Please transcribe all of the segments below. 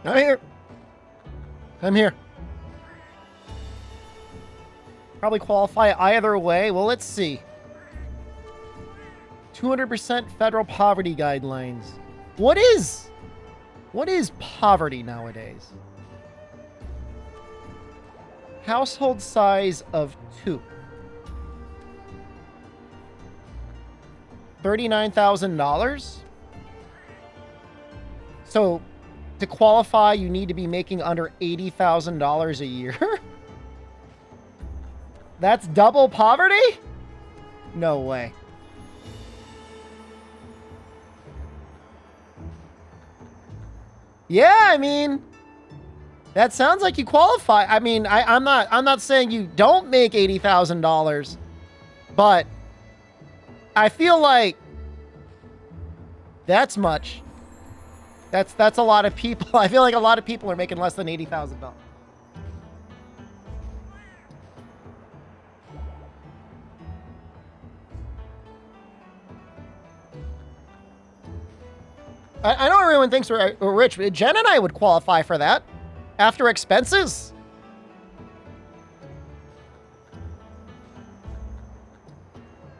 I'm here. I'm here. Probably qualify either way. Well, let's see. 200% federal poverty guidelines. What is poverty nowadays? Household size of 2. $39,000? So, to qualify, you need to be making under $80,000 a year? That's double poverty? No way. Yeah, I mean, that sounds like you qualify. I mean, I'm not saying you don't make $80,000, but I feel like that's much. That's a lot of people. I feel like a lot of people are making less than $80,000. I know everyone thinks we're rich, but Jen and I would qualify for that. After expenses.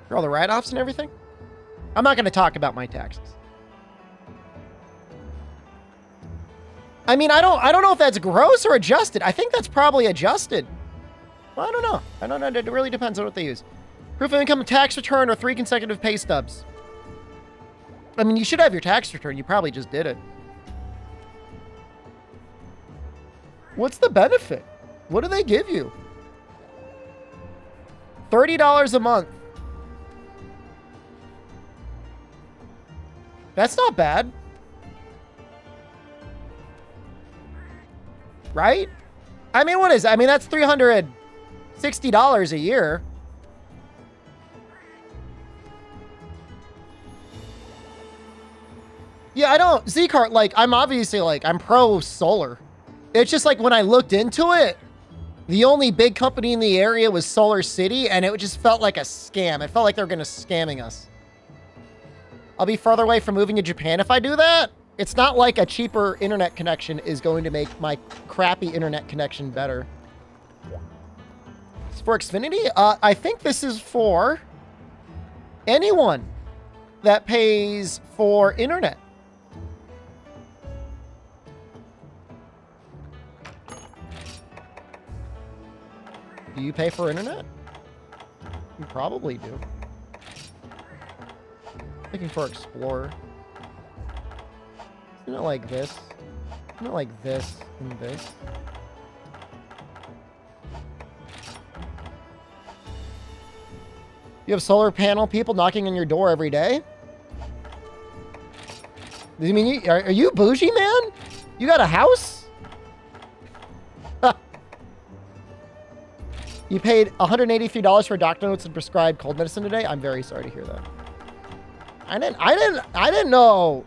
For all the write-offs and everything. I'm not going to talk about my taxes. I mean, I don't know if that's gross or adjusted. I think that's probably adjusted. Well, I don't know. I don't know. It really depends on what they use. Proof of income, tax return, or 3 consecutive pay stubs. I mean, you should have your tax return. You probably just did it. What's the benefit? What do they give you? $30 a month. That's not bad. Right? I mean, what is that? I mean, that's $360 a year. Yeah, I don't... Z-Cart, like, I'm obviously, like, I'm pro-solar. It's just, like, when I looked into it, the only big company in the area was Solar City, and it just felt like a scam. It felt like they were going to scamming us. I'll be further away from moving to Japan if I do that. It's not like a cheaper internet connection is going to make my crappy internet connection better. It's for Xfinity? I think this is for anyone that pays for internet. Do you pay for internet? You probably do. Looking for Explorer. Isn't it like this? Isn't it like this and this? You have solar panel people knocking on your door every day? I mean, are you bougie, man? You got a house? You paid $183 for doctor notes and prescribed cold medicine today? I'm very sorry to hear that. I didn't know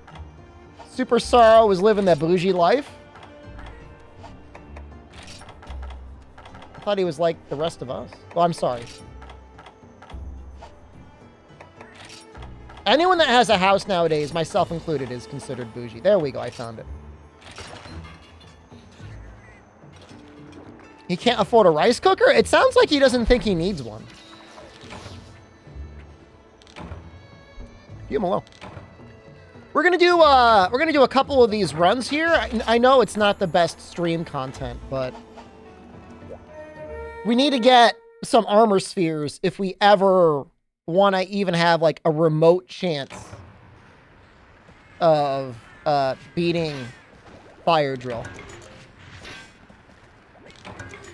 Super Sorrow was living that bougie life. I thought he was like the rest of us. Well, I'm sorry. Anyone that has a house nowadays, myself included, is considered bougie. There we go. I found it. He can't afford a rice cooker? It sounds like he doesn't think he needs one. Leave him alone. We're gonna do a couple of these runs here. I know it's not the best stream content, but we need to get some armor spheres if we ever want to even have like a remote chance of beating Fire Drill.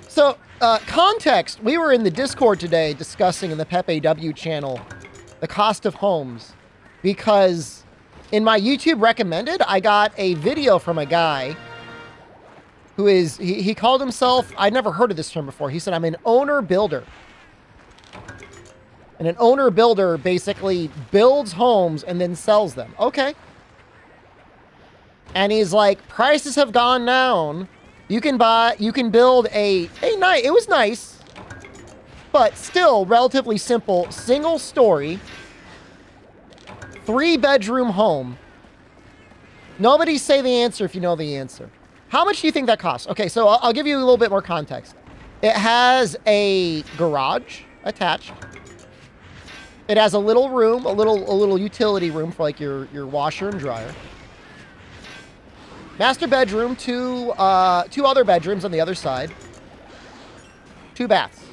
So, context, we were in the Discord today discussing in the PepAW channel the cost of homes because in my YouTube recommended, I got a video from a guy who is, he called himself, I'd never heard of this term before. He said, I'm an owner builder. And an owner builder basically builds homes and then sells them. Okay. And he's like, prices have gone down. You can build a nice, it was nice, but still relatively simple, single story, 3-bedroom home. Nobody say the answer if you know the answer. How much do you think that costs? Okay, so I'll give you a little bit more context. It has a garage attached. It has a little room, a little utility room for like your washer and dryer. Master bedroom, two other bedrooms on the other side. 2 baths.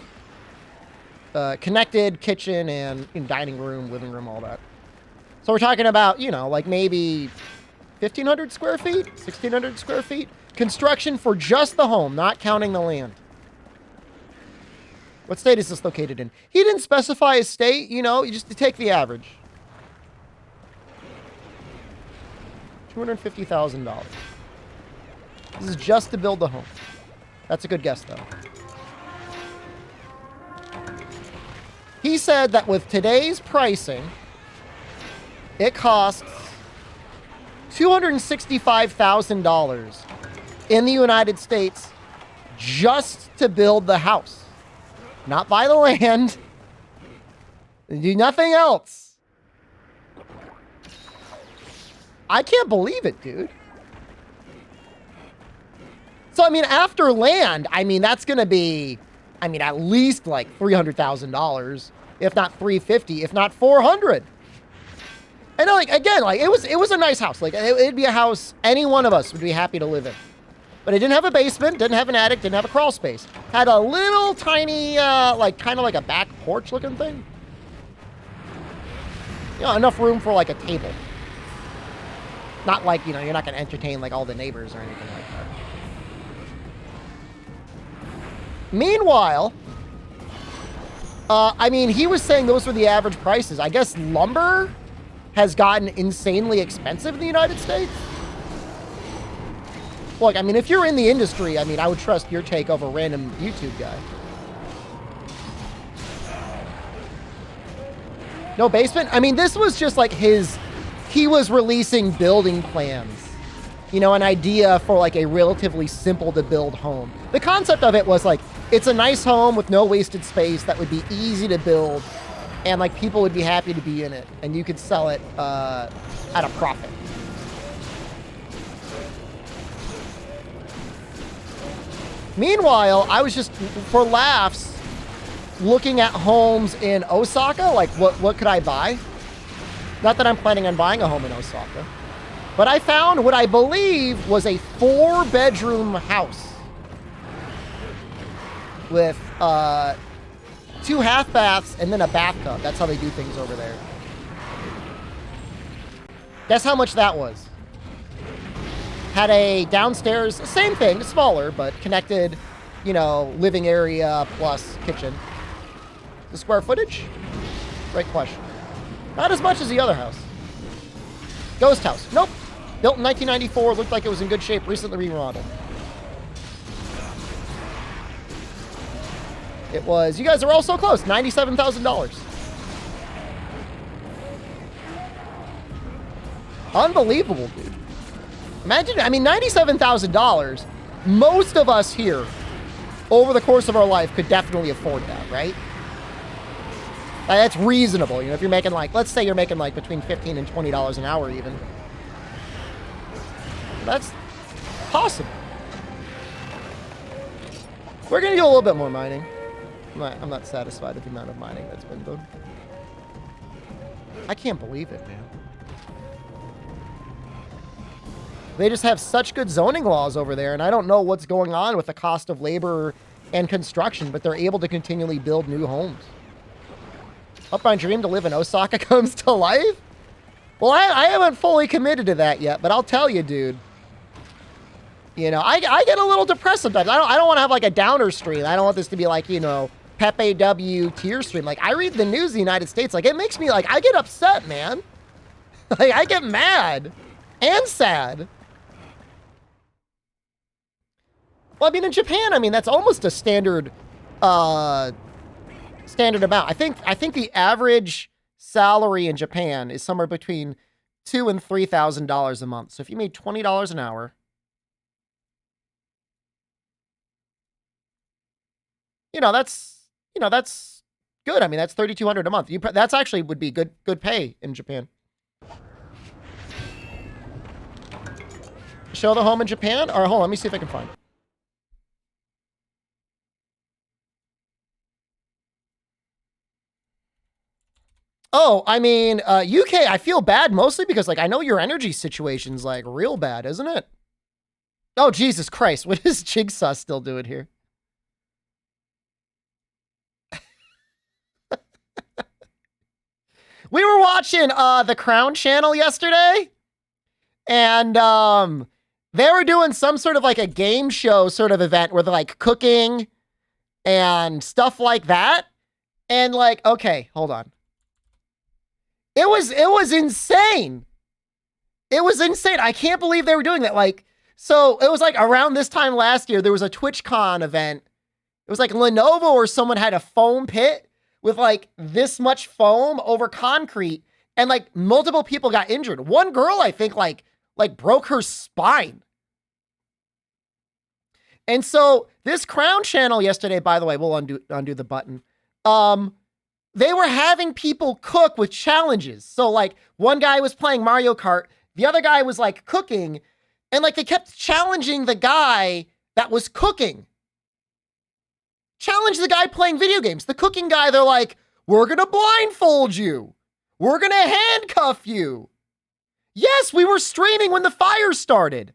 Connected kitchen and dining room, living room, all that. So we're talking about, you know, like maybe 1,500 square feet, 1,600 square feet. Construction for just the home, not counting the land. What state is this located in? He didn't specify a state, you know, you just take the average. $250,000. This is just to build the home. That's a good guess, though. He said that with today's pricing, it costs $265,000 in the United States just to build the house. Not buy the land. Do nothing else. I can't believe it, dude. So, I mean, after land, I mean, that's going to be, I mean, at least like $300,000, if not $350,000, if not $400,000. And like, again, like it was a nice house. Like it'd be a house any one of us would be happy to live in. But it didn't have a basement, didn't have an attic, didn't have a crawl space. Had a little tiny, like kind of like a back porch looking thing. You know, enough room for like a table. Not like, you know, you're not going to entertain like all the neighbors or anything like that. Meanwhile, I mean, he was saying those were the average prices. I guess lumber has gotten insanely expensive in the United States. Look, I mean, if you're in the industry, I mean, I would trust your take over random YouTube guy. No basement? I mean, this was just like he was releasing building plans. You know, an idea for like a relatively simple to build home. The concept of it was like, it's a nice home with no wasted space that would be easy to build. And like people would be happy to be in it. And you could sell it at a profit. Meanwhile, I was just, for laughs, looking at homes in Osaka. Like, what could I buy? Not that I'm planning on buying a home in Osaka. But I found what I believe was a 4-bedroom house. With 2 half baths and then a bathtub. That's how they do things over there. Guess how much that was? Had a downstairs, same thing, smaller, but connected, you know, living area plus kitchen. The square footage? Great question. Not as much as the other house. Ghost house. Nope. Built in 1994. Looked like it was in good shape. Recently remodeled. It was, you guys are all so close. $97,000. Unbelievable, dude. Imagine, I mean, $97,000. Most of us here, over the course of our life, could definitely afford that, right? That's reasonable. You know, if you're making like, let's say you're making like between $15 and $20 an hour even. That's possible. We're going to do a little bit more mining. I'm not satisfied with the amount of mining that's been done. I can't believe it, man. They just have such good zoning laws over there, and I don't know what's going on with the cost of labor and construction, but they're able to continually build new homes. Hope my dream to live in Osaka comes to life? Well, I haven't fully committed to that yet, but I'll tell you, dude. You know, I get a little depressed sometimes. I don't want to have like a downer stream. I don't want this to be like, you know, Pepe W tier stream. Like, I read the news in the United States. Like, it makes me like, I get upset, man. Like, I get mad and sad. Well, I mean, in Japan, I mean, that's almost a standard amount. I think the average salary in Japan is somewhere between $2,000 and $3,000 a month. So if you made $20 an hour, that's good. I mean, that's $3,200 a month. That's actually would be good pay in Japan. Show the home in Japan? All right, hold on. Let me see if I can find it. Oh, I mean, UK, I feel bad mostly because, like, I know your energy situation's, like, real bad, isn't it? Oh, Jesus Christ. What is Jigsaw still doing here? We were watching the Crown channel yesterday, and they were doing some sort of, like, a game show sort of event where they're, like, cooking and stuff like that. And, like, okay, hold on. It was insane. It was insane. I can't believe they were doing that. Like, so it was like around this time last year, there was a TwitchCon event. It was like Lenovo or someone had a foam pit with like this much foam over concrete, and like multiple people got injured. One girl, I think, like broke her spine. And so this Crown channel yesterday, by the way, we'll undo the button. They were having people cook with challenges. So like one guy was playing Mario Kart, the other guy was like cooking, and like they kept challenging the guy that was cooking. Challenge the guy playing video games. The cooking guy, they're like, we're gonna blindfold you. We're gonna handcuff you. Yes, we were streaming when the fire started.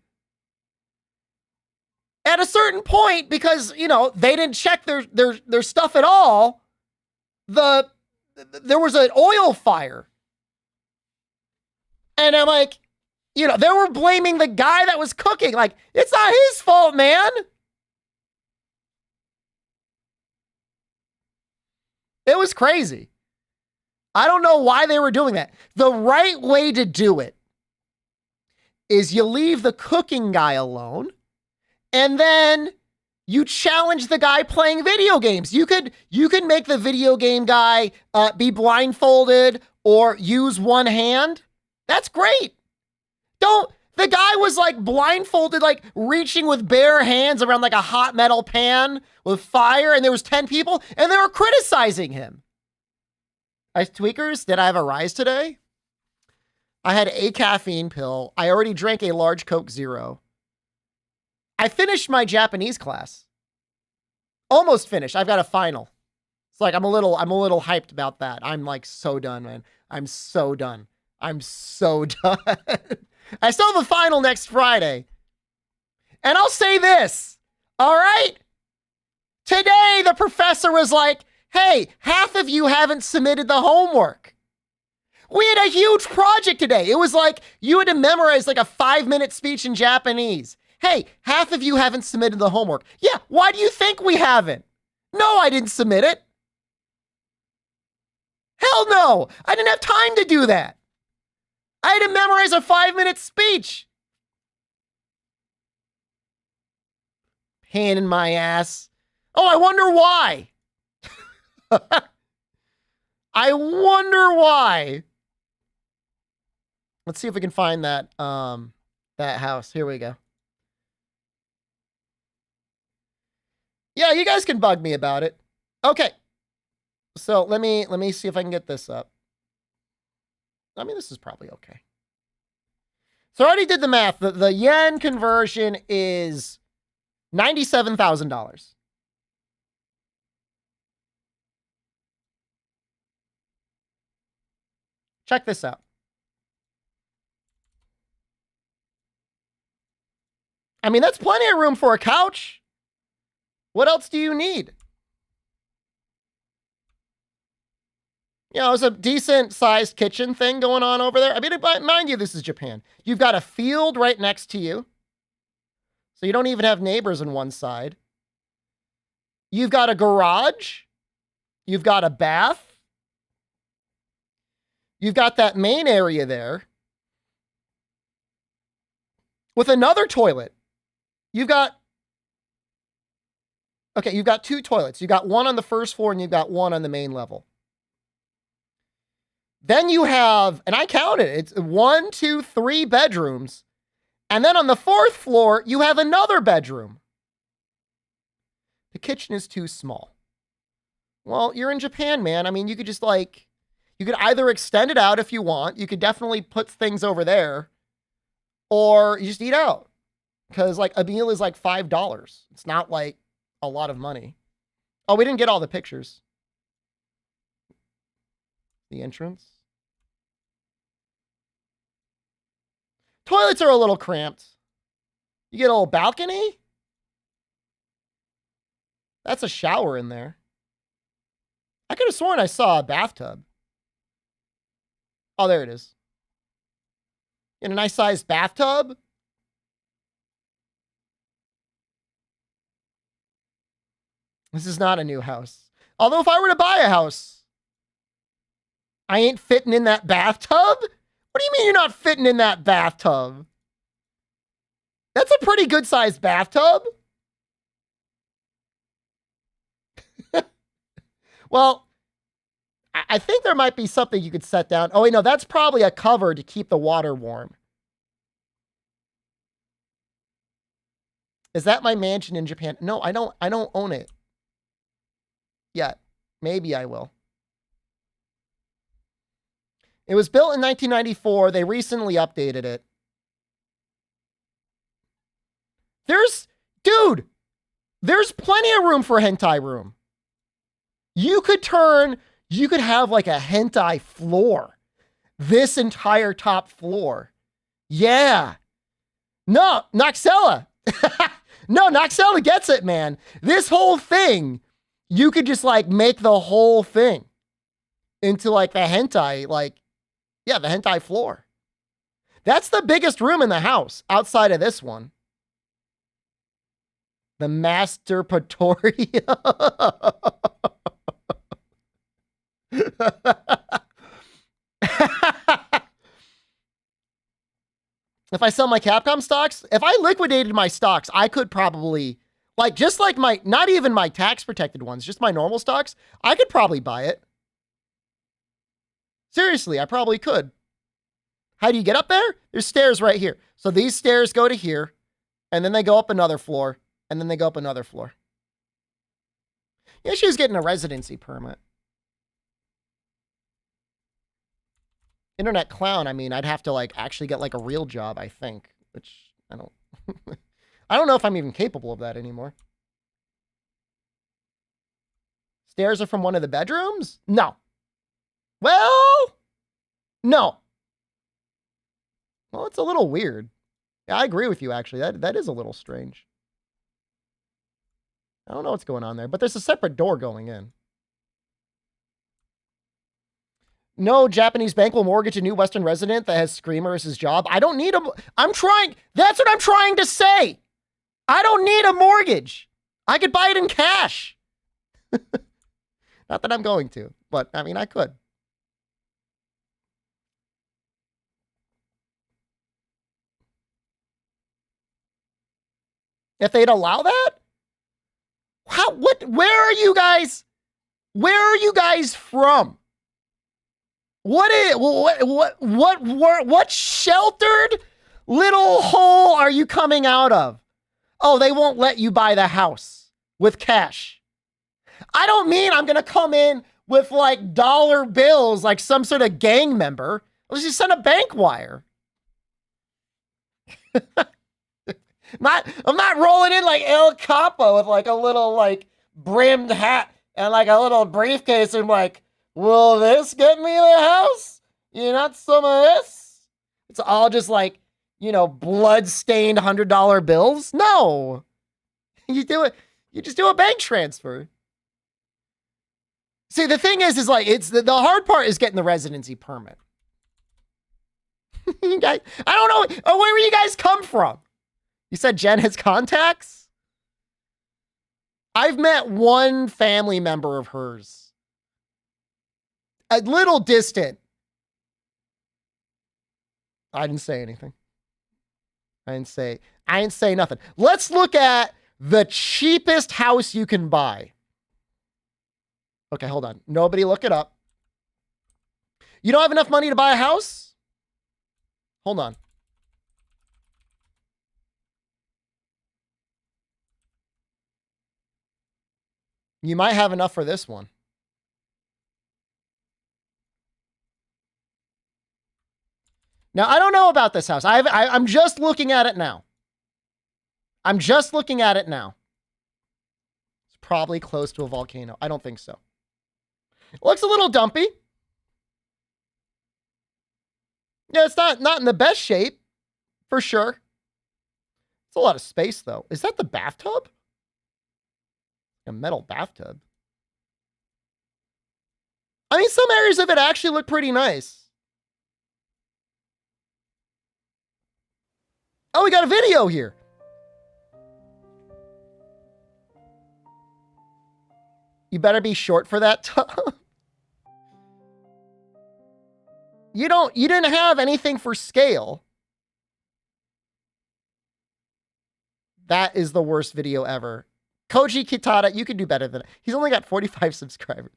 At a certain point, because, you know, they didn't check their stuff at all, there was an oil fire. And I'm like, you know, they were blaming the guy that was cooking. Like, it's not his fault, man. It was crazy. I don't know why they were doing that. The right way to do it is you leave the cooking guy alone, and then you challenge the guy playing video games. You could make the video game guy be blindfolded or use one hand. That's great. The guy was like blindfolded, like reaching with bare hands around like a hot metal pan with fire, and there was 10 people, and they were criticizing him. Ice Tweakers, did I have a rise today? I had a caffeine pill. I already drank a large Coke Zero. I finished my Japanese class. Almost finished. I've got a final. It's like I'm a little hyped about that. I'm like so done, man. I'm so done. I still have a final next Friday. And I'll say this, all right? Today, the professor was like, hey, half of you haven't submitted the homework. We had a huge project today. It was like you had to memorize like a 5-minute speech in Japanese. Hey, half of you haven't submitted the homework. Yeah, why do you think we haven't? No, I didn't submit it. Hell no, I didn't have time to do that. I had to memorize a 5-minute speech. Pain in my ass. Oh, I wonder why. I wonder why. Let's see if we can find that house. Here we go. Yeah, you guys can bug me about it. Okay. So let me see if I can get this up. I mean, this is probably okay. So I already did the math. The yen conversion is $97,000. Check this out. I mean, that's plenty of room for a couch. What else do you need? You know, it's a decent sized kitchen thing going on over there. I mean, mind you, this is Japan. You've got a field right next to you. So you don't even have neighbors on one side. You've got a garage. You've got a bath. You've got that main area there with another toilet. You've got 2 toilets. You've got one on the first floor and you've got one on the main level. Then you have, and I counted, it's 1, 2, 3 bedrooms. And then on the 4th floor, you have another bedroom. The kitchen is too small. Well, you're in Japan, man. I mean, you could just you could either extend it out if you want. You could definitely put things over there. Or you just eat out. Because like a meal is like $5. It's not like a lot of money. Oh, we didn't get all the pictures. The entrance. Toilets are a little cramped. You get a little balcony? That's a shower in there. I could have sworn I saw a bathtub. Oh, there it is. In a nice sized bathtub. This is not a new house. Although if I were to buy a house, I ain't fitting in that bathtub? What do you mean you're not fitting in that bathtub? That's a pretty good sized bathtub. Well, I think there might be something you could set down. Oh, wait, no, that's probably a cover to keep the water warm. Is that my mansion in Japan? No, I don't own it yet. Maybe I will. It was built in 1994. They recently updated it. Dude, there's plenty of room for a hentai room. You could have like a hentai floor. This entire top floor. Yeah. No, Noxella. No, Noxella gets it, man. This whole thing, you could just like make the whole thing into like the hentai, like, yeah, the hentai floor. That's the biggest room in the house outside of this one. The masturpatoria. If I sell my Capcom stocks, if I liquidated my stocks, I could probably, like, just like my, not even my tax protected ones, just my normal stocks, I could probably buy it. Seriously, I probably could. How do you get up there? There's stairs right here. So these stairs go to here, and then they go up another floor, and then they go up another floor. Yeah, she was getting a residency permit. Internet clown, I mean, I'd have to like actually get like a real job, I think, which I don't I don't know if I'm even capable of that anymore. Stairs are from one of the bedrooms? No. Well, no. Well, it's a little weird. Yeah, I agree with you actually. That is a little strange. I don't know what's going on there, but there's a separate door going in. No Japanese bank will mortgage a new Western resident that has Screamer as his job. I don't need a... That's what I'm trying to say. I don't need a mortgage. I could buy it in cash. Not that I'm going to, but I mean, I could. If they'd allow that? Where are you guys? Where are you guys from? What sheltered little hole are you coming out of? Oh, they won't let you buy the house with cash. I don't mean I'm going to come in with like dollar bills like some sort of gang member. Let's just send a bank wire. I'm not rolling in like El Capo with like a little like brimmed hat and like a little briefcase and like, will this get me the house? You not some of this? It's all just like, you know, blood-stained $100 bills? No. You do it. You just do a bank transfer. See, the thing is like, it's the hard part is getting the residency permit. You guys, I don't know. Oh, where you guys come from? You said Jen has contacts? I've met one family member of hers. A little distant. I didn't say anything. I didn't say nothing. Let's look at the cheapest house you can buy. Okay, hold on. Nobody look it up. You don't have enough money to buy a house? Hold on. You might have enough for this one. Now, I don't know about this house. I'm just looking at it now. I'm just looking at it now. It's probably close to a volcano. I don't think so. It looks a little dumpy. Yeah, it's not in the best shape, for sure. It's a lot of space, though. Is that the bathtub? A metal bathtub. I mean, some areas of it actually look pretty nice. Oh, we got a video here. You better be short for that tub. You didn't have anything for scale. That is the worst video ever. Koji Kitada, you could do better than it. He's only got 45 subscribers.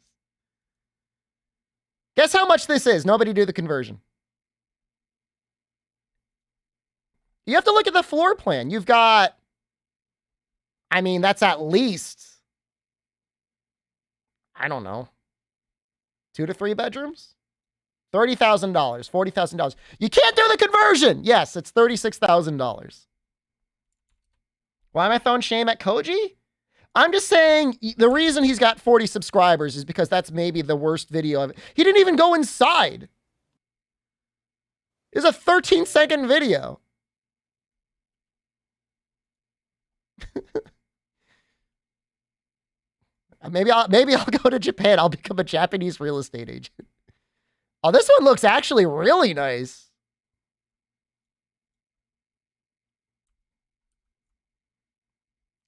Guess how much this is? Nobody do the conversion. You have to look at the floor plan. You've got, I mean, that's at least, I don't know, 2 to 3 bedrooms? $30,000, $40,000. You can't do the conversion. Yes, it's $36,000. Why am I throwing shame at Koji? I'm just saying the reason he's got 40 subscribers is because that's maybe the worst video of it. He didn't even go inside. It's a 13-second video. Maybe I'll go to Japan. I'll become a Japanese real estate agent. Oh, this one looks actually really nice.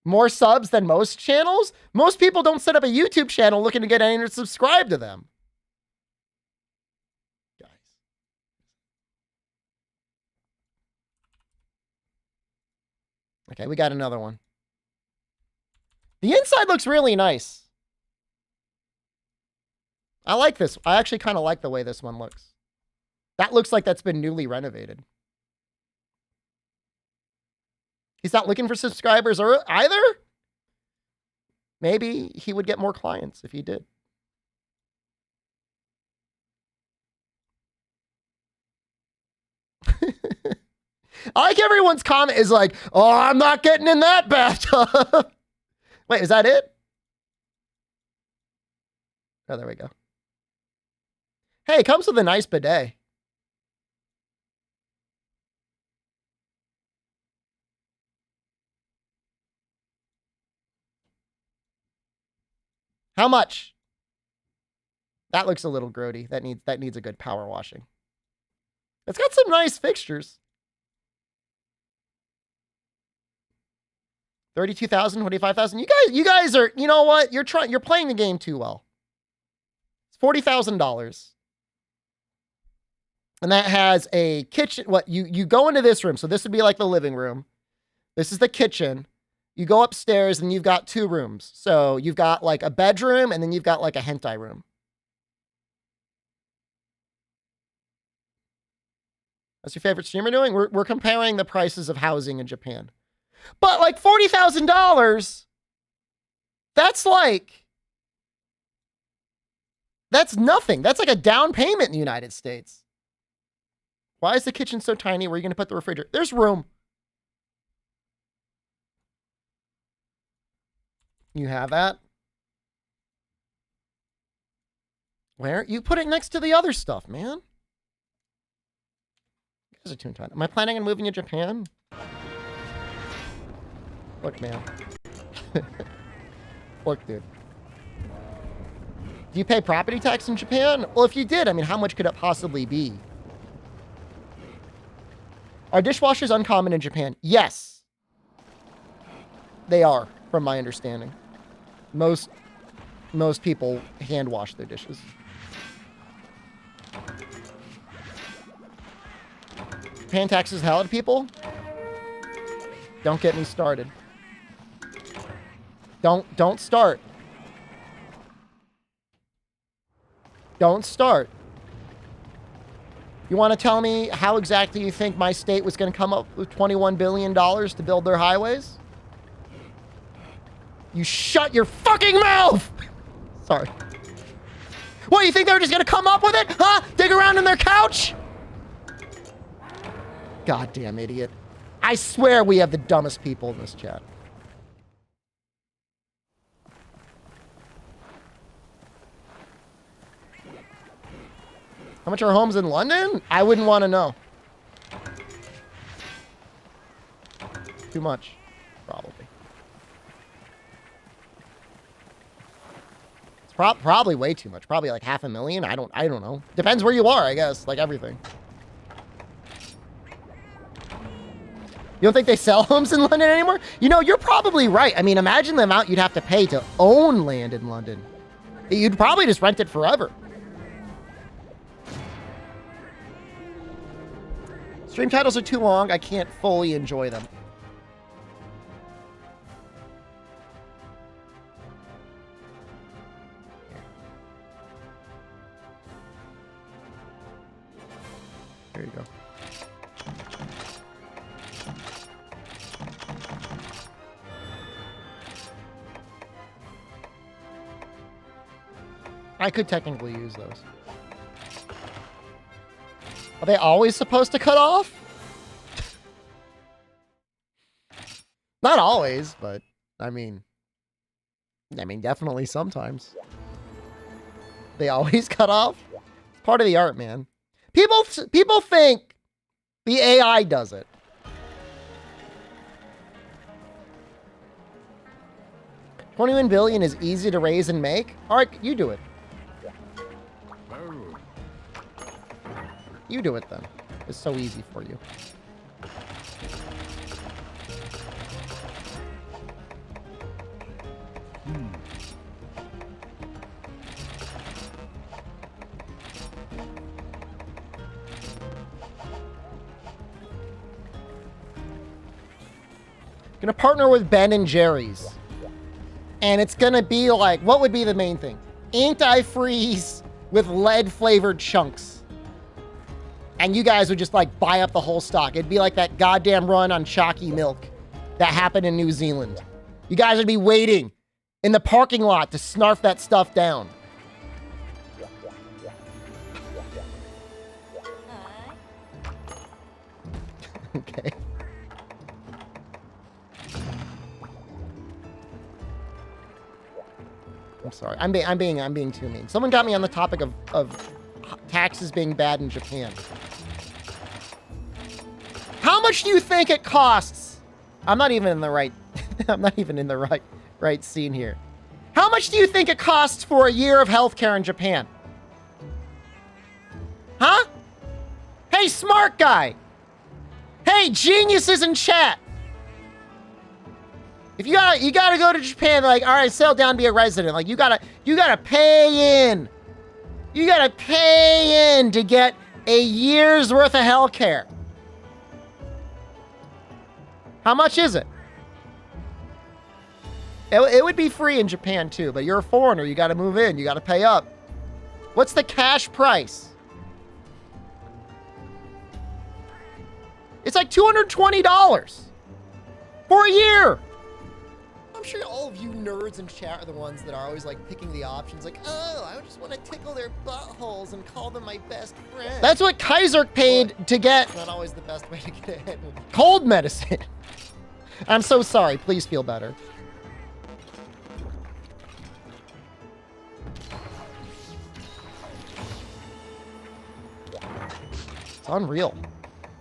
More subs than most channels? Most people don't set up a YouTube channel looking to get anyone to subscribe to them. Guys. Okay, we got another one. The inside looks really nice. I like this. I actually kind of like the way this one looks. That looks like that's been newly renovated. He's not looking for subscribers or either. Maybe he would get more clients if he did. I like everyone's comment is like, oh, I'm not getting in that bathtub. Wait, is that it? Oh, there we go. Hey, it comes with a nice bidet. How much? That looks a little grody. That needs a good power washing. It's got some nice fixtures. 32,000, 25,000. You guys are, you know what? You're playing the game too well. It's $40,000. And that has a kitchen. What you go into this room. So this would be like the living room. This is the kitchen. You go upstairs and you've got 2 rooms. So you've got like a bedroom and then you've got like a hentai room. What's your favorite streamer doing? We're comparing the prices of housing in Japan. But like $40,000, that's nothing. That's like a down payment in the United States. Why is the kitchen so tiny? Where are you going to put the refrigerator? There's room. You have that. Where? You put it next to the other stuff, man. You guys are too tight. Am I planning on moving to Japan? Look, man. Look, dude. Do you pay property tax in Japan? Well, if you did, I mean, how much could it possibly be? Are dishwashers uncommon in Japan? Yes. They are, from my understanding. Most people hand wash their dishes. Paying taxes hell to people? Don't get me started. Don't start. Don't start. You want to tell me how exactly you think my state was going to come up with $21 billion to build their highways? You shut your fucking mouth! Sorry. What, you think they were just going to come up with it? Huh? Dig around in their couch? Goddamn idiot. I swear we have the dumbest people in this chat. How much are homes in London? I wouldn't want to know. Too much, probably. It's probably way too much. Probably like 500,000. I don't know. Depends where you are, I guess. Like everything. You don't think they sell homes in London anymore? You know, you're probably right. I mean, imagine the amount you'd have to pay to own land in London. You'd probably just rent it forever. Stream titles are too long. I can't fully enjoy them. There you go. I could technically use those. Are they always supposed to cut off? Not always, but I mean, definitely sometimes. They always cut off. It's part of the art, man. People think the AI does it. $21 billion is easy to raise and make. All right, you do it. You do it then. It's so easy for you. Gonna partner with Ben & Jerry's. And it's gonna be like, what would be the main thing? Anti-freeze with lead-flavored chunks. And you guys would just like buy up the whole stock. It'd be like that goddamn run on chalky milk that happened in New Zealand. You guys would be waiting in the parking lot to snarf that stuff down. Okay. I'm sorry. I'm being too mean. Someone got me on the topic of taxes being bad in Japan. How much do you think it costs? I'm not even in the right I'm not even in the right scene here. How much do you think it costs for a year of healthcare in Japan? Huh? Hey, smart guy. Hey, geniuses in chat. If you gotta go to Japan, like, all right, settle down, be a resident. Like, you gotta pay in. You gotta pay in to get a year's worth of healthcare. How much is it? It would be free in Japan too, but you're a foreigner. You gotta move in. You gotta pay up. What's the cash price? It's like $220 for a year. I'm sure all of you nerds in chat are the ones that are always like picking the options like, oh, I just want to tickle their buttholes and call them my best friend. That's what Kaiser paid to get. Not always the best way to get ahead with cold medicine. I'm so sorry. Please feel better. It's unreal.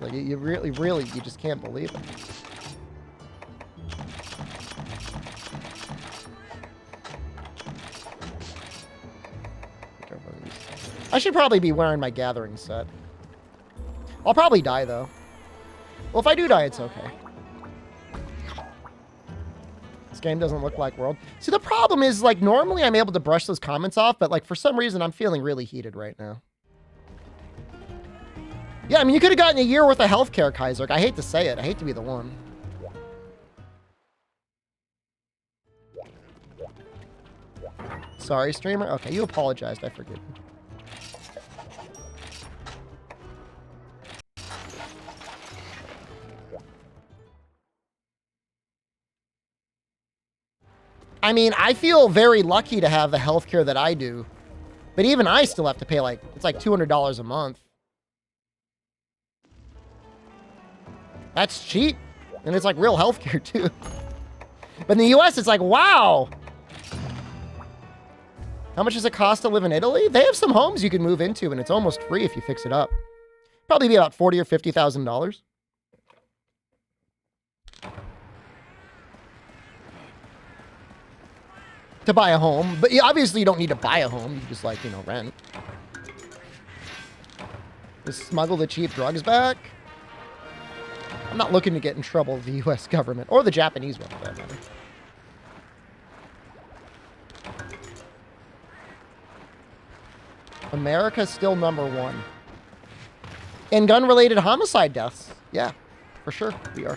Like, you really, you just can't believe it. I should probably be wearing my gathering set. I'll probably die, though. Well, if I do die, it's okay. This game doesn't look like World. See, the problem is, like, normally I'm able to brush those comments off, but, like, for some reason, I'm feeling really heated right now. Yeah, I mean, you could have gotten a year worth of healthcare, Kaiser. I hate to say it. I hate to be the one. Sorry, streamer. Okay, you apologized. I forgive you. I mean, I feel very lucky to have the healthcare that I do, but even I still have to pay like, it's like $200 a month. That's cheap. And it's like real healthcare too. But in the US, it's like, wow. How much does it cost to live in Italy? They have some homes you can move into, and it's almost free if you fix it up. Probably be about $40,000 or $50,000 to buy a home. But obviously, you don't need to buy a home. You just like, you know, rent. Just smuggle the cheap drugs back. I'm not looking to get in trouble with the U.S. government or the Japanese one, for that matter. America's still #1 in gun-related homicide deaths. Yeah, for sure, we are.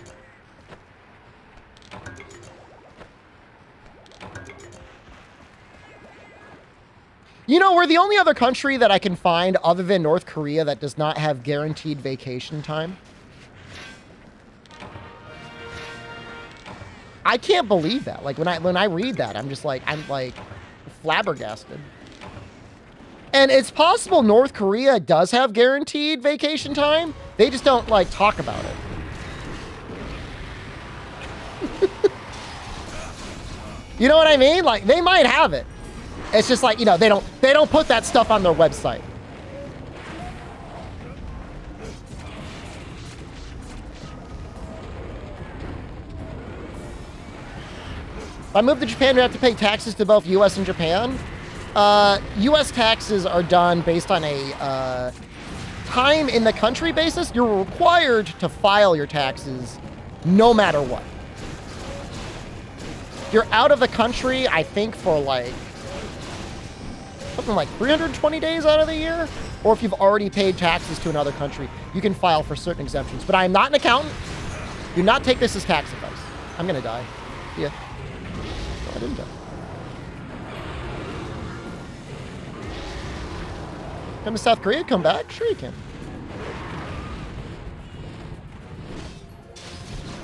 You know, we're the only other country that I can find other than North Korea that does not have guaranteed vacation time. I can't believe that. Like when I read that, I'm like flabbergasted. And it's possible North Korea does have guaranteed vacation time. They just don't like talk about it. You know what I mean? Like they might have it. It's just like, you know, they don't put that stuff on their website. If I move to Japan, do I have to pay taxes to both US and Japan? US taxes are done based on a time in the country basis. You're required to file your taxes no matter what. You're out of the country, I think, for like something like 320 days out of the year. Or if you've already paid taxes to another country, you can file for certain exemptions. But I am not an accountant. Do not take this as tax advice. I'm going to die. Yeah. No, I didn't die. Come to South Korea, come back? Sure you can.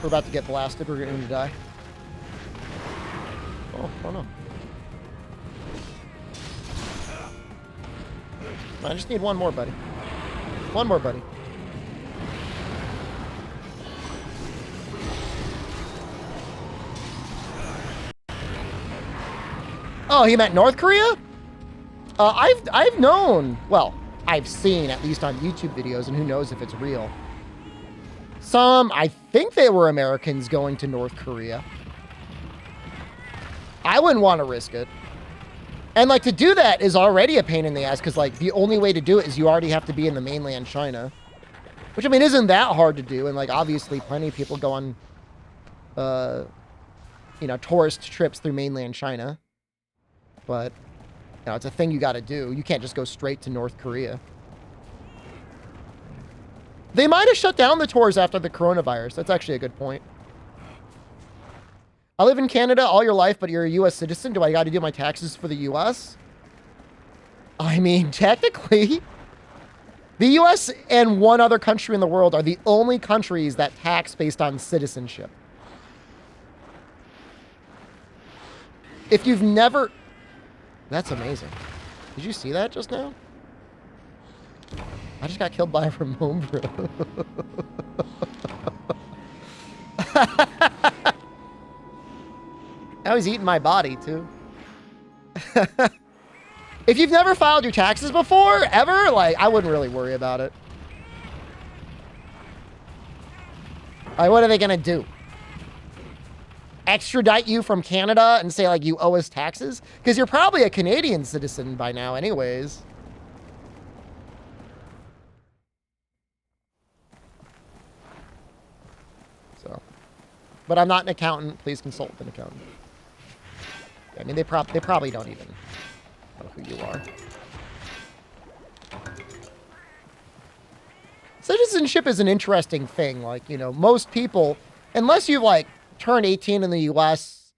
We're about to get blasted. We're going to die. Oh no. I just need one more, buddy. One more, buddy. Oh, he meant North Korea? I've known, well, I've seen, at least on YouTube videos, and who knows if it's real. Some, I think they were Americans going to North Korea. I wouldn't want to risk it. And, like, to do that is already a pain in the ass, because, like, the only way to do it is you already have to be in the mainland China. Which, I mean, isn't that hard to do, and, like, obviously plenty of people go on, you know, tourist trips through mainland China. But, you know, it's a thing you got to do. You can't just go straight to North Korea. They might have shut down the tours after the coronavirus. That's actually a good point. I live in Canada all your life, but you're a U.S. citizen. Do I got to do my taxes for the U.S.? I mean, technically, the U.S. and one other country in the world are the only countries that tax based on citizenship. If you've never... That's amazing. Did you see that just now? I just got killed by a Ramon, bro. Now he's eating my body, too. If you've never filed your taxes before, ever, like, I wouldn't really worry about it. Like, what are they going to do? Extradite you from Canada and say, like, you owe us taxes? Because you're probably a Canadian citizen by now anyways. So. But I'm not an accountant. Please consult with an accountant. I mean, they probably don't even know who you are. Citizenship is an interesting thing. Like, you know, most people, unless you, like, turn 18 in the U.S.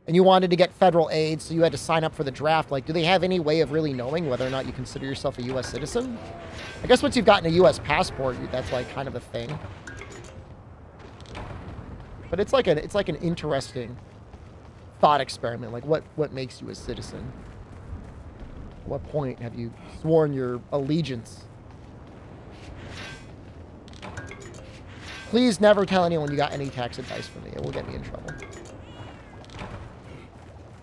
and you wanted to get federal aid, so you had to sign up for the draft, like, do they have any way of really knowing whether or not you consider yourself a U.S. citizen? I guess once you've gotten a U.S. passport, that's, like, kind of a thing. But it's like an interesting thought experiment. Like, what makes you a citizen? At what point have you sworn your allegiance? Please never tell anyone you got any tax advice from me. It will get me in trouble.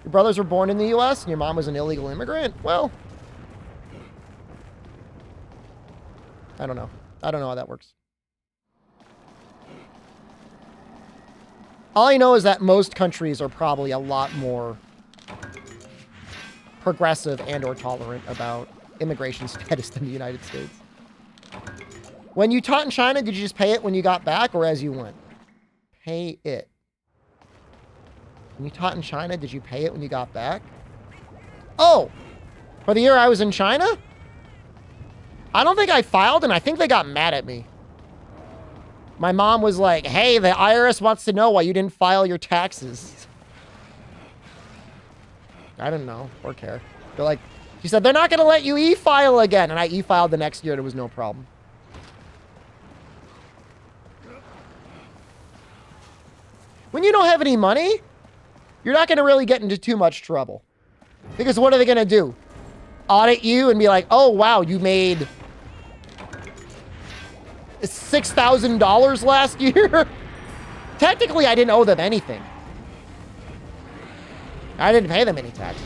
Your brothers were born in the U.S. and your mom was an illegal immigrant? Well, I don't know. I don't know how that works. All I know is that most countries are probably a lot more progressive and or tolerant about immigration status than the United States. When you taught in China, did you just pay it when you got back or as you went? Pay it. When you taught in China, did you pay it when you got back? Oh, for the year I was in China? I don't think I filed, and I think they got mad at me. My mom was like, hey, the IRS wants to know why you didn't file your taxes. I didn't know or care. They're like, she said, they're not going to let you e-file again. And I e-filed the next year. There was no problem. When you don't have any money, you're not going to really get into too much trouble. Because what are they going to do? Audit you and be like, oh, wow, you made $6,000 last year? Technically, I didn't owe them anything. I didn't pay them any taxes.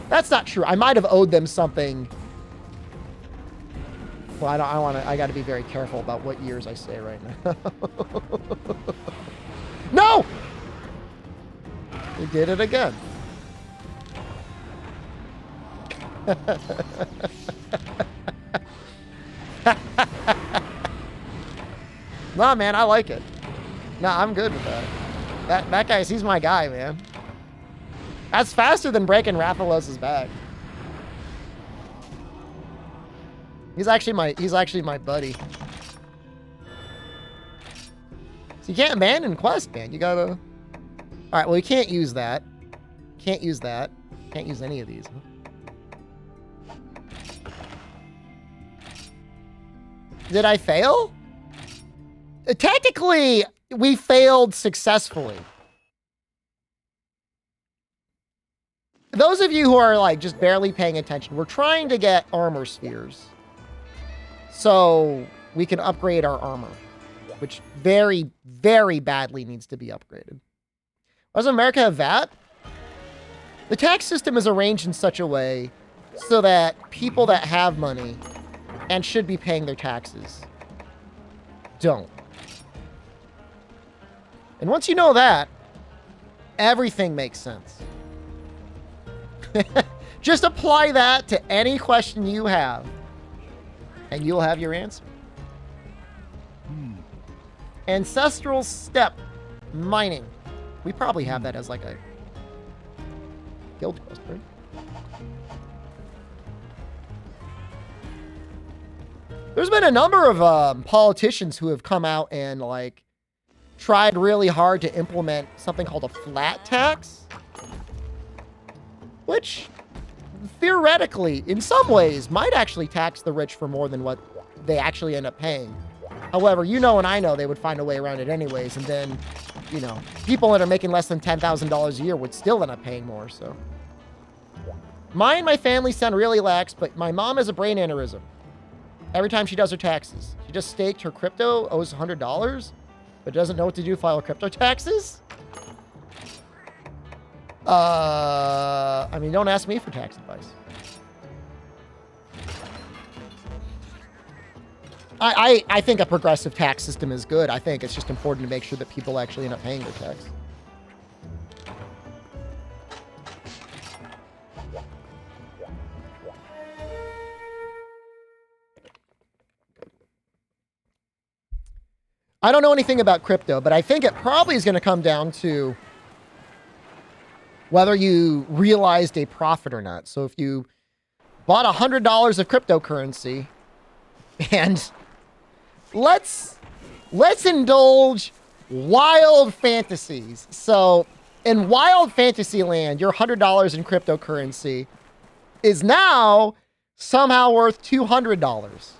That's not true. I might have owed them something. Well, I got to be very careful about what years I say right now. No! They did it again. Nah, man, I like it. Nah, I'm good with that. That guy, he's my guy, man. That's faster than breaking Rathalos' back. He's actually my buddy. So you can't abandon quest, man. You gotta... All right, well, you can't use that. Can't use that. Can't use any of these. Did I fail? Technically, we failed successfully. Those of you who are like just barely paying attention, we're trying to get armor spheres so we can upgrade our armor, which very, very badly needs to be upgraded. Does America have VAT? The tax system is arranged in such a way so that people that have money and should be paying their taxes don't. And once you know that, everything makes sense. Just apply that to any question you have, and you'll have your answer. Ancestral step mining. We probably have that as like a guild quest, right? There's been a number of politicians who have come out and like tried really hard to implement something called a flat tax, which theoretically, in some ways, might actually tax the rich for more than what they actually end up paying. However, you know and I know they would find a way around it anyways, and then, you know, people that are making less than $10,000 a year would still end up paying more, so. Mine and my family sound really lax, but my mom has a brain aneurysm every time she does her taxes. She just staked her crypto, owes $100, but doesn't know what to do, file crypto taxes? I mean, don't ask me for tax advice. I think a progressive tax system is good. I think it's just important to make sure that people actually end up paying their tax. I don't know anything about crypto, but I think it probably is going to come down to whether you realized a profit or not. So if you bought $100 of cryptocurrency, and let's indulge wild fantasies. So in wild fantasy land, your $100 in cryptocurrency is now somehow worth $200.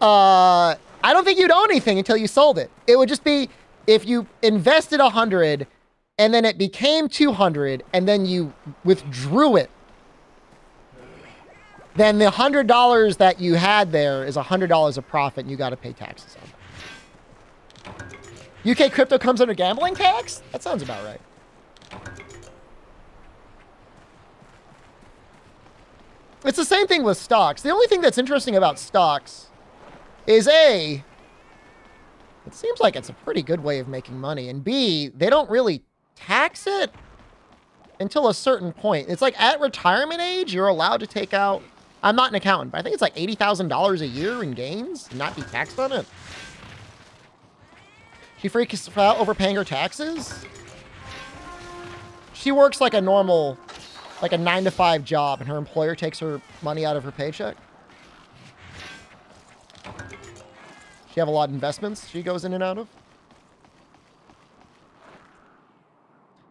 I don't think you'd own anything until you sold it. It would just be if you invested 100 and then it became 200 and then you withdrew it. then the $100 that you had there is $100 of profit, and you got to pay taxes on that. UK crypto comes under gambling tax? That sounds about right. It's the same thing with stocks. The only thing that's interesting about stocks is A, it seems like it's a pretty good way of making money, and B, they don't really tax it until a certain point. It's like at retirement age, you're allowed to take out, I'm not an accountant, but I think it's like $80,000 a year in gains and not be taxed on it. She freaks out over paying her taxes. She works like a normal, like a 9-to-5 job, and her employer takes her money out of her paycheck. She have a lot of investments she goes in and out of.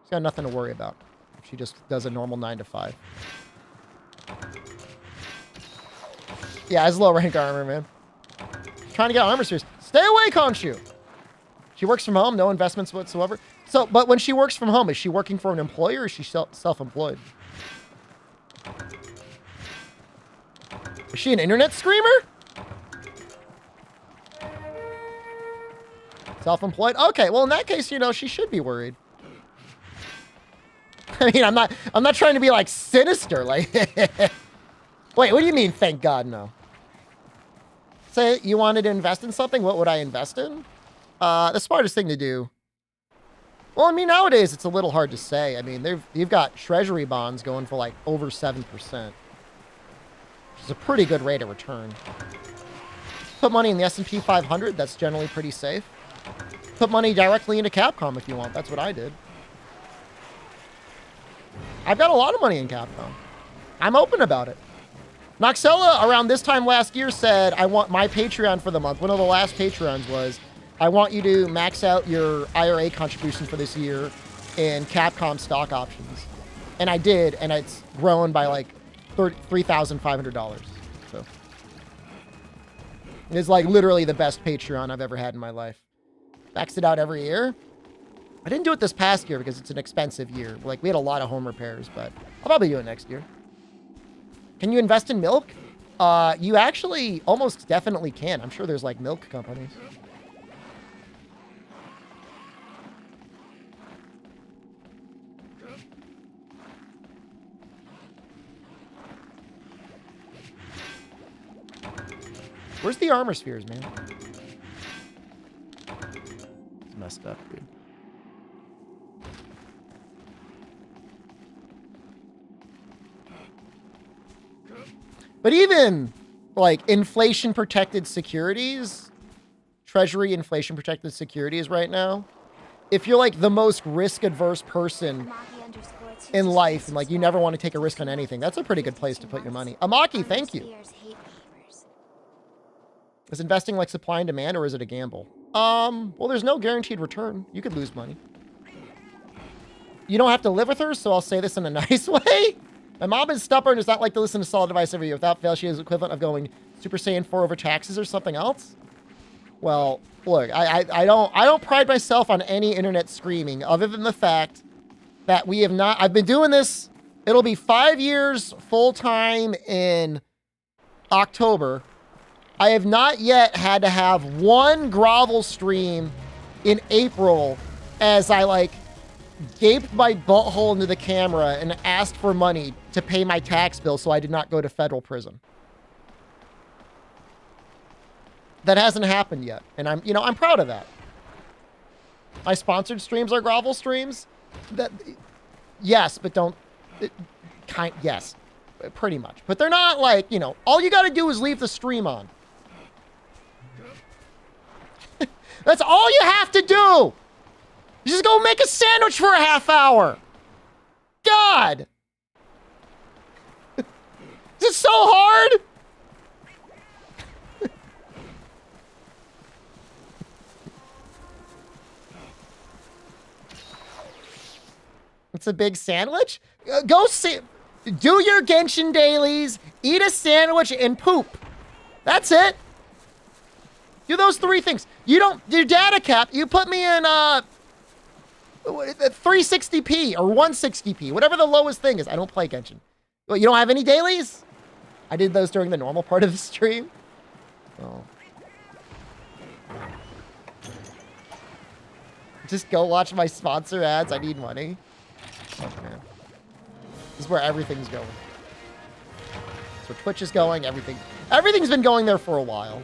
She's got nothing to worry about. She just does a normal 9-to-5. Yeah, it's low rank armor, man. Trying to get armor series. Stay away, Khonshu. She works from home, no investments whatsoever. So, but when she works from home, is she working for an employer or is she self-employed? Is she an internet screamer? Self-employed? Okay, well in that case, you know, she should be worried. I mean, I'm not trying to be like sinister, like wait, what do you mean thank God no? Say you wanted to invest in something, what would I invest in? The smartest thing to do. Well, I mean, nowadays it's a little hard to say. I mean, you've got treasury bonds going for like over 7%. Which is a pretty good rate of return. Put money in the S&P 500, that's generally pretty safe. Put money directly into Capcom if you want. That's what I did. I've got a lot of money in Capcom. I'm open about it. Noxella, around this time last year, said, I want my Patreon for the month. One of the last Patreons was, I want you to max out your IRA contribution for this year in Capcom stock options. And I did, and it's grown by like $3,500. So it's like literally the best Patreon I've ever had in my life. Max it out every year. I didn't do it this past year because it's an expensive year. Like, we had a lot of home repairs, but I'll probably do it next year. Can you invest in milk? You actually almost definitely can. I'm sure there's like milk companies. Where's the armor spheres, man? It's messed up, dude. But even, like, inflation-protected securities, Treasury inflation-protected securities right now, if you're, like, the most risk-adverse person in life, and, like, you never want to take a risk on anything, that's a pretty good place to put your money. Amaki, thank you. Is investing like supply and demand, or is it a gamble? Well, there's no guaranteed return. You could lose money. You don't have to live with her, so I'll say this in a nice way. My mom is stubborn, does not like to listen to solid advice every year. Without fail, she is equivalent of going Super Saiyan 4 over taxes or something else. Well, look, I don't pride myself on any internet screaming, other than the fact that we have not. I've been doing this. It'll be 5 years full time in October. I have not yet had to have one grovel stream in April as I like gaped my butthole into the camera and asked for money to pay my tax bill so I did not go to federal prison. That hasn't happened yet. And I'm proud of that. My sponsored streams are grovel streams. Yes, but don't, yes, pretty much. But they're not like, all you got to do is leave the stream on. That's all you have to do. You just go make a sandwich for a half hour. God. Is it so hard? It's a big sandwich? Go see. Do your Genshin dailies, eat a sandwich, and poop. That's it. Do those 3 things. You don't, your data cap, you put me in 360p or 160p, whatever the lowest thing is. I don't play Genshin. What, you don't have any dailies? I did those during the normal part of the stream. Oh. Just go watch my sponsor ads. I need money. Oh, man. This is where everything's going. That's where Twitch is going. Everything's been going there for a while.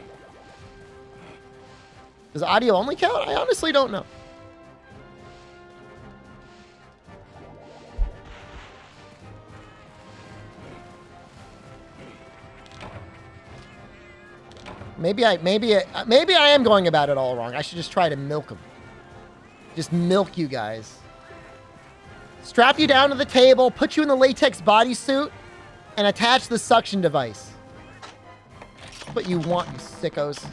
Does audio only count? I honestly don't know. Maybe I am going about it all wrong. I should just try to milk them. Just milk you guys. Strap you down to the table, put you in the latex bodysuit, and attach the suction device. That's what you want, you sickos.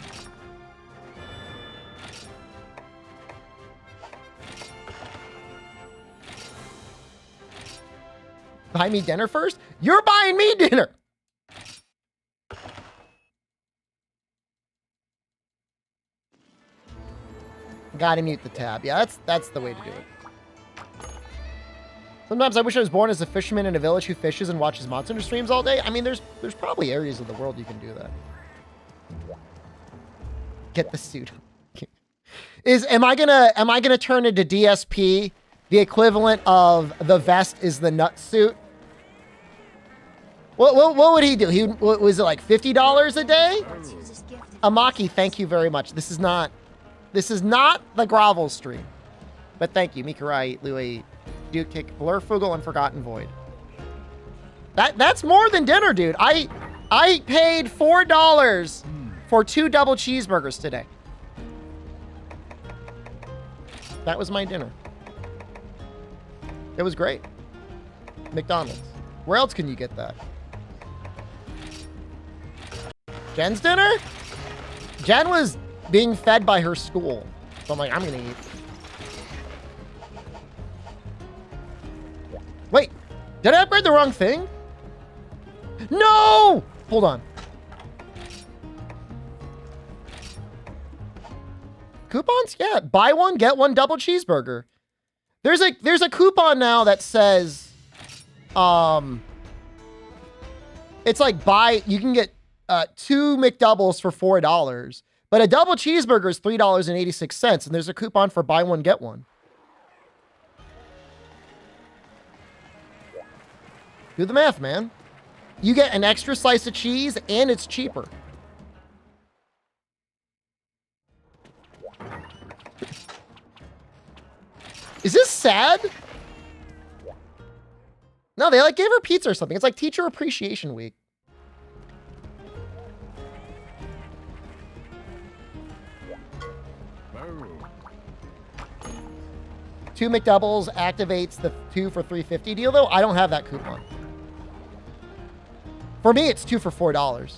Buy me dinner first? You're buying me dinner! Gotta mute the tab. Yeah, that's the way to do it. Sometimes I wish I was born as a fisherman in a village who fishes and watches Monster Hunter streams all day. I mean, there's probably areas of the world you can do that. Get the suit. Am I gonna turn into DSP? The equivalent of the vest is the nut suit. What would he do? Was it like $50 a day? Amaki, thank you very much. This is not the grovel stream. But thank you, Mikurai, Louis, Duke Kick, Blurfugel, and Forgotten Void. That's more than dinner, dude. I paid $4 for 2 double cheeseburgers today. That was my dinner. It was great. McDonald's. Where else can you get that? Jen's dinner? Jen was being fed by her school. So I'm like, I'm gonna eat. Wait, did I upgrade the wrong thing? No! Hold on. Coupons? Yeah, buy one, get one double cheeseburger. There's a coupon now that says, it's like you can get 2 McDoubles for $4, but a double cheeseburger is $3.86, and there's a coupon for buy one, get one. Do the math, man. You get an extra slice of cheese, and it's cheaper. Is this sad? No, they like gave her pizza or something. It's like Teacher Appreciation Week. Two McDoubles activates the 2 for $3.50 deal, though. I don't have that coupon. For me, it's 2 for $4.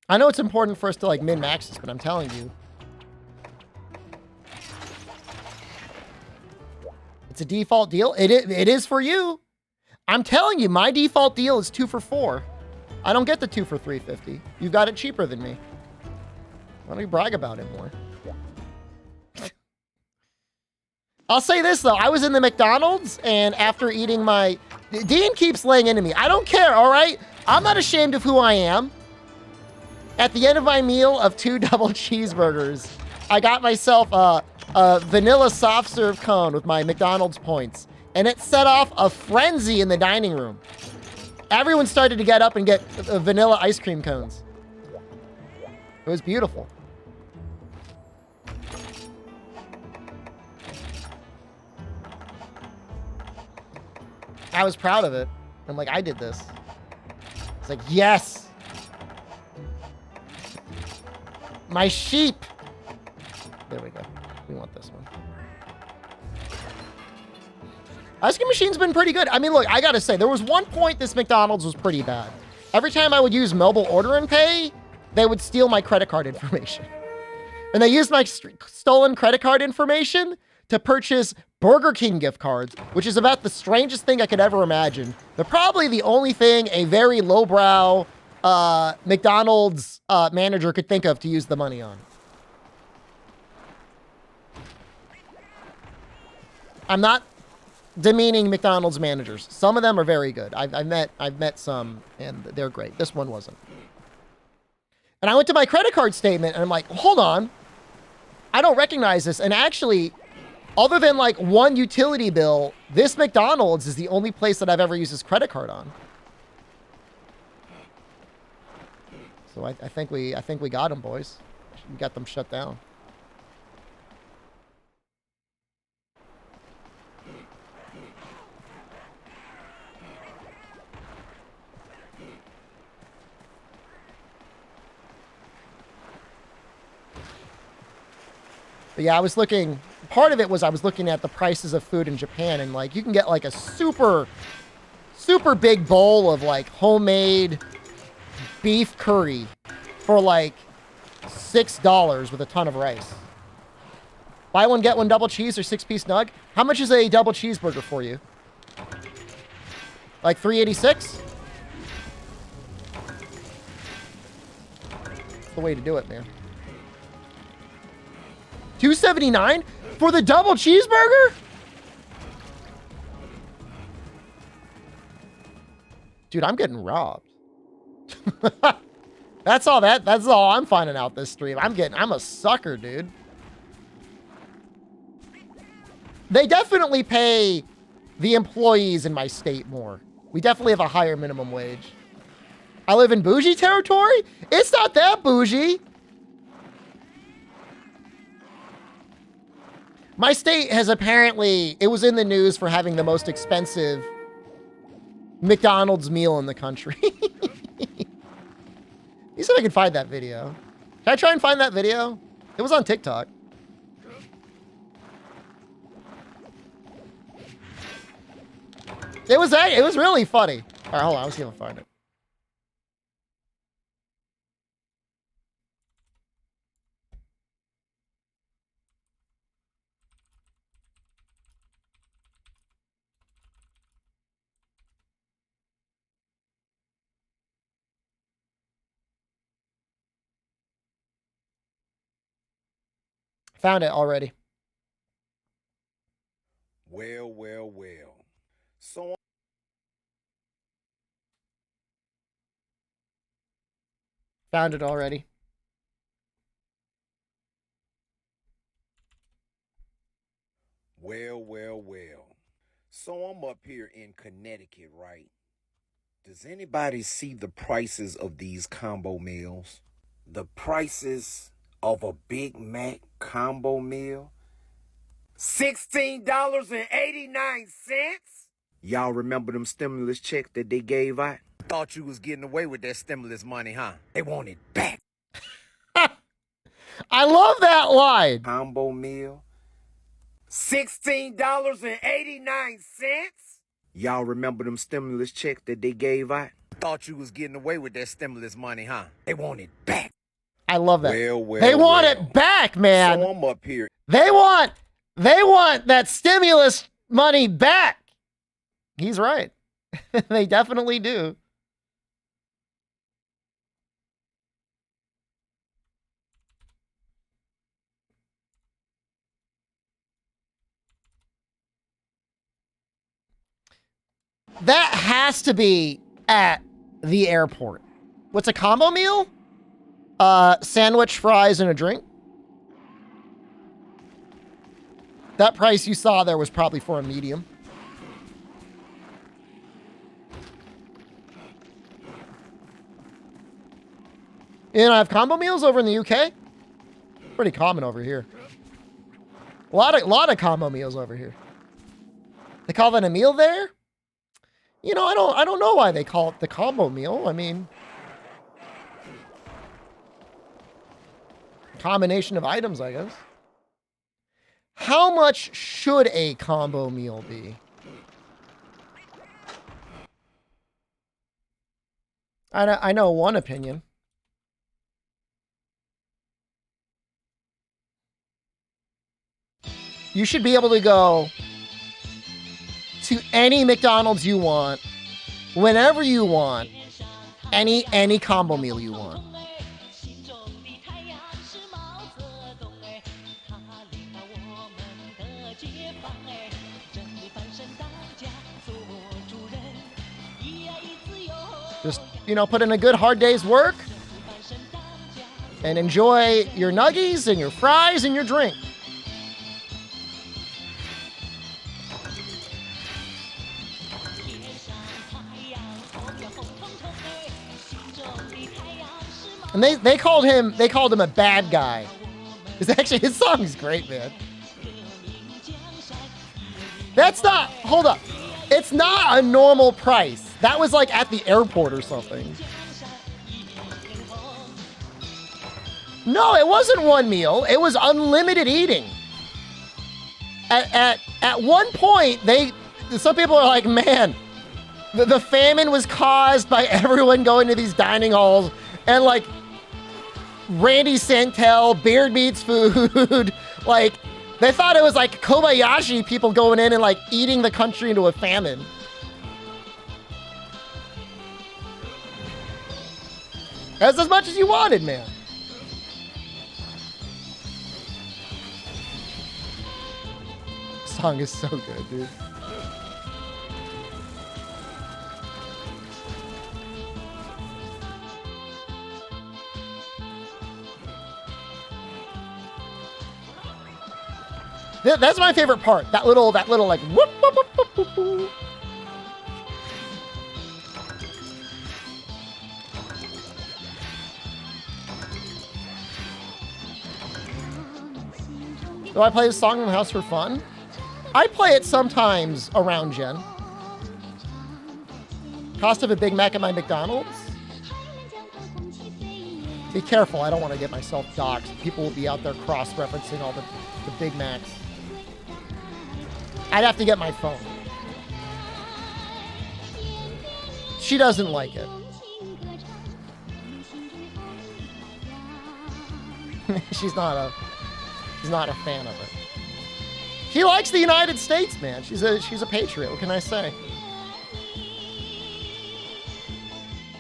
I know it's important for us to like min-max this, but I'm telling you. It's a default deal. It is for you. I'm telling you, my default deal is 2 for $4. I don't get the 2 for $3.50. You got it cheaper than me. Why don't you brag about it more? I'll say this though. I was in the McDonald's and after eating my... Dean keeps laying into me. I don't care, all right? I'm not ashamed of who I am. At the end of my meal of 2 double cheeseburgers, I got myself a vanilla soft serve cone with my McDonald's points, and it set off a frenzy in the dining room. Everyone started to get up and get vanilla ice cream cones. It was beautiful. I was proud of it. I'm like, I did this. It's like, yes. My sheep. There we go. We want this one. Ice cream machine's been pretty good. I mean, look, I gotta say, there was one point this McDonald's was pretty bad. Every time I would use mobile order and pay, they would steal my credit card information. And they used my stolen credit card information to purchase Burger King gift cards, which is about the strangest thing I could ever imagine. They're probably the only thing a very lowbrow McDonald's manager could think of to use the money on. I'm not demeaning McDonald's managers. Some of them are very good. I've met some, and they're great. This one wasn't. And I went to my credit card statement, and I'm like, hold on. I don't recognize this. And actually, other than like one utility bill, this McDonald's is the only place that I've ever used this credit card on. So I think we got them, boys. We got them shut down. But yeah, I was looking, part of it was I was looking at the prices of food in Japan, and like you can get like a super big bowl of like homemade beef curry for like $6 with a ton of rice. Buy one, get one double cheese or 6-piece nug. How much is a double cheeseburger for you? Like $3.86? That's the way to do it, man. $2.79 for the double cheeseburger? Dude, I'm getting robbed. That's all I'm finding out this stream. I'm a sucker, dude. They definitely pay the employees in my state more. We definitely have a higher minimum wage. I live in bougie territory? It's not that bougie. My state has apparently, it was in the news for having the most expensive McDonald's meal in the country. Let me see if I can find that video. Can I try and find that video? It was on TikTok. It was really funny. All right, hold on. Let's see if I can find it. Found it already. Well. So Found it already. Well. So I'm up here in Connecticut, right? Does anybody see the prices of these combo meals? The prices of a Big Mac combo meal? $16.89? Y'all remember them stimulus checks that they gave out? Thought you was getting away with that stimulus money, huh? They want it back. I love that line. Combo meal? $16.89? Y'all remember them stimulus checks that they gave out? Thought you was getting away with that stimulus money, huh? They want it back. I love that. Well. They want it back, man. So I'm up here. They want that stimulus money back. He's right. They definitely do. That has to be at the airport. What's a combo meal? Sandwich, fries, and a drink. That price you saw there was probably for a medium. You know, I have combo meals over in the UK. Pretty common over here. A lot of combo meals over here. They call that a meal there? You know, I don't know why they call it the combo meal. I mean, combination of items, I guess. How much should a combo meal be? I know one opinion. You should be able to go to any McDonald's you want, whenever you want, any combo meal you want. Just, you know, put in a good hard day's work and enjoy your nuggies and your fries and your drink. And they called him a bad guy. Because actually his song's great, man. That's not, hold up. It's not a normal price. That was like at the airport or something. No, it wasn't one meal. It was unlimited eating. At one point, some people are like, man, the famine was caused by everyone going to these dining halls and like Randy Santel, Beard Meats Food, like they thought it was like Kobayashi people going in and like eating the country into a famine. That's as much as you wanted, man. This song is so good, dude. That's my favorite part. That little like whoop, whoop, whoop, whoop, whoop, whoop. Do I play this song in the house for fun? I play it sometimes around Jen. Cost of a Big Mac at my McDonald's? Be careful, I don't want to get myself doxxed. People will be out there cross-referencing all the Big Macs. I'd have to get my phone. She doesn't like it. She's not a fan of it. She likes the United States, man. She's a patriot. What can I say?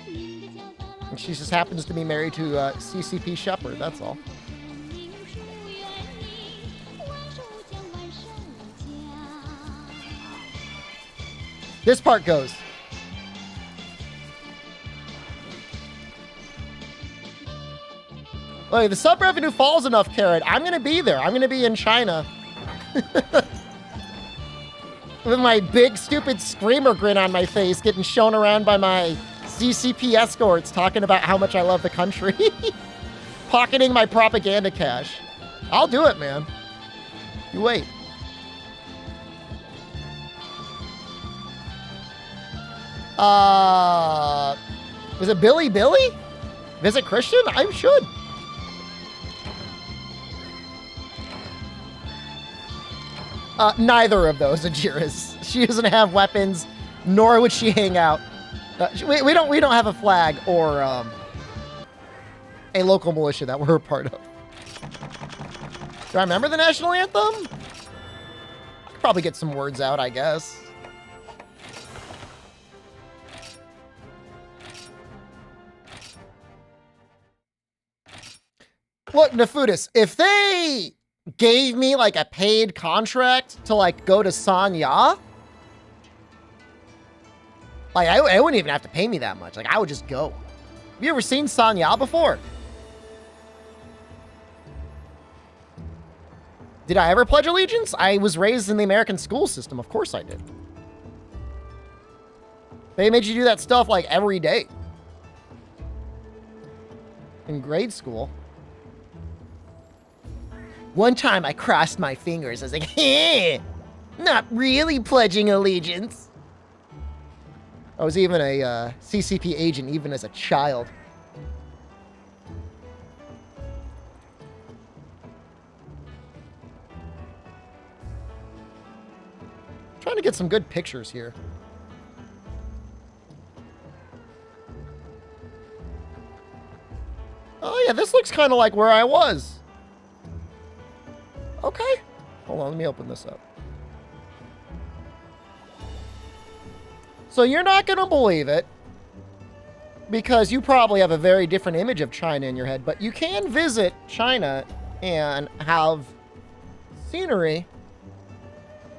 And she just happens to be married to SDShepard. That's all. This part goes. Look, the sub revenue falls enough, Carrot. I'm going to be there. I'm going to be in China. With my big, stupid screamer grin on my face, getting shown around by my CCP escorts, talking about how much I love the country. Pocketing my propaganda cash. I'll do it, man. You wait. Was it Billy? Visit Christian? I should. Neither of those, Ajiras. She doesn't have weapons, nor would she hang out. We don't have a flag or a local militia that we're a part of. Do I remember the national anthem? I could probably get some words out, I guess. Look, Nefudis, if they gave me like a paid contract to like go to Sanya, like I wouldn't even have to pay me that much. Like I would just go. Have you ever seen Sanya before? Did I ever pledge allegiance? I was raised in the American school system. Of course I did. They made you do that stuff like every day. In grade school. One time I crossed my fingers. I was like, hey, not really pledging allegiance. I was even a CCP agent, even as a child. Trying to get some good pictures here. Oh yeah, this looks kind of like where I was. Okay. Hold on, let me open this up. So you're not going to believe it because you probably have a very different image of China in your head, but you can visit China and have scenery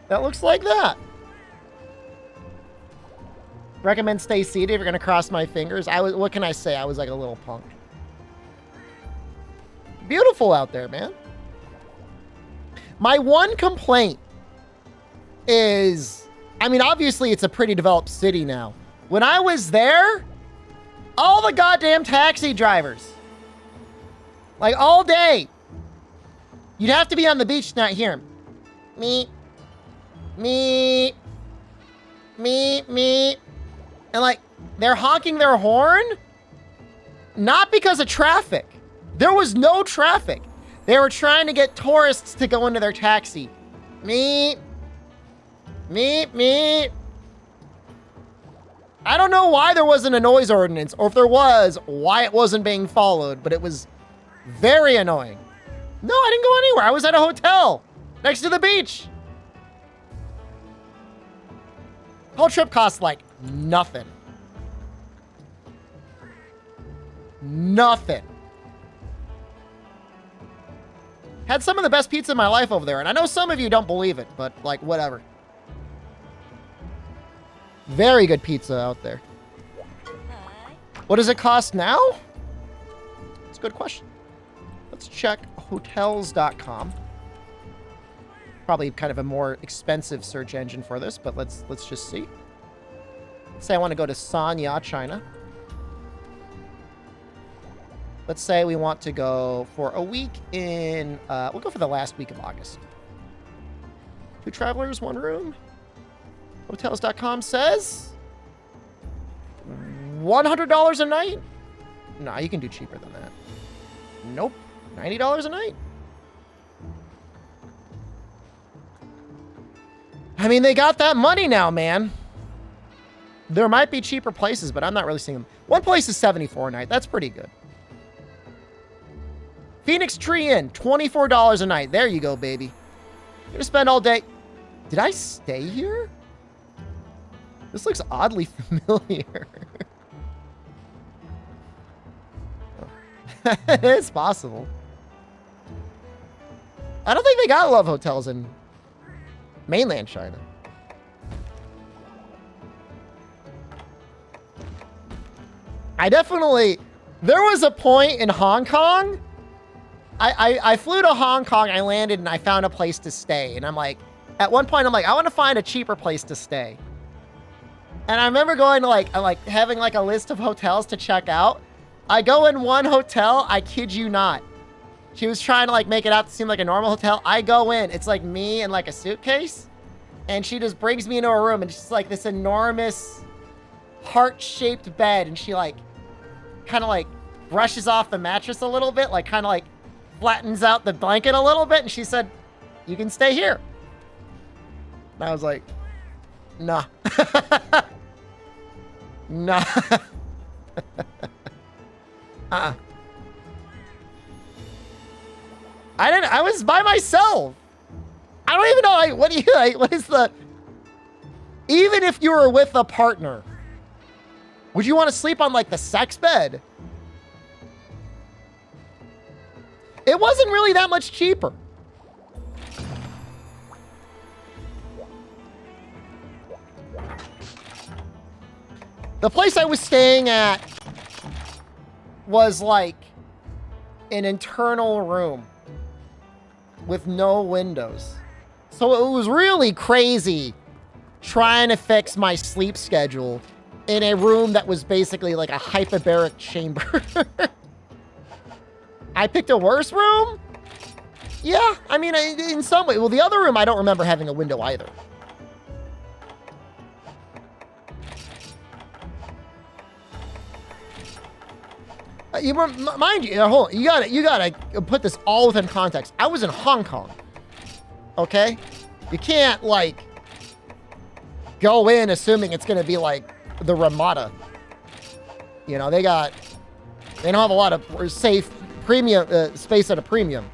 that looks like that. Recommend stay seated if you're going to cross my fingers. What can I say? I was like a little punk. Beautiful out there, man. My one complaint is, I mean, obviously it's a pretty developed city now. When I was there, all the goddamn taxi drivers, like all day, you'd have to be on the beach to not hear them. Me. And like, they're honking their horn, not because of traffic. There was no traffic. They were trying to get tourists to go into their taxi. Me. I don't know why there wasn't a noise ordinance, or if there was, why it wasn't being followed, but it was very annoying. No, I didn't go anywhere. I was at a hotel next to the beach. Whole trip cost like nothing. Nothing. Had some of the best pizza in my life over there, and I know some of you don't believe it, but like, whatever. Very good pizza out there. What does it cost now? That's a good question. Let's check hotels.com. Probably kind of a more expensive search engine for this, but let's just see. Let's say I want to go to Sanya, China. Let's say we want to go for a week in, we'll go for the last week of August. 2 travelers, 1 room. Hotels.com says $100 a night? Nah, you can do cheaper than that. Nope. $90 a night? I mean, they got that money now, man. There might be cheaper places, but I'm not really seeing them. One place is $74 a night. That's pretty good. Phoenix Tree Inn, $24 a night. There you go, baby. You're gonna spend all day. Did I stay here? This looks oddly familiar. It's possible. I don't think they got love hotels in mainland China. There was a point in Hong Kong. I flew to Hong Kong, I landed, and I found a place to stay. And I'm like, at one point, I'm like, I want to find a cheaper place to stay. And I remember going to having like a list of hotels to check out. I go in one hotel, I kid you not. She was trying to like make it out to seem like a normal hotel. I go in, it's like me and like a suitcase. And she just brings me into a room and she's like this enormous heart-shaped bed. And she like, kind of like brushes off the mattress a little bit, like kind of like flattens out the blanket a little bit. And she said, you can stay here. And I was like, nah. Nah. I was by myself. I don't even know, like, what do you, like, what is the, even if you were with a partner, would you want to sleep on, like, the sex bed? It wasn't really that much cheaper. The place I was staying at was like an internal room with no windows. So it was really crazy trying to fix my sleep schedule in a room that was basically like a hyperbaric chamber. I picked a worse room? Yeah, I mean, in some way. Well, the other room, I don't remember having a window either. Mind you, hold on, you gotta put this all within context. I was in Hong Kong, okay? You can't like go in assuming it's gonna be like the Ramada. You know, they don't have a lot of safe premium space at a premium.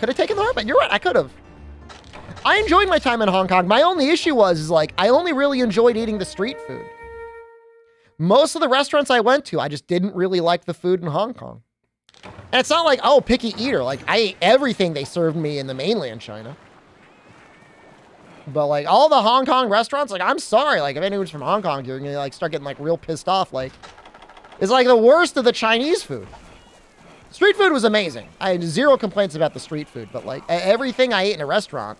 Could have taken the hard path. You're right. I could have. I enjoyed my time in Hong Kong. My only issue was like, I only really enjoyed eating the street food. Most of the restaurants I went to, I just didn't really like the food in Hong Kong. And it's not like, oh, picky eater. Like, I ate everything they served me in the mainland China. But, like, all the Hong Kong restaurants, like, I'm sorry. Like, if anyone's from Hong Kong, you're going to, like, start getting, like, real pissed off. Like, it's, like, the worst of the Chinese food. Street food was amazing. I had zero complaints about the street food. But, like, everything I ate in a restaurant,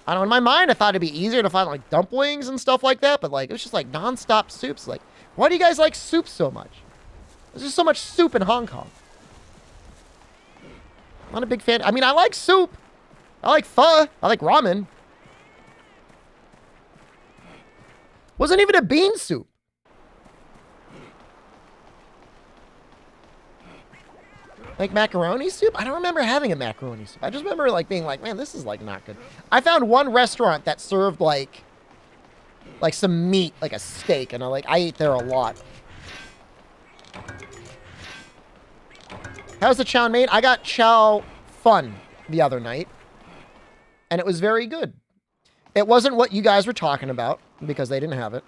I don't know, in my mind, I thought it'd be easier to find, like, dumplings and stuff like that. But, like, it was just, like, nonstop soups. Like, why do you guys like soup so much? There's just so much soup in Hong Kong. I'm not a big fan. I mean, I like soup. I like pho. I like ramen. Wasn't even a bean soup. Like macaroni soup? I don't remember having a macaroni soup. I just remember like being like, man, this is like not good. I found one restaurant that served like some meat, like a steak, and I ate there a lot. How's the chow mein? I got chow fun the other night, and it was very good. It wasn't what you guys were talking about, because they didn't have it.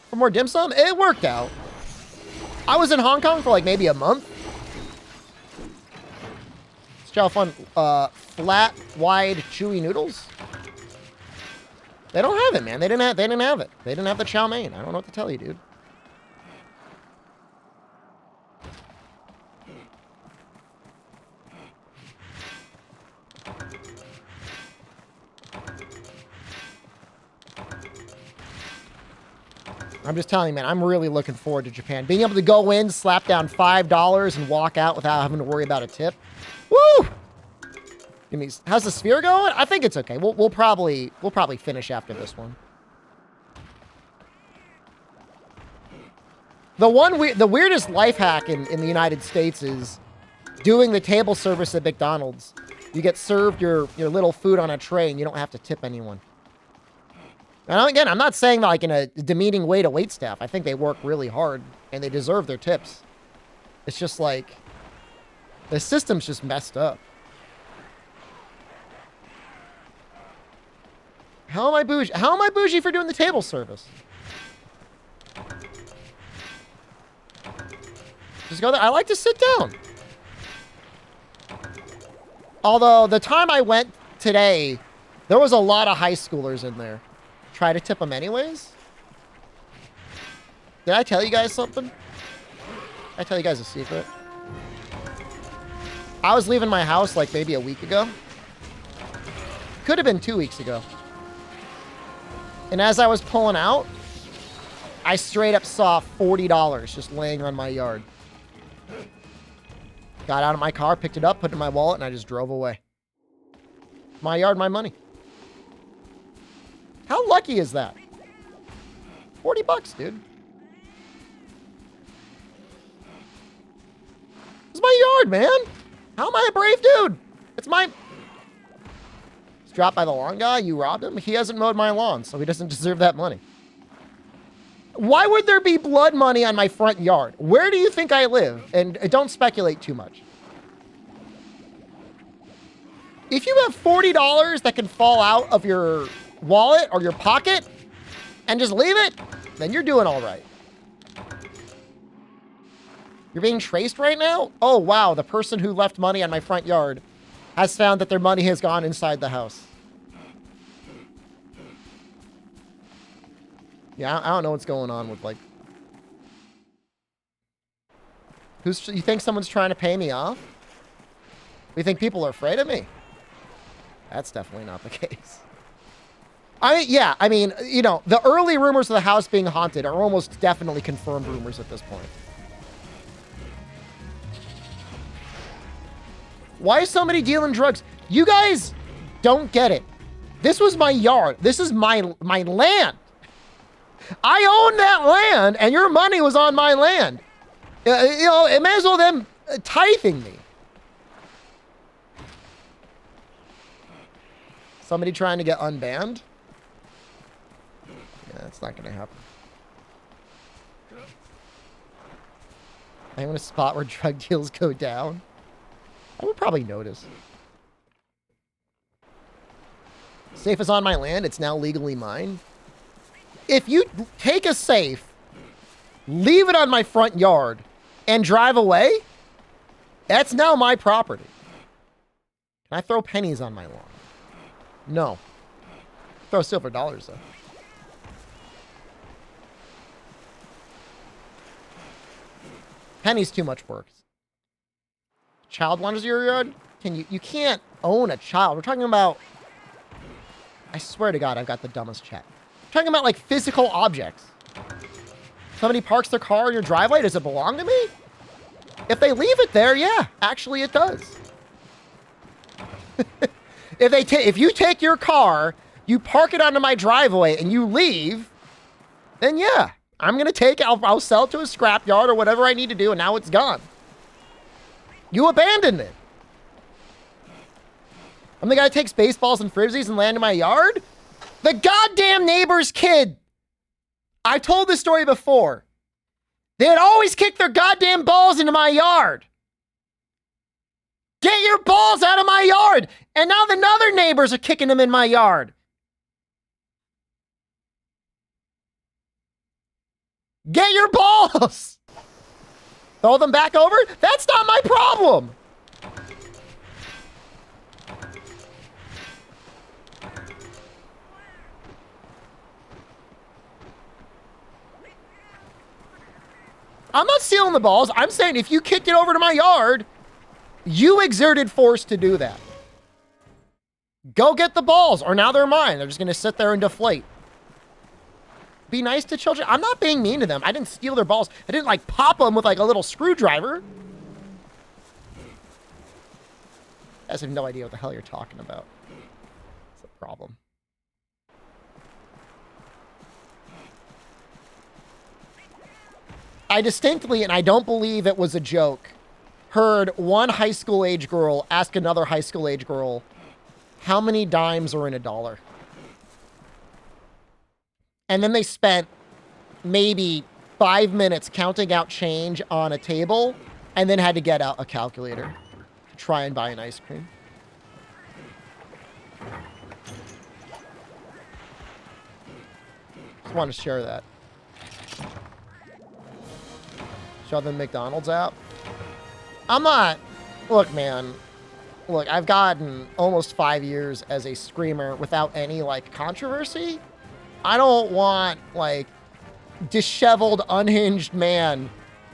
For more dim sum, it worked out. I was in Hong Kong for like maybe a month. It's chow fun, flat, wide, chewy noodles. They don't have it, man. They didn't have it. They didn't have the chow mein. I don't know what to tell you, dude. I'm just telling you, man, I'm really looking forward to Japan. Being able to go in, slap down $5 and walk out without having to worry about a tip. Woo! Give me, how's the sphere going? I think it's okay. We'll probably finish after this one. The weirdest life hack in the United States is doing the table service at McDonald's. You get served your little food on a tray and you don't have to tip anyone. And again, I'm not saying that like in a demeaning way to wait staff. I think they work really hard and they deserve their tips. It's just like the system's just messed up. How am I bougie? How am I bougie for doing the table service? Just go there. I like to sit down. Although the time I went today, there was a lot of high schoolers in there. Try to tip them anyways? Did I tell you guys something? Did I tell you guys a secret? I was leaving my house like maybe a week ago. Could have been 2 weeks ago. And as I was pulling out, I straight up saw $40 just laying on my yard. Got out of my car, picked it up, put it in my wallet, and I just drove away. My yard, my money. How lucky is that? 40 bucks, dude. It's my yard, man. How am I a brave dude? It's my... It's dropped by the lawn guy. You robbed him. He hasn't mowed my lawn, so he doesn't deserve that money. Why would there be blood money on my front yard? Where do you think I live? And don't speculate too much. If you have $40 that can fall out of your wallet or your pocket and just leave it, then you're doing all right. You're being traced right now? Oh, wow. The person who left money on my front yard has found that their money has gone inside the house. Yeah, I don't know what's going on with, like... You think someone's trying to pay me off? You think people are afraid of me? That's definitely not the case. I mean, you know, the early rumors of the house being haunted are almost definitely confirmed rumors at this point. Why is somebody dealing drugs? You guys don't get it. This was my yard. This is my land. I own that land, and your money was on my land. You know, it may as well them tithing me. Somebody trying to get unbanned? Yeah, that's not going to happen. I want a spot where drug deals go down. I would probably notice. Safe is on my land. It's now legally mine. If you take a safe, leave it on my front yard, and drive away, that's now my property. Can I throw pennies on my lawn? No. Throw silver dollars, though. Pennies too much work. Child wanders your yard? You can't own a child. We're talking about, I swear to God, I've got the dumbest chat. We're talking about like physical objects. Somebody parks their car in your driveway, does it belong to me? If they leave it there, yeah, actually it does. If you take your car, you park it onto my driveway and you leave, then yeah, I'm going to take it, I'll sell it to a scrapyard or whatever I need to do, and now it's gone. You abandoned it. I'm the guy that takes baseballs and frisbees and land in my yard? The goddamn neighbor's kid. I told this story before. They'd always kick their goddamn balls into my yard. Get your balls out of my yard. And now the other neighbors are kicking them in my yard. Get your balls. Throw them back over? That's not my problem. I'm not stealing the balls. I'm saying if you kicked it over to my yard, you exerted force to do that. Go get the balls, or now they're mine. They're just going to sit there and deflate. Be nice to children. I'm not being mean to them. I didn't steal their balls. I didn't like pop them with like a little screwdriver. You guys have no idea what the hell you're talking about. It's a problem. I distinctly, and I don't believe it was a joke, heard one high school age girl ask another high school age girl, how many dimes are in $1? And then they spent maybe 5 minutes counting out change on a table and then had to get out a calculator to try and buy an ice cream. Just want to share that. Show the McDonald's app. I'm not... Look, man. Look, I've gotten almost 5 years as a screamer without any, like, controversy. I don't want, like, disheveled, unhinged man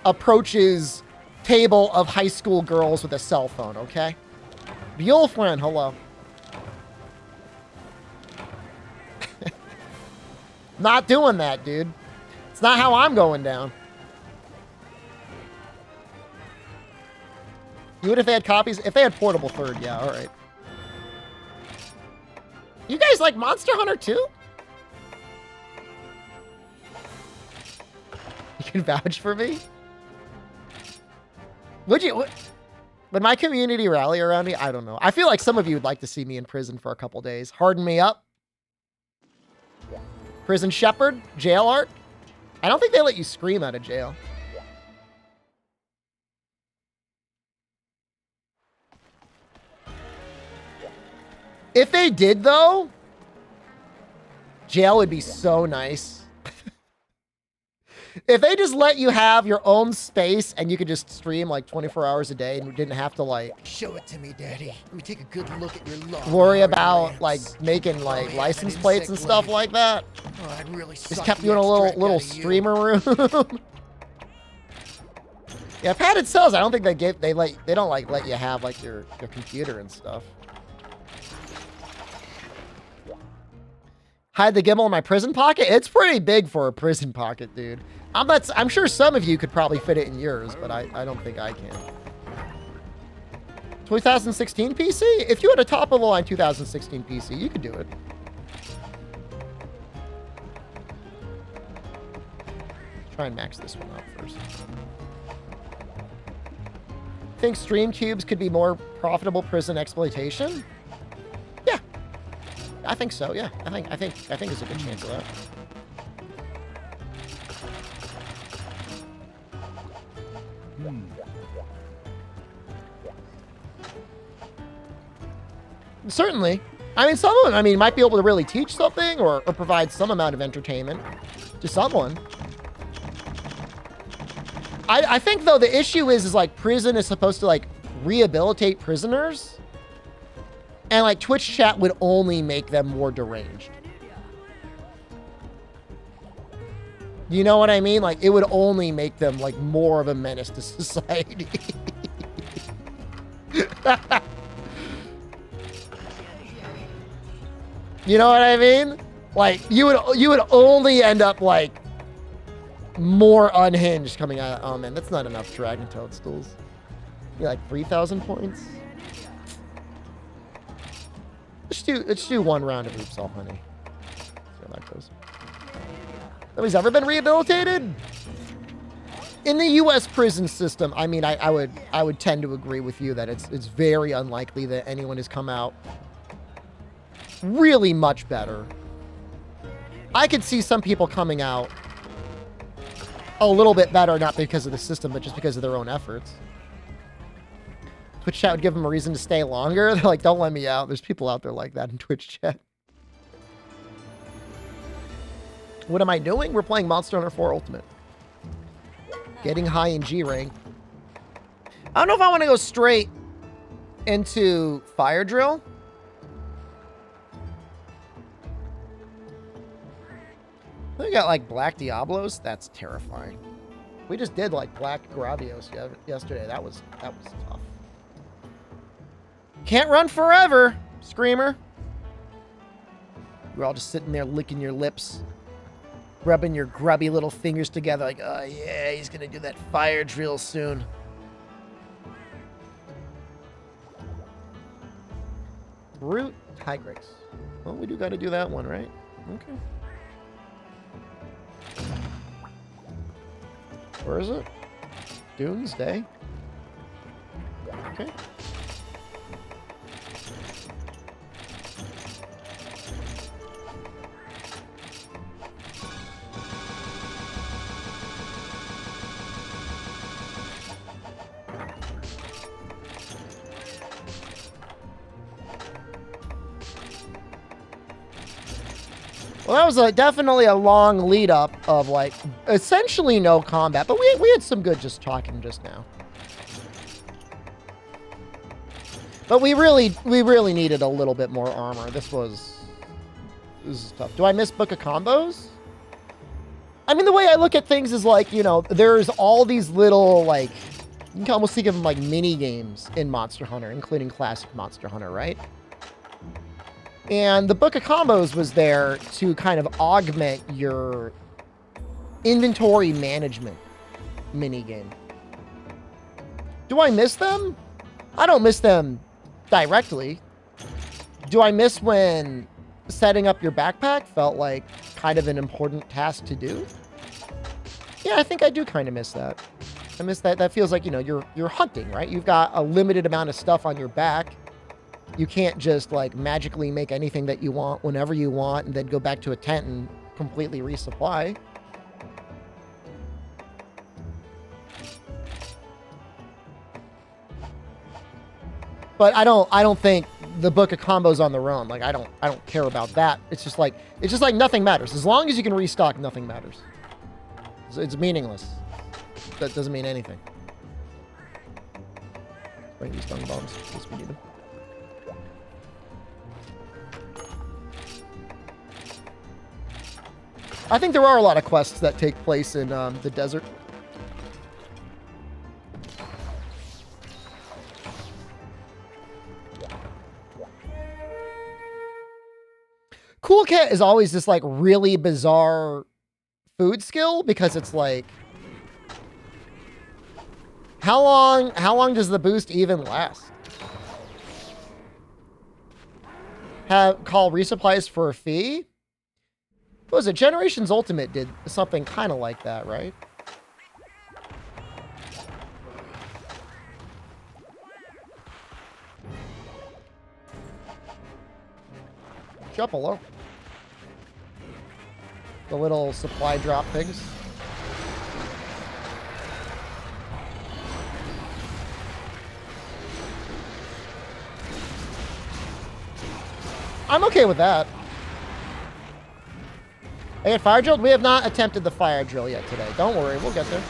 approaches table of high school girls with a cell phone, okay? Buell friend, hello. Not doing that, dude. It's not how I'm going down. You would if they had copies? If they had portable third, yeah, all right. You guys like Monster Hunter too? You can vouch for me? Would you? Would my community rally around me? I don't know. I feel like some of you would like to see me in prison for a couple days. Harden me up. Prison Shepherd? Jail art? I don't think they let you scream out of jail. If they did, though, jail would be so nice. If they just let you have your own space and you could just stream like 24 hours a day and didn't have to like... Show it to me, Daddy. Let me take a good look at your love. Worry about like making like license plates and stuff like that. Oh, I'd really just kept you in a little streamer room. Yeah, padded cells. I don't think they don't like let you have like your computer and stuff. Hide the gimbal in my prison pocket? It's pretty big for a prison pocket, dude. I'm sure some of you could probably fit it in yours, but I don't think I can. 2016 PC? If you had a top-of-the-line 2016 PC, you could do it. Try and max this one out first. Think stream cubes could be more profitable prison exploitation? Yeah. I think so, yeah. I think there's a good chance of that. Certainly. I mean, some of them, I mean, might be able to really teach something or provide some amount of entertainment to someone. I think, though, the issue is like prison is supposed to, like, rehabilitate prisoners. And, like, Twitch chat would only make them more deranged. You know what I mean? Like, it would only make them, like, more of a menace to society. You know what I mean? Like, you would only end up, like, more unhinged coming out. Oh, man, that's not enough Dragon Toadstools. You like 3,000 points? Let's do one round of Oops All Honey. See how that goes. Nobody's ever been rehabilitated? In the U.S. prison system, I mean, I would tend to agree with you that it's very unlikely that anyone has come out really much better. I could see some people coming out a little bit better, not because of the system, but just because of their own efforts. Twitch chat would give them a reason to stay longer. They're like, don't let me out. There's people out there like that in Twitch chat. What am I doing? We're playing Monster Hunter 4 Ultimate. Getting high in G rank. I don't know if I want to go straight into Fire Drill. We got like Black Diablos. That's terrifying. We just did like Black Gravios yesterday. That was tough. Can't run forever, Screamer. We're all just sitting there licking your lips, rubbing your grubby little fingers together like, oh yeah, he's gonna do that fire drill soon. Brute Tigrex. Well, we do gotta do that one, right? Okay. Where is it? Doomsday. Okay. Well, that was definitely a long lead up of like essentially no combat, but we had some good just talking just now. But we really needed a little bit more armor. This is tough. Do I miss Book of Combos? I mean, the way I look at things is like, you know, there's all these little like, you can almost think of them like mini games in Monster Hunter, including classic Monster Hunter, right? And the Book of Combos was there to kind of augment your inventory management minigame. Do I miss them? I don't miss them directly. Do I miss when setting up your backpack felt like kind of an important task to do? Yeah, I think I do kind of miss that. I miss that. That feels like, you know, you're hunting, right? You've got a limited amount of stuff on your back. You can't just like magically make anything that you want whenever you want and then go back to a tent and completely resupply. But I don't think the Book of Combos on their own. Like I don't care about that. It's just like nothing matters. As long as you can restock, nothing matters. It's meaningless. That doesn't mean anything. Bring these dung bombs in case we need them. I think there are a lot of quests that take place in the desert. Cool Cat is always this like really bizarre food skill because it's like, how long does the boost even last? Call resupplies for a fee? What was it? Generations Ultimate did something kind of like that, right? Jump below. The little supply drop things. I'm okay with that. I get fire drilled? We have not attempted the fire drill yet today. Don't worry, we'll get there.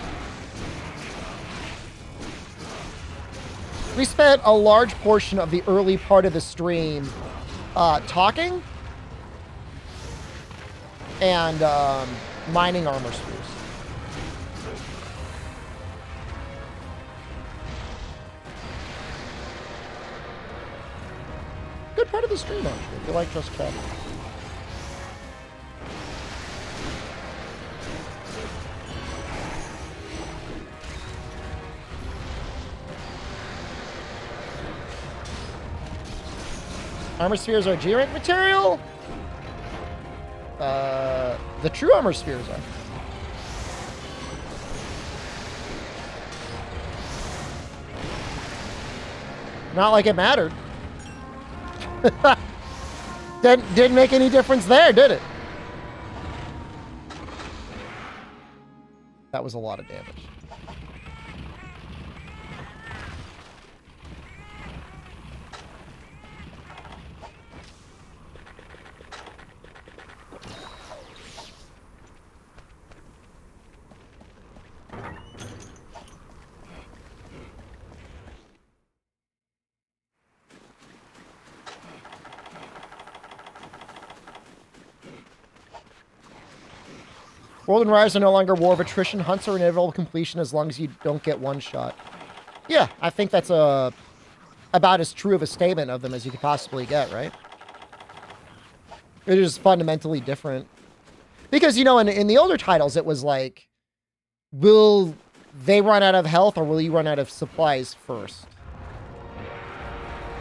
We spent a large portion of the early part of the stream talking and mining armor spheres. Good part of the stream, actually, if you like just chatting. Armor spheres are G-rank material? The true armor spheres are. Not like it mattered. Didn't make any difference there, did it? That was a lot of damage. World and Rise are no longer war of attrition. Hunts are inevitable completion as long as you don't get one shot. Yeah, I think that's about as true of a statement of them as you could possibly get, right? It is fundamentally different. Because, you know, in the older titles, it was like, will they run out of health or will you run out of supplies first?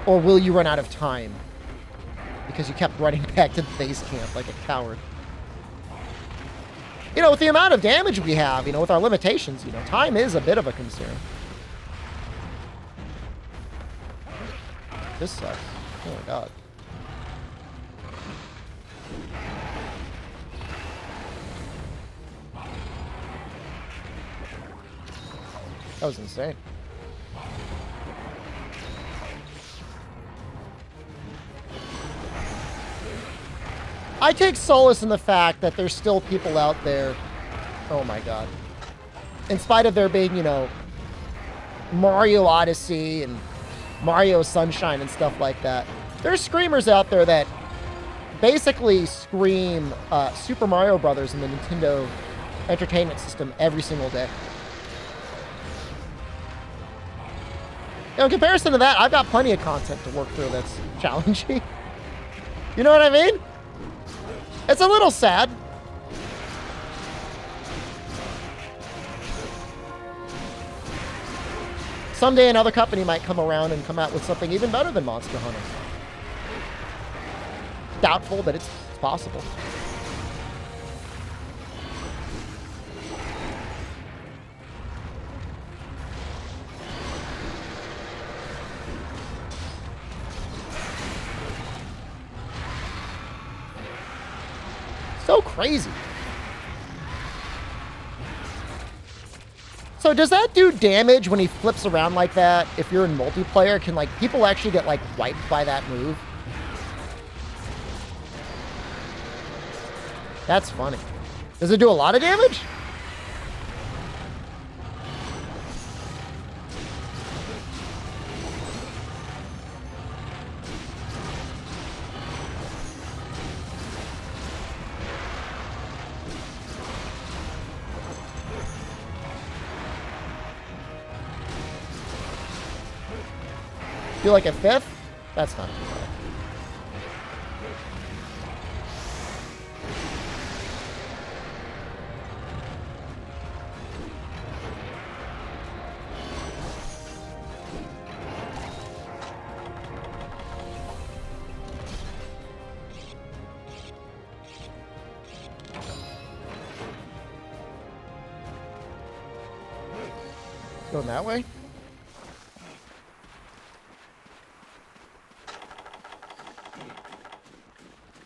Or will you run out of time? Because you kept running back to the base camp like a coward. You know, with the amount of damage we have, you know, with our limitations, you know, time is a bit of a concern. This sucks. Oh my god. That was insane. I take solace in the fact that there's still people out there. Oh my god. In spite of there being, you know, Mario Odyssey and Mario Sunshine and stuff like that, there's screamers out there that basically scream Super Mario Brothers in the Nintendo Entertainment System every single day. You know, in comparison to that, I've got plenty of content to work through that's challenging. You know what I mean? It's a little sad. Someday another company might come around and come out with something even better than Monster Hunter. Doubtful, but it's possible. So crazy. So does that do damage when he flips around like that? If you're in multiplayer, can like people actually get like wiped by that move? That's funny. Does it do a lot of damage? Do like a fifth? That's not too bad. Going that way?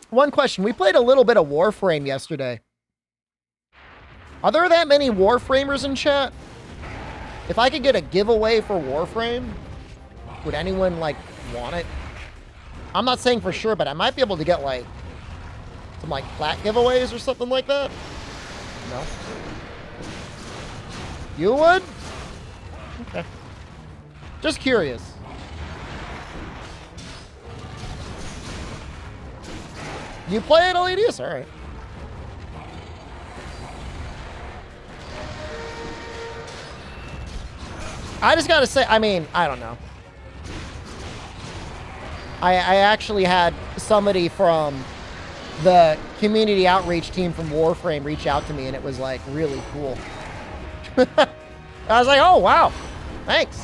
One question. We played a little bit of Warframe yesterday. Are there that many Warframers in chat? If I could get a giveaway for Warframe, would anyone, like, want it? I'm not saying for sure, but I might be able to get like some like plat giveaways or something like that. No. You would? Okay. Just curious. You play it, LEDs? All right. I just gotta say, I mean, I don't know. I actually had somebody from the community outreach team from Warframe reach out to me, and it was like really cool. I was like, oh wow, thanks.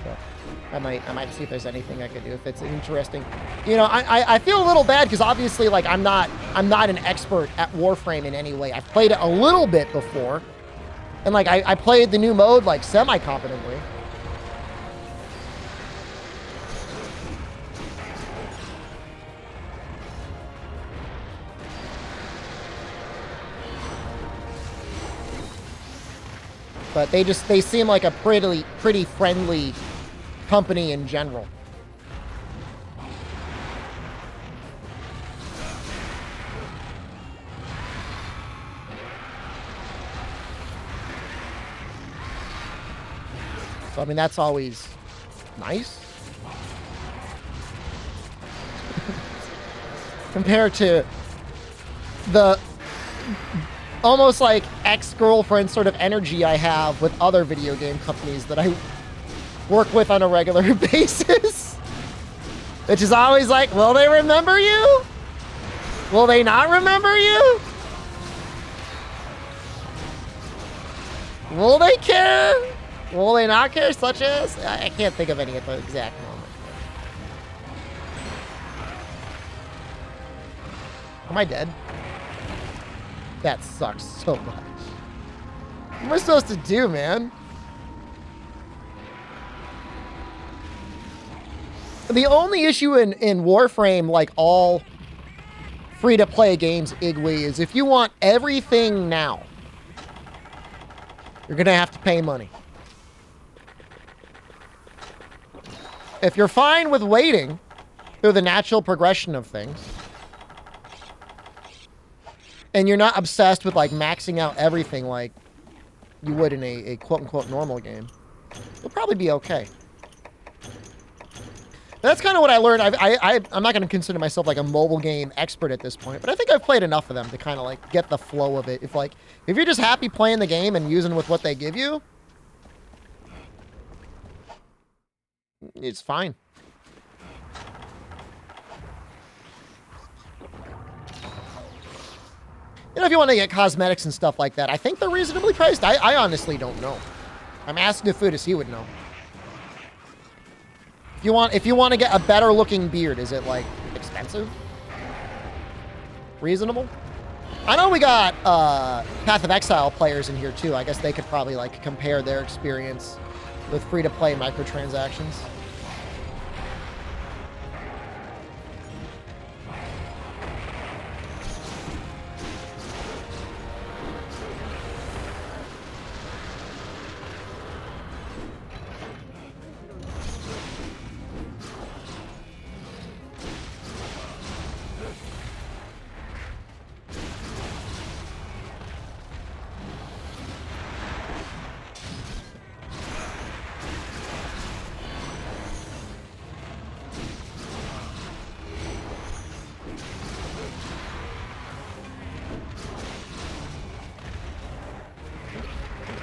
So, I might see if there's anything I could do if it's interesting. You know, I feel a little bad because obviously like I'm not an expert at Warframe in any way. I've played it a little bit before. And, like, I played the new mode, like, semi-competently. But they seem like a pretty friendly company in general. So, I mean, that's always nice. Compared to the almost like ex-girlfriend sort of energy I have with other video game companies that I work with on a regular basis. Which is always like, will they remember you? Will they not remember you? Will they care? Will they not care, such as? I can't think of any at the exact moment. Am I dead? That sucks so much. What am I supposed to do, man? The only issue in Warframe, like all free-to-play games, Igwe, is if you want everything now, you're gonna have to pay money. If you're fine with waiting through the natural progression of things, and you're not obsessed with like maxing out everything like you would in a quote-unquote normal game, you'll probably be okay. That's kind of what I learned. I'm not going to consider myself like a mobile game expert at this point, but I think I've played enough of them to kind of like get the flow of it. If you're just happy playing the game and using with what they give you, it's fine. You know, if you want to get cosmetics and stuff like that, I think they're reasonably priced. I honestly don't know. I'm asking Foodus, he would know. If you want to get a better looking beard, is it like expensive? Reasonable? I know we got Path of Exile players in here too. I guess they could probably like compare their experience with free-to-play microtransactions.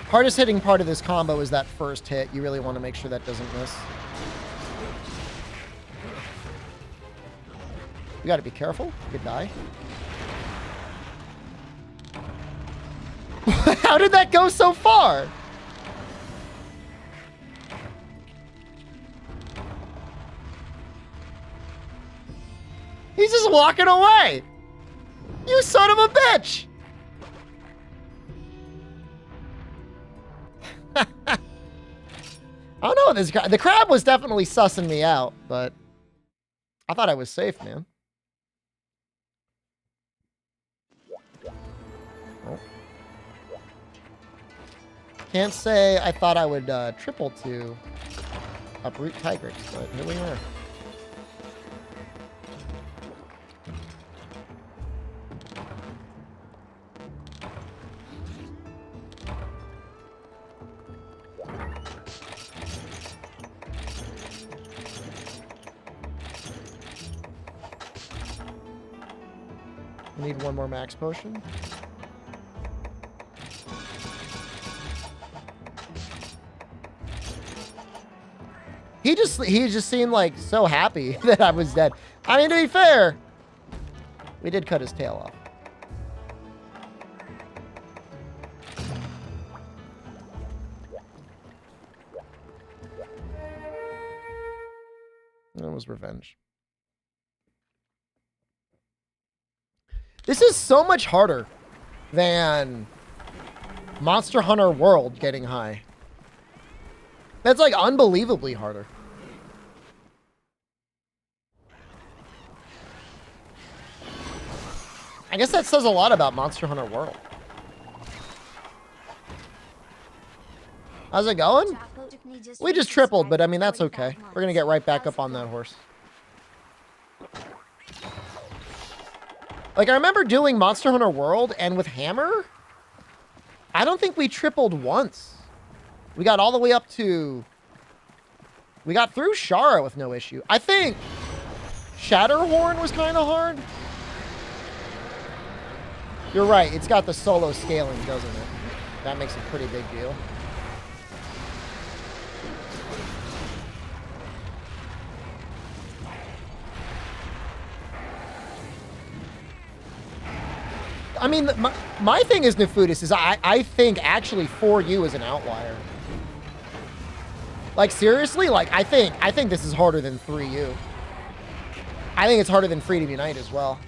Hardest hitting part of this combo is that first hit. You really want to make sure that doesn't miss. You got to be careful. You could die. How did that go so far? He's just walking away. You son of a bitch. I don't know. The crab was definitely sussing me out, but I thought I was safe, man. Oh. Can't say I thought I would triple to uproot Tigrex, but here we are. I need one more max potion. He just seemed like so happy that I was dead. I mean, to be fair, we did cut his tail off. That was revenge. This is so much harder than Monster Hunter World getting high. That's like unbelievably harder. I guess that says a lot about Monster Hunter World. How's it going? We just tripled, but I mean, that's okay. We're gonna get right back up on that horse. Like, I remember doing Monster Hunter World, and with Hammer, I don't think we tripled once. We got all the way up to... We got through Shara with no issue. I think Shatterhorn was kind of hard. You're right. It's got the solo scaling, doesn't it? That makes a pretty big deal. I mean, my thing is Nefudis is I think actually 4U is an outlier. Like, seriously, like, I think this is harder than 3U. I think it's harder than Freedom Unite as well.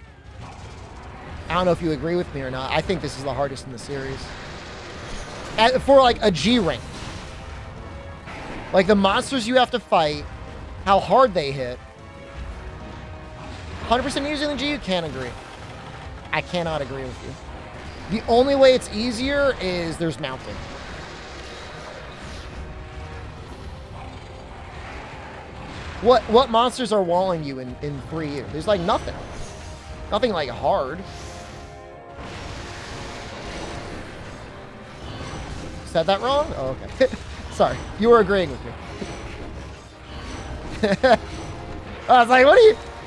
I don't know if you agree with me or not. I think this is the hardest in the series. For, like, a G rank. Like, the monsters you have to fight, how hard they hit. 100% easier than G, you can't agree. I cannot agree with you. The only way it's easier is there's mounting. What monsters are walling you in 3U? There's like nothing. Nothing like hard. Said that wrong? Oh, okay. Sorry. You were agreeing with me. I was like, what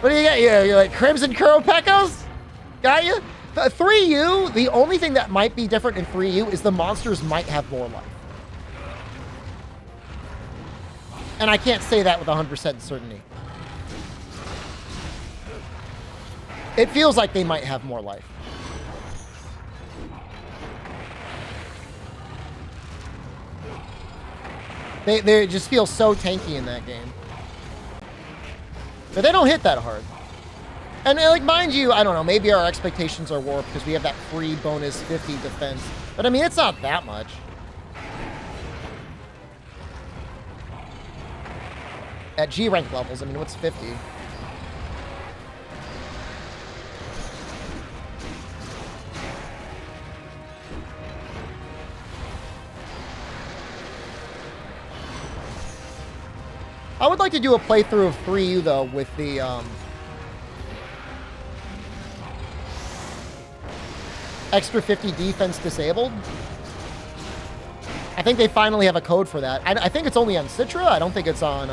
do you get? You're like Crimson Kuropecos? Got you? 3U, the only thing that might be different in 3U is the monsters might have more life. And I can't say that with 100% certainty. It feels like they might have more life. They just feel so tanky in that game. But they don't hit that hard. And, like, mind you, I don't know, maybe our expectations are warped because we have that free bonus 50 defense. But, I mean, it's not that much. At G rank levels, I mean, what's 50? I would like to do a playthrough of 3U, though, with the, extra 50 defense disabled. I think they finally have a code for that. I think it's only on Citra. I don't think it's on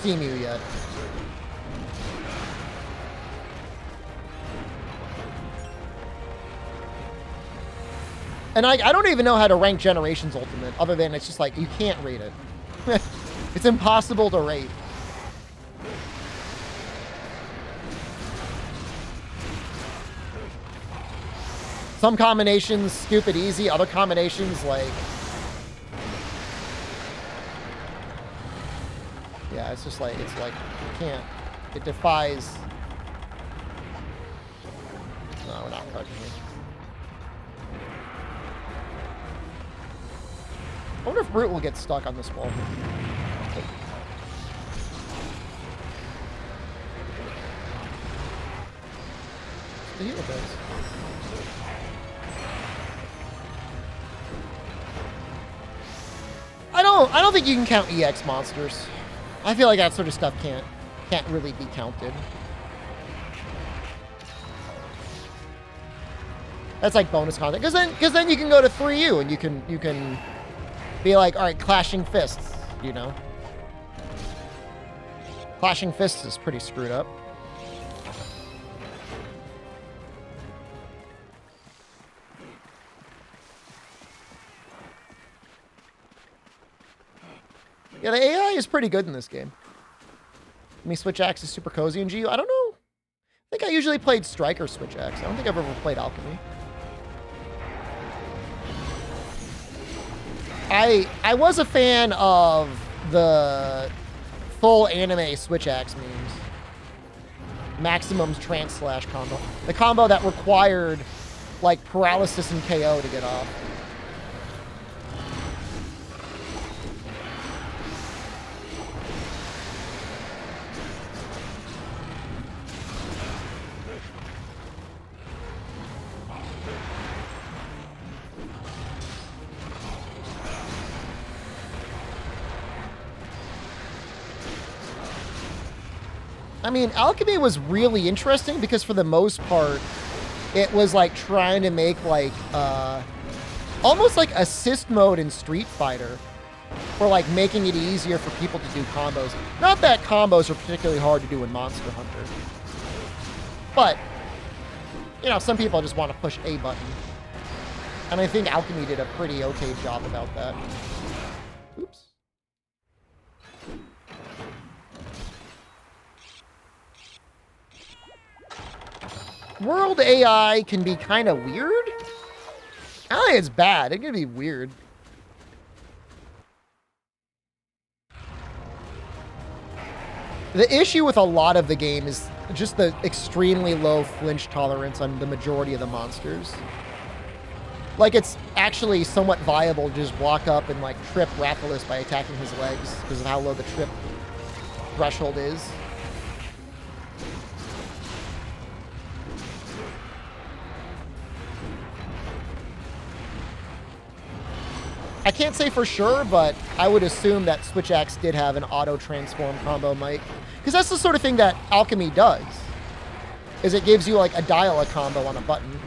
CMU yet. And I don't even know how to rank Generations Ultimate, other than it's just like, you can't rate it. It's impossible to rate. Some combinations, stupid easy. Other combinations, like... Yeah, it's just like, you can't. It defies... No, we're not crushing it. I wonder if Brute will get stuck on this wall. The heal does. don't think you can count EX monsters. I feel like that sort of stuff can't really be counted. That's like bonus content, because then you can go to 3U and you can be like, all right, clashing fists, you know. Clashing fists is pretty screwed up. Yeah, the AI is pretty good in this game. I mean, Switch Axe is super cozy in GU. I don't know. I think I usually played Striker Switch Axe. I don't think I've ever played Alchemy. I was a fan of the full anime Switch Axe memes. Maximum's Trance Slash combo. The combo that required, like, paralysis and KO to get off. I mean, Alchemy was really interesting because for the most part, it was like trying to make like, almost like assist mode in Street Fighter, or like making it easier for people to do combos. Not that combos are particularly hard to do in Monster Hunter, but, you know, some people just want to push a button. And I think Alchemy did a pretty okay job about that. Oops. World AI can be kind of weird. I don't think it's bad. It can be weird. The issue with a lot of the game is just the extremely low flinch tolerance on the majority of the monsters. Like, it's actually somewhat viable to just walk up and, like, trip Rathalos by attacking his legs because of how low the trip threshold is. I can't say for sure, but I would assume that Switch Axe did have an auto-transform combo mic. Because that's the sort of thing that Alchemy does, is it gives you, like, a dial-a combo on a button.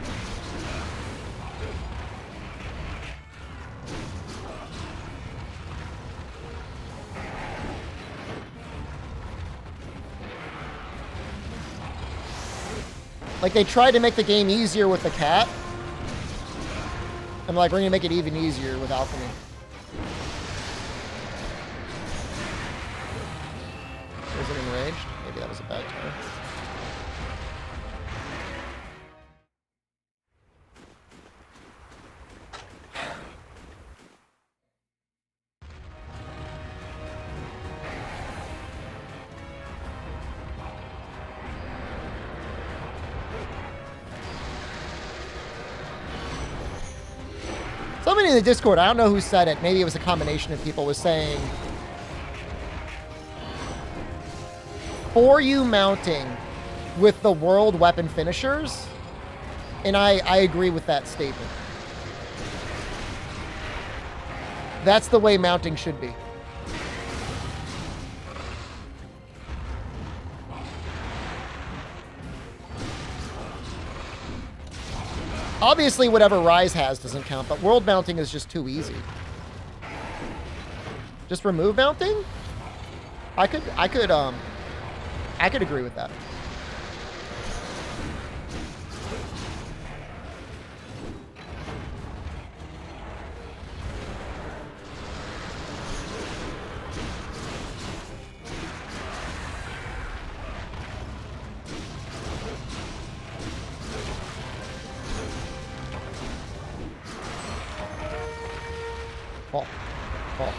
Like, they tried to make the game easier with the cat. I'm like, we're going to make it even easier with Alchemy. Was it enraged? Maybe that was a bad time. Somebody in the Discord, I don't know who said it, maybe it was a combination of people, was saying, for you mounting with the world weapon finishers, and I agree with that statement. That's the way mounting should be. Obviously, whatever Rise has doesn't count, but world mounting is just too easy. Just remove mounting? I could agree with that. Fall. Fall.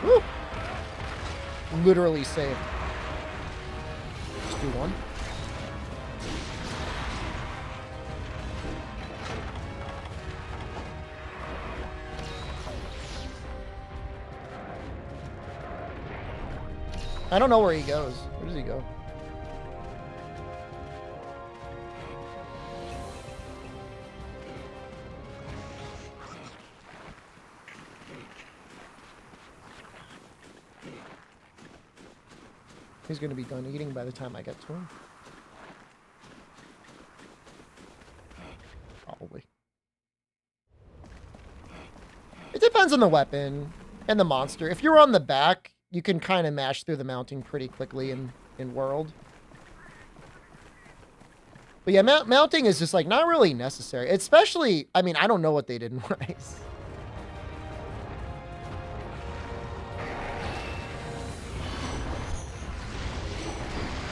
Woo! Literally saved. Just do one. I don't know where he goes. Where does he go? He's going to be done eating by the time I get to him. Probably. It depends on the weapon and the monster. If you're on the back, you can kind of mash through the mounting pretty quickly in World. But yeah, mounting is just like not really necessary. Especially, I mean, I don't know what they did in Rise.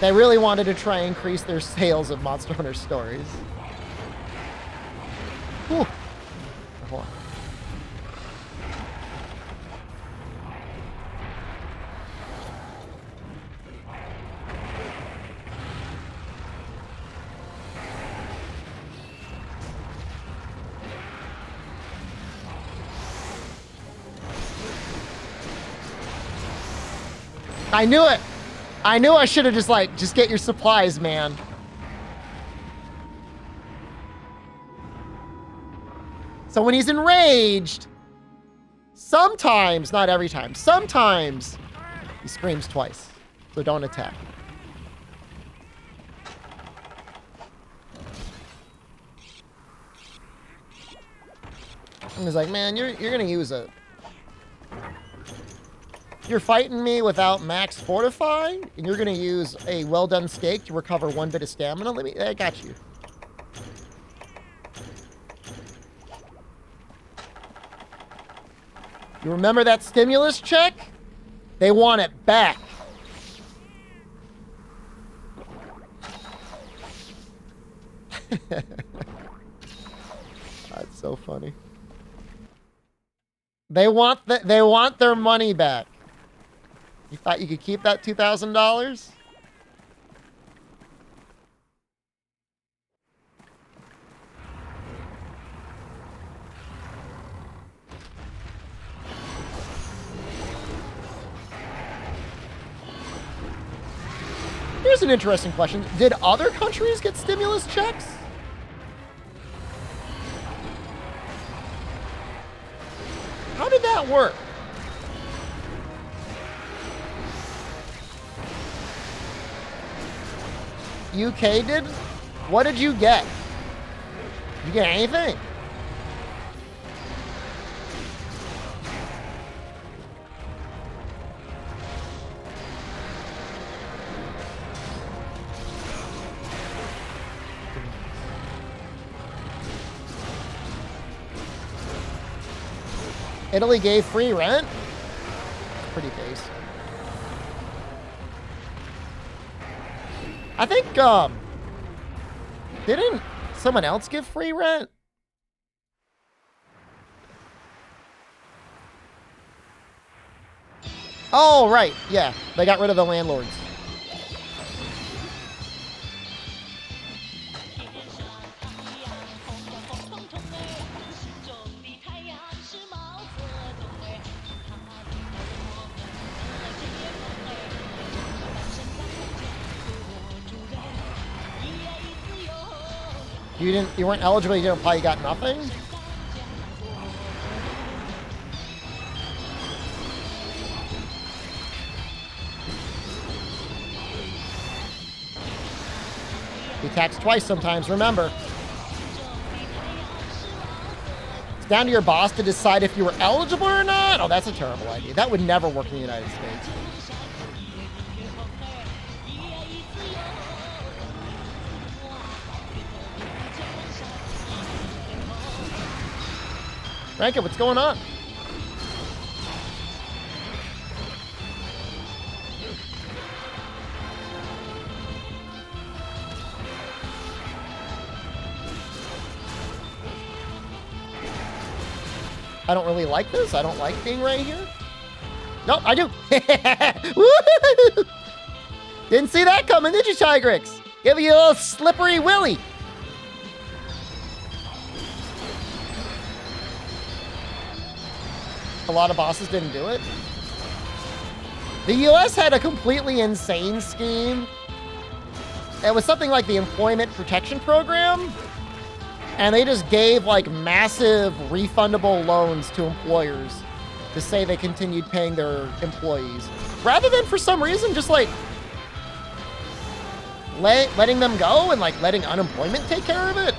They really wanted to try and increase their sales of Monster Hunter Stories. Whew. Hold on. I knew it. I knew I should have just get your supplies, man. So when he's enraged, sometimes, not every time, sometimes he screams twice. So don't attack. And he's like, man, you're gonna use a... You're fighting me without max fortify, and you're gonna use a well-done steak to recover 1 bit of stamina? I got you. You remember that stimulus check? They want it back. That's so funny. They want their money back. You thought you could keep that $2,000? Here's an interesting question. Did other countries get stimulus checks? How did that work? UK did? What did you get? Did you get anything? Italy gave free rent? Pretty base. I think, didn't someone else give free rent? Oh, right. Yeah, they got rid of the landlords. You weren't eligible, you didn't apply, you got nothing? You tax twice sometimes, remember. It's down to your boss to decide if you were eligible or not. Oh, that's a terrible idea. That would never work in the United States. Rankin, what's going on? I don't really like this. I don't like being right here. Nope, I do. Didn't see that coming, did you, Tigrix? Give you a little slippery willy. A lot of bosses didn't do it. The US had a completely insane scheme. It was something like the Employment Protection Program. And they just gave like massive refundable loans to employers to say they continued paying their employees. Rather than for some reason just like letting them go and like letting unemployment take care of it?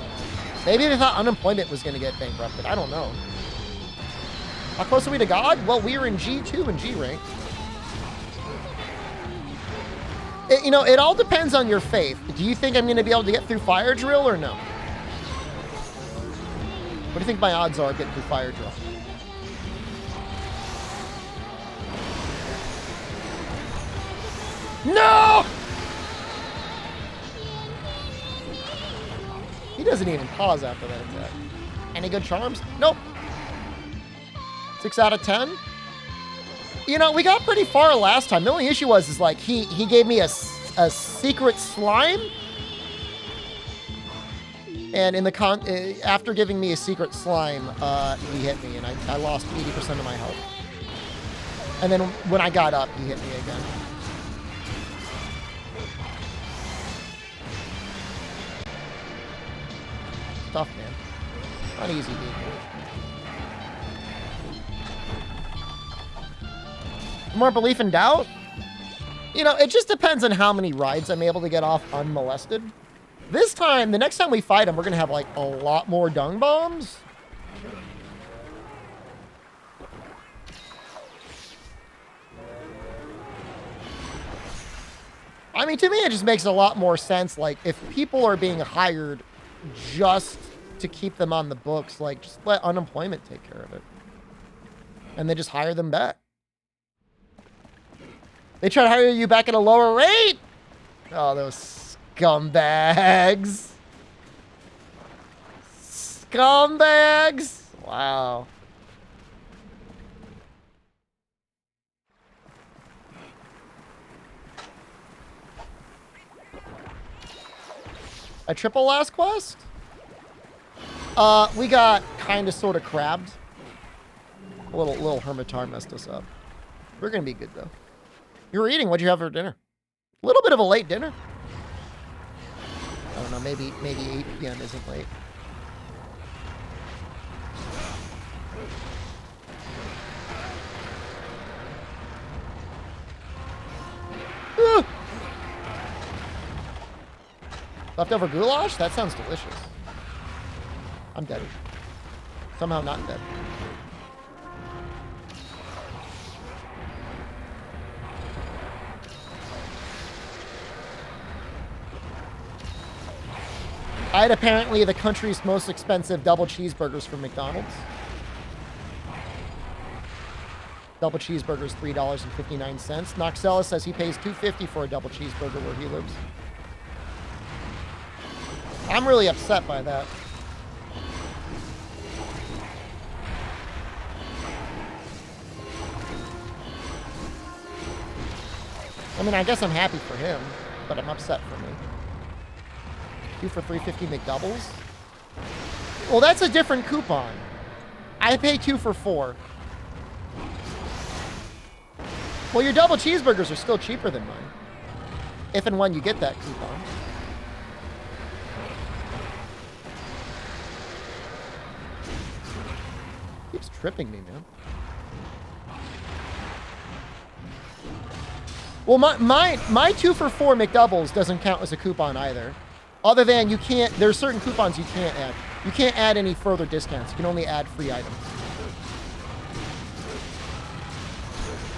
Maybe they thought unemployment was going to get bankrupted. I don't know. How close are we to God? Well, we are in G2 and G rank. You know, it all depends on your faith. Do you think I'm going to be able to get through fire drill or no? What do you think my odds are of getting through fire drill? No! He doesn't even pause after that attack. Any good charms? Nope. 6 out of 10. You know, we got pretty far last time. The only issue was like he gave me a secret slime. And in the after giving me a secret slime, he hit me and I lost 80% of my health. And then when I got up, he hit me again. Tough, man. Not easy, dude. More belief and doubt? You know, it just depends on how many rides I'm able to get off unmolested. This time, the next time we fight him, we're going to have, like, a lot more dung bombs. I mean, to me, it just makes a lot more sense. Like, if people are being hired just to keep them on the books, like, just let unemployment take care of it. And then just hire them back. They try to hire you back at a lower rate? Oh, those scumbags. Scumbags. Wow. A triple last quest? We got kind of sort of crabbed. A little hermitar messed us up. We're going to be good, though. You were eating. What'd you have for dinner? A little bit of a late dinner. I don't know. Maybe 8 p.m. isn't late. Ah! Leftover goulash? That sounds delicious. I'm dead. Somehow not dead. I had apparently the country's most expensive double cheeseburgers from McDonald's. Double cheeseburgers, $3.59. Noxella says he pays $2.50 for a double cheeseburger where he lives. I'm really upset by that. I mean, I guess I'm happy for him, but I'm upset for me. 2 for $3.50 McDoubles? Well, that's a different coupon. I pay 2 for $4. Well, your double cheeseburgers are still cheaper than mine. If and when you get that coupon. Keeps tripping me, man. Well, my 2 for $4 McDoubles doesn't count as a coupon either. Other than you can't, there's certain coupons you can't add. You can't add any further discounts. You can only add free items.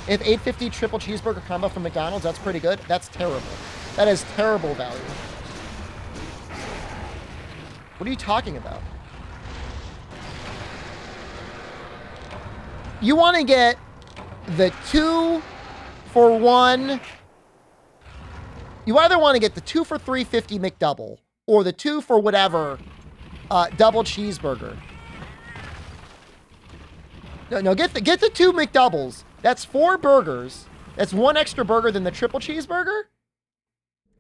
If $8.50 triple cheeseburger combo from McDonald's, that's pretty good. That's terrible. That is terrible value. What are you talking about? You want to get the 2 for 1. You either want to get the 2 for $3.50 McDouble or the 2 for whatever double cheeseburger. No, get the 2 McDoubles. That's 4 burgers. That's 1 extra burger than the triple cheeseburger.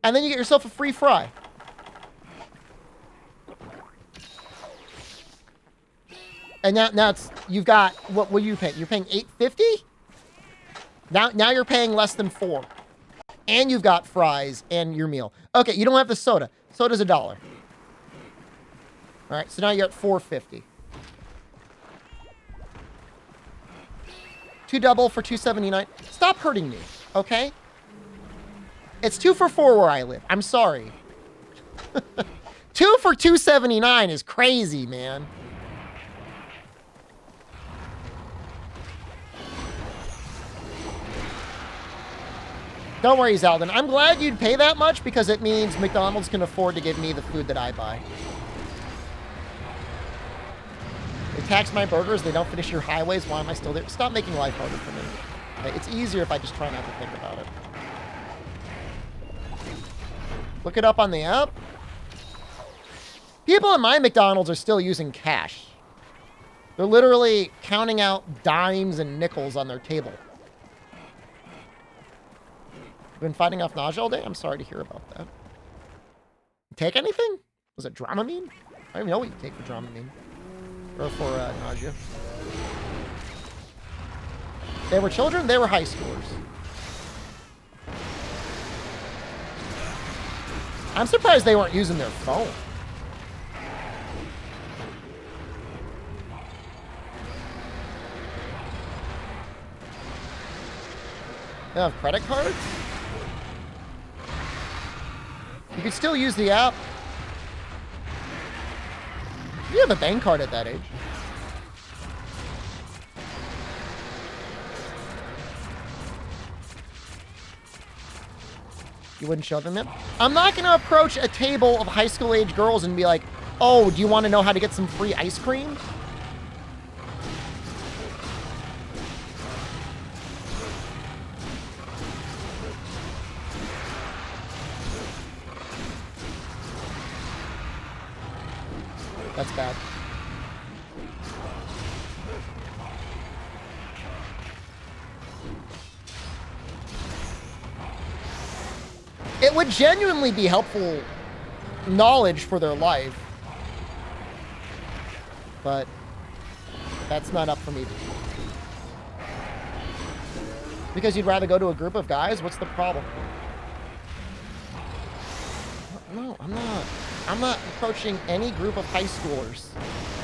And then you get yourself a free fry. And now it's, you've got, what are you paying? You're paying $8.50? Now you're paying less than 4. And you've got fries and your meal. Okay, you don't have the soda. Soda's $1. All right, so now you're at $4.50. 2 double for $2.79. Stop hurting me, okay? It's 2 for $4 where I live. I'm sorry. 2 for $2.79 is crazy, man. Don't worry, Zeldin. I'm glad you'd pay that much because it means McDonald's can afford to give me the food that I buy. They tax my burgers. They don't finish your highways. Why am I still there? Stop making life harder for me. Okay, it's easier if I just try not to think about it. Look it up on the app. People in my McDonald's are still using cash. They're literally counting out dimes and nickels on their table. Been fighting off nausea all day? I'm sorry to hear about that. Take anything? Was it Dramamine? I don't even know what you take for Dramamine. Or for nausea. They were children? They were high schoolers. I'm surprised they weren't using their phone. They have credit cards? You could still use the app. You have a bank card at that age. You wouldn't show them it? I'm not going to approach a table of high school age girls and be like, oh, do you want to know how to get some free ice cream? That's bad. It would genuinely be helpful knowledge for their life. But that's not up for me to do. Because you'd rather go to a group of guys? What's the problem? No, I'm not. I'm not approaching any group of high schoolers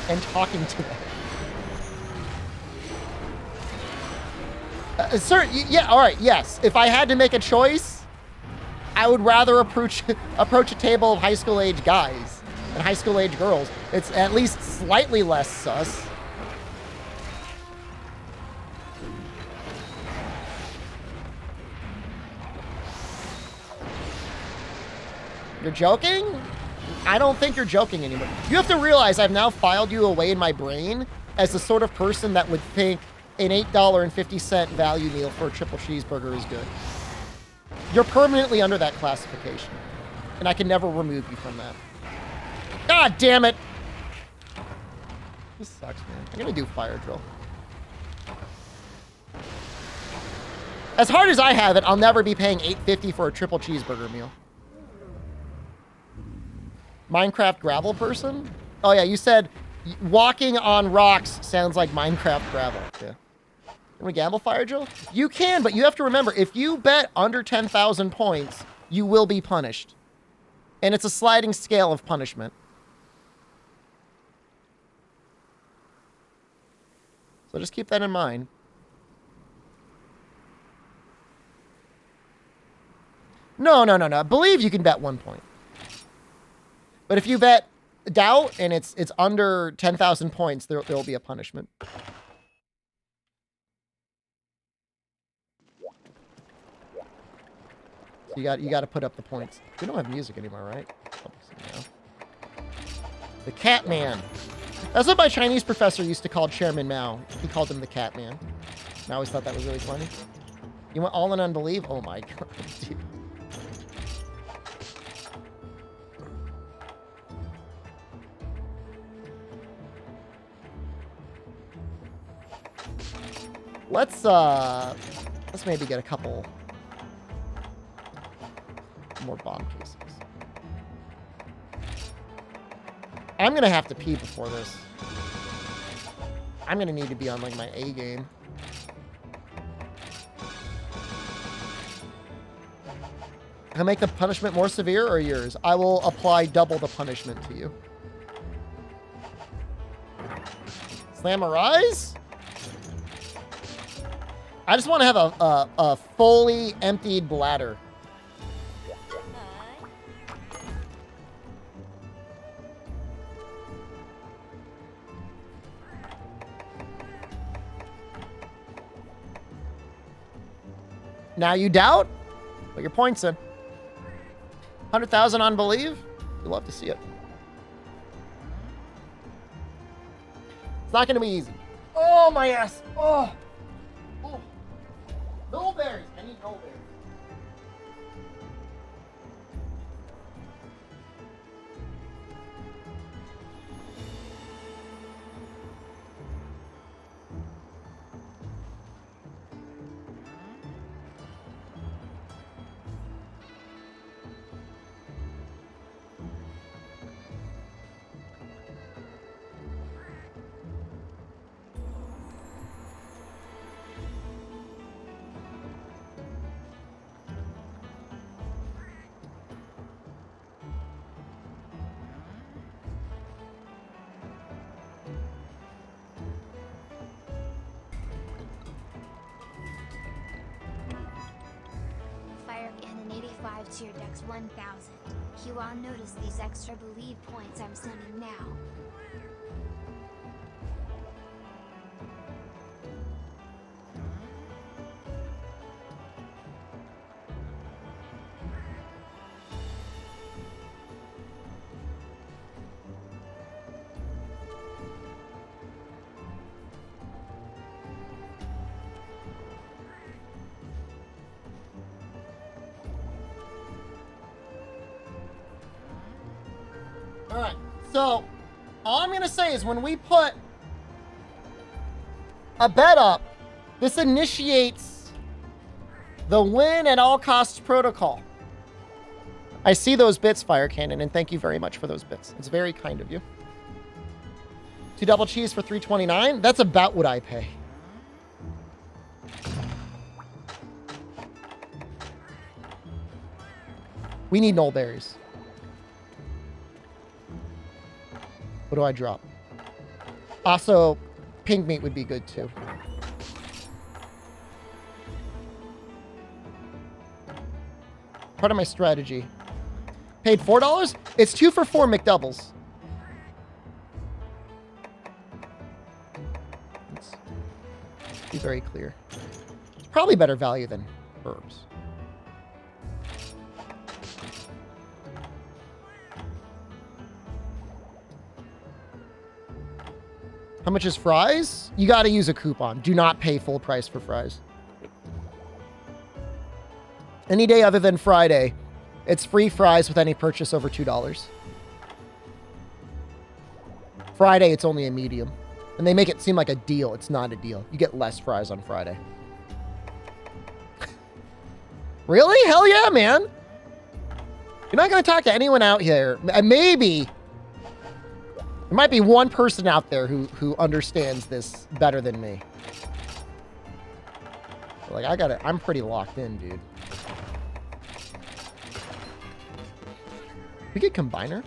and talking to them. Sir, yeah, all right, yes. If I had to make a choice, I would rather approach a table of high school age guys and high school age girls. It's at least slightly less sus. You're joking? I don't think you're joking anymore. You have to realize I've now filed you away in my brain as the sort of person that would think an $8.50 value meal for a triple cheeseburger is good. You're permanently under that classification. And I can never remove you from that. God damn it! This sucks, man. I'm gonna do fire drill. As hard as I have it, I'll never be paying $8.50 for a triple cheeseburger meal. Minecraft gravel person? Oh yeah, you said walking on rocks sounds like Minecraft gravel. Yeah. Can we gamble fire drill? You can, but you have to remember, if you bet under 10,000 points, you will be punished. And it's a sliding scale of punishment. So just keep that in mind. No. I believe you can bet 1 point. But if you bet doubt and it's under 10,000 points, there will be a punishment. So you got to put up the points. We don't have music anymore, right? Oh, the Cat Man. That's what my Chinese professor used to call Chairman Mao. He called him the Cat Man. I always thought that was really funny. You went all in unbelief? Oh my god, dude. Let's maybe get a couple more bomb cases. I'm gonna have to pee before this. I'm gonna need to be on like my A game. Can I make the punishment more severe or yours? I will apply double the punishment to you. Slam a rise? I just want to have a fully emptied bladder. Now you doubt? Put your points in. 100,000 on believe? You'd love to see it. It's not going to be easy. Oh, my ass. Oh. Oh. No berries. I need no berries. Fire Cannon 85 to your Dex 1000. You all notice these extra believe points I'm sending now. All right. So, all I'm going to say is when we put a bet up, this initiates the win at all costs protocol. I see those bits, Fire Cannon, and thank you very much for those bits. It's very kind of you. 2 double cheese for $3.29. That's about what I pay. We need null berries. What do I drop? Also, pink meat would be good too. Part of my strategy. Paid $4? It's 2 for 4 McDoubles. Let's be very clear. It's probably better value than herbs. How much is fries? You got to use a coupon. Do not pay full price for fries. Any day other than Friday, it's free fries with any purchase over $2. Friday, it's only a medium. And they make it seem like a deal. It's not a deal. You get less fries on Friday. Really? Hell yeah, man. You're not going to talk to anyone out here. Maybe... there might be one person out there who understands this better than me. Like, I'm pretty locked in, dude. We get combiner?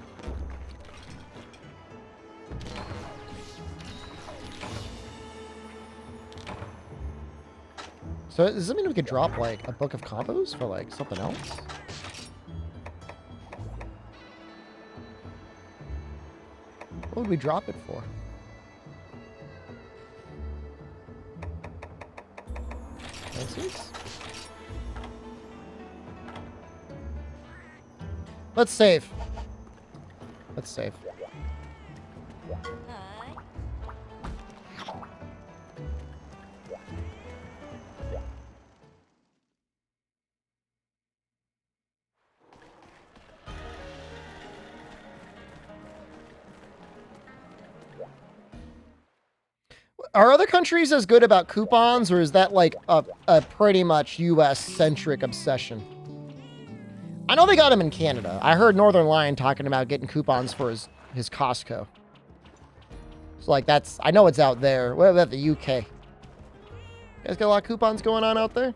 So does that mean we could drop, like, a book of combos for, like, something else? What would we drop it for? Let's save. Let's save. Are other countries as good about coupons, or is that like a pretty much US-centric obsession? I know they got them in Canada. I heard Northern Lion talking about getting coupons for his Costco. So like I know it's out there. What about the UK? You guys got a lot of coupons going on out there?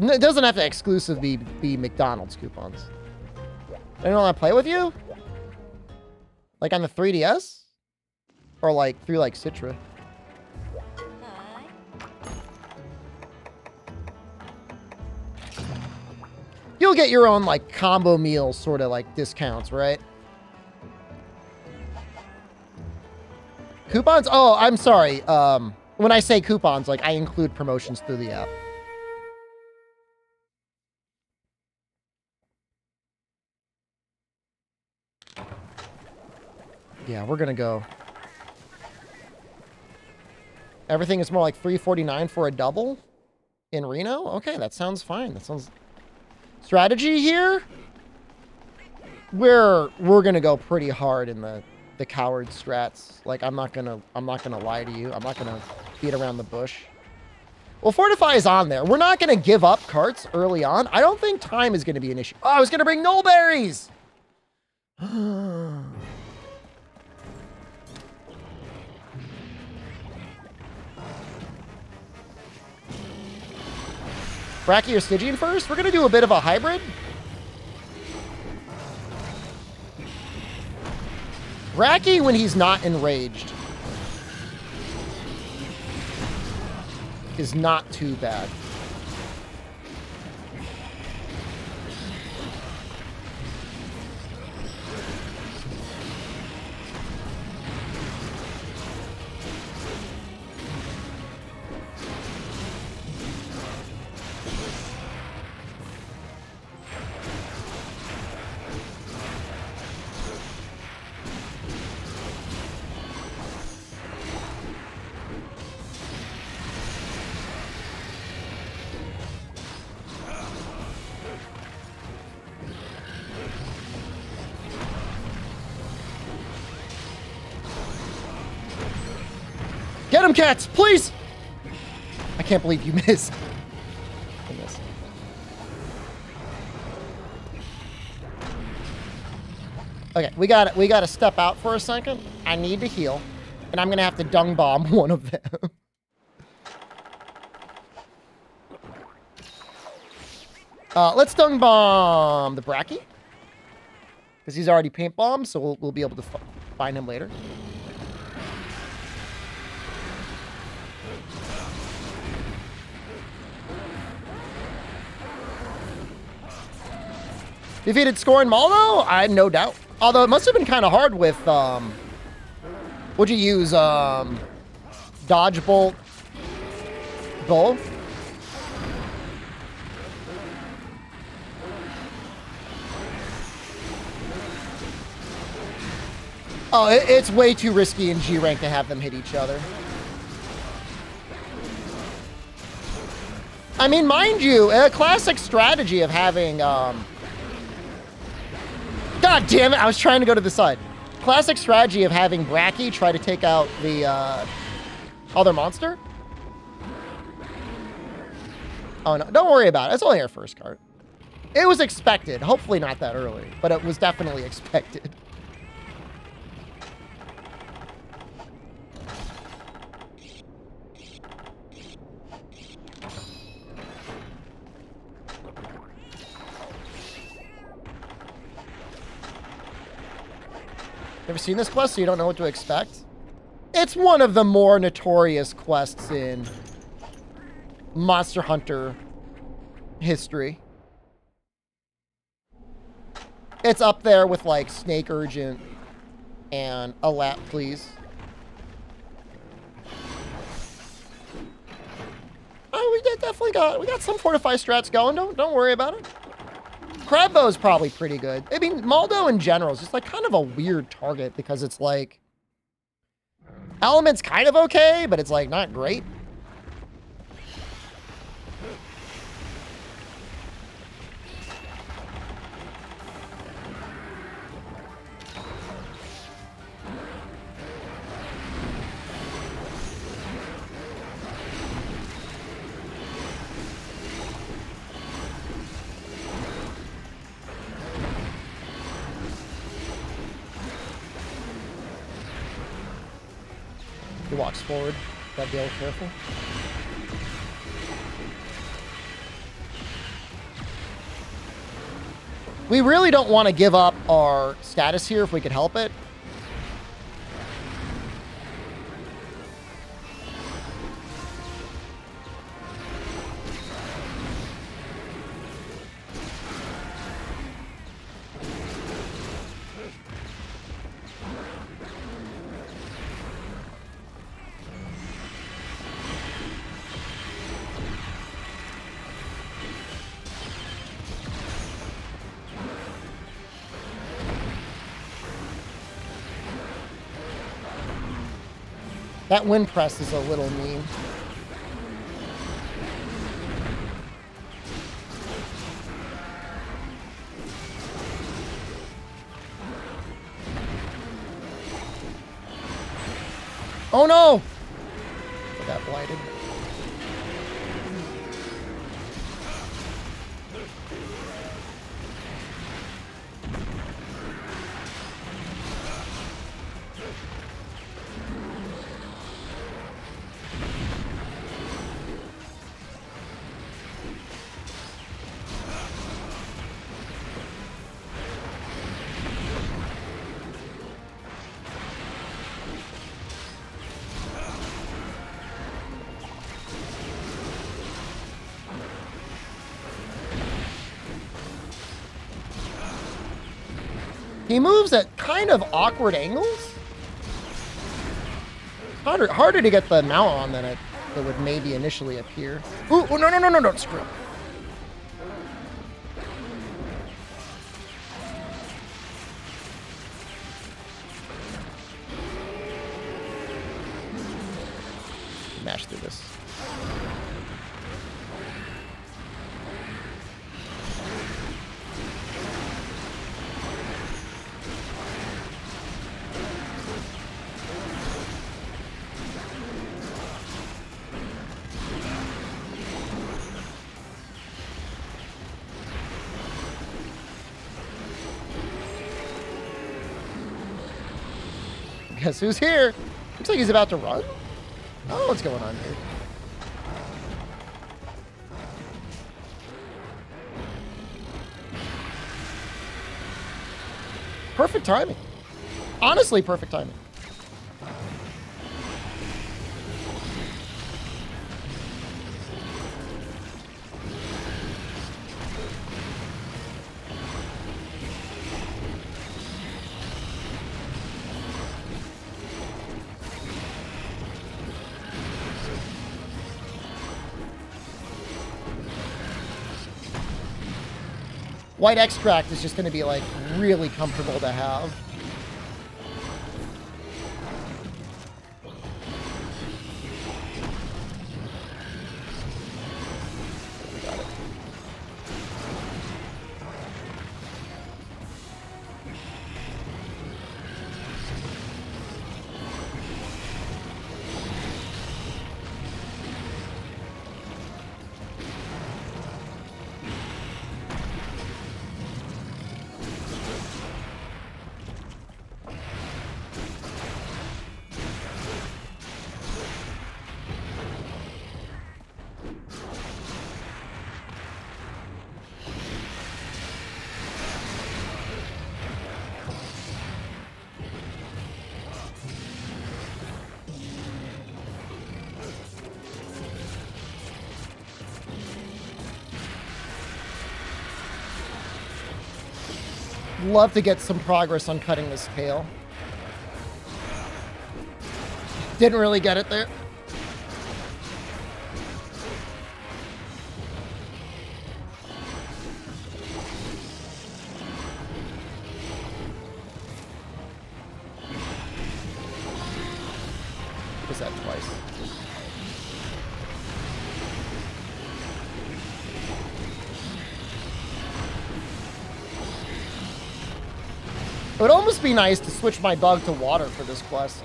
It doesn't have to exclusively be McDonald's coupons. Anyone want to play with you? Like on the 3DS? Or like through like Citra? You'll get your own like combo meal sort of like discounts, right? Coupons? Oh, I'm sorry. When I say coupons, like I include promotions through the app. Yeah, we're gonna go. Everything is more like $3.49 for a double in Reno. Okay, that sounds fine. That sounds strategy here. We're gonna go pretty hard in the coward strats. Like I'm not gonna lie to you. I'm not gonna beat around the bush. Well, Fortify is on there. We're not gonna give up carts early on. I don't think time is gonna be an issue. Oh, I was gonna bring null berries. Bracky or Stygian first? We're gonna do a bit of a hybrid. Bracky when he's not enraged is not too bad. Get him, cats, please! I can't believe you missed. I missed. Okay, we got to step out for a second. I need to heal, and I'm gonna have to dung bomb one of them. Let's dung bomb the Bracky, because he's already paint bombed, so we'll be able to find him later. Defeated Scorn Maldo? I had no doubt. Although it must have been kind of hard with, what'd you use, Dodge Bolt Bull? Oh, it's way too risky in G rank to have them hit each other. I mean, mind you, a classic strategy of having, God damn it, I was trying to go to the side. Classic strategy of having Bracky try to take out the other monster. Oh no, don't worry about it. It's only our first card. It was expected. Hopefully not that early, but it was definitely expected. Never seen this quest, so you don't know what to expect? It's one of the more notorious quests in Monster Hunter history. It's up there with, like, Snake Urgent and A Lap, Please. Oh, we got some Fortify strats going. Don't worry about it. Crabbo is probably pretty good. I mean, Maldo in general is just like kind of a weird target because it's like Element's kind of okay, but it's like not great. He walks forward. Gotta be a little careful. We really don't want to give up our status here if we could help it. That wind press is a little mean. Oh no! I got blighted. He moves at kind of awkward angles. Harder to get the mount on than it would maybe initially appear. Ooh, no, screw it. Mash through this. Guess who's here? Looks like he's about to run. Oh, what's going on here? Perfect timing. Honestly, perfect timing. White extract is just going to be like really comfortable to have. We got it. Love to get some progress on cutting this tail. Didn't really get it there. Was that twice? It would almost be nice to switch my bug to water for this quest.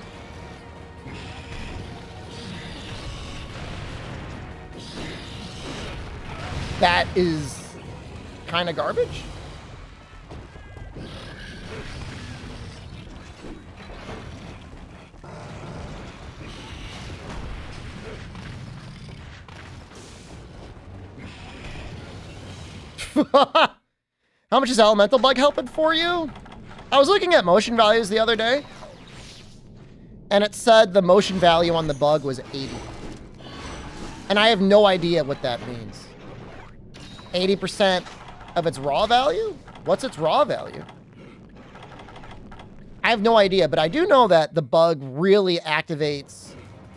That is kind of garbage. How much is elemental bug helping for you? I was looking at motion values the other day, and it said the motion value on the bug was 80. And I have no idea what that means. 80% of its raw value? What's its raw value? I have no idea, but I do know that the bug really activates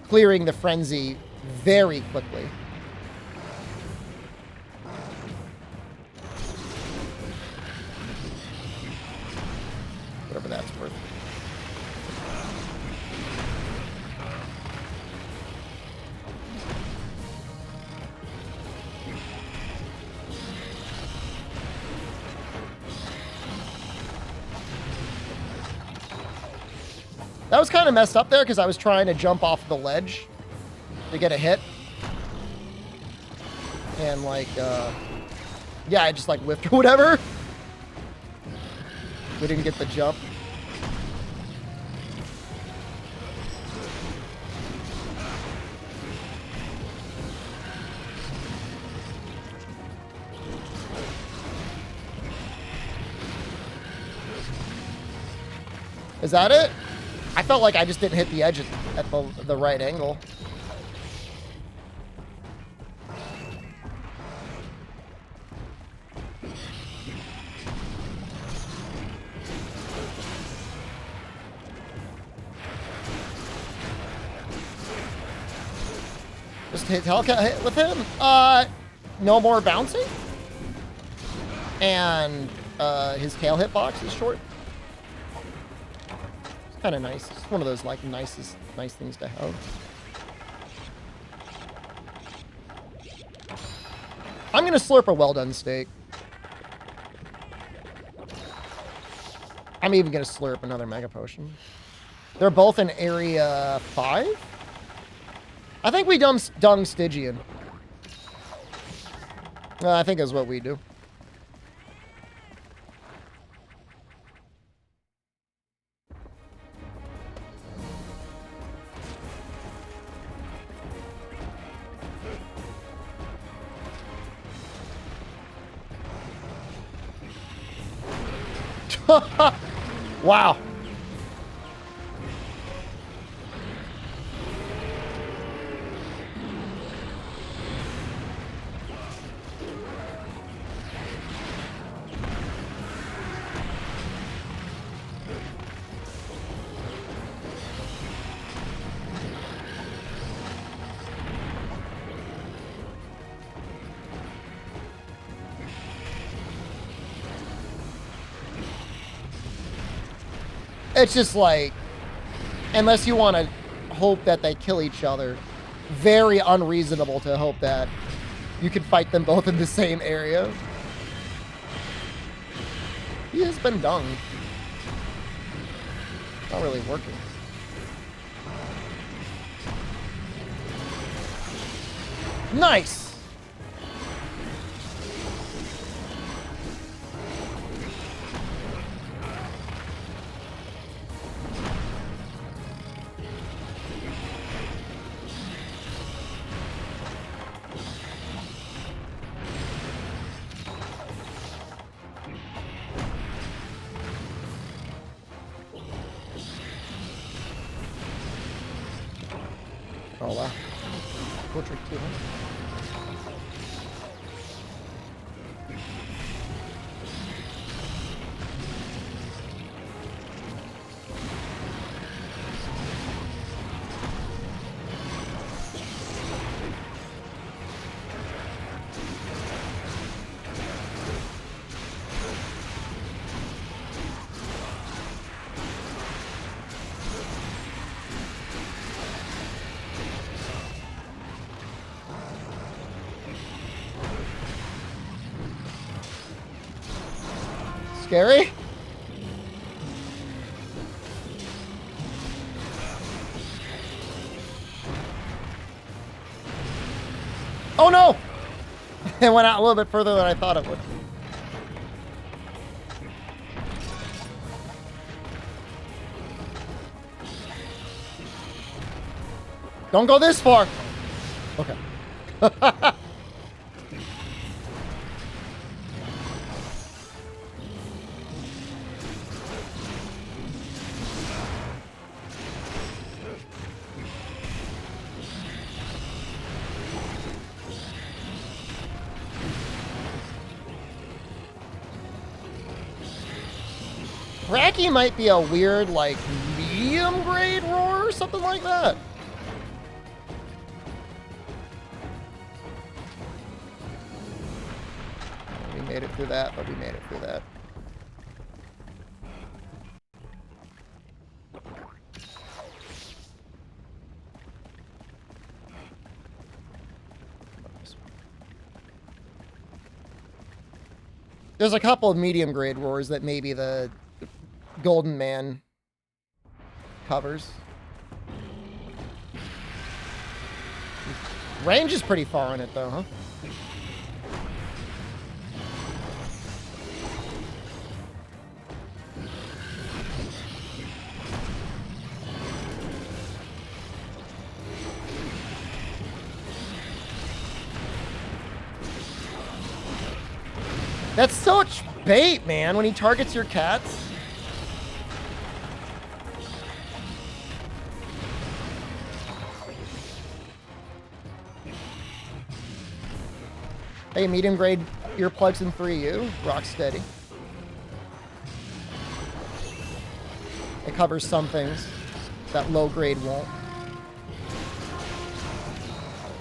clearing the frenzy very quickly. Whatever that's worth. That was kind of messed up there because I was trying to jump off the ledge to get a hit. And like, yeah, I just like whiffed or whatever. We didn't get the jump. Is that it? I felt like I just didn't hit the edge at the right angle. Just hit Hellcat with him. No more bouncing. And his tail hitbox is short. Kind of nice. It's one of those like nice things to have. I'm gonna slurp a well done steak. I'm even gonna slurp another mega potion. They're both in area 5. I think we dung Stygian. I think is what we do. Wow. It's just like, unless you want to hope that they kill each other, very unreasonable to hope that you can fight them both in the same area. He has been dunged. Not really working. Nice! Oh wow. Portrait 200. Scary? Oh no! It went out a little bit further than I thought it would. Don't go this far. Okay. Bracky might be a weird, like, medium grade roar or something like that. We made it through that, but we made it through that. There's a couple of medium grade roars that maybe the Golden Man Covers. Range is pretty far on it, though, huh? That's such bait, man, when he targets your cats. Hey, medium grade earplugs in 3U. Rock steady. It covers some things that low grade won't.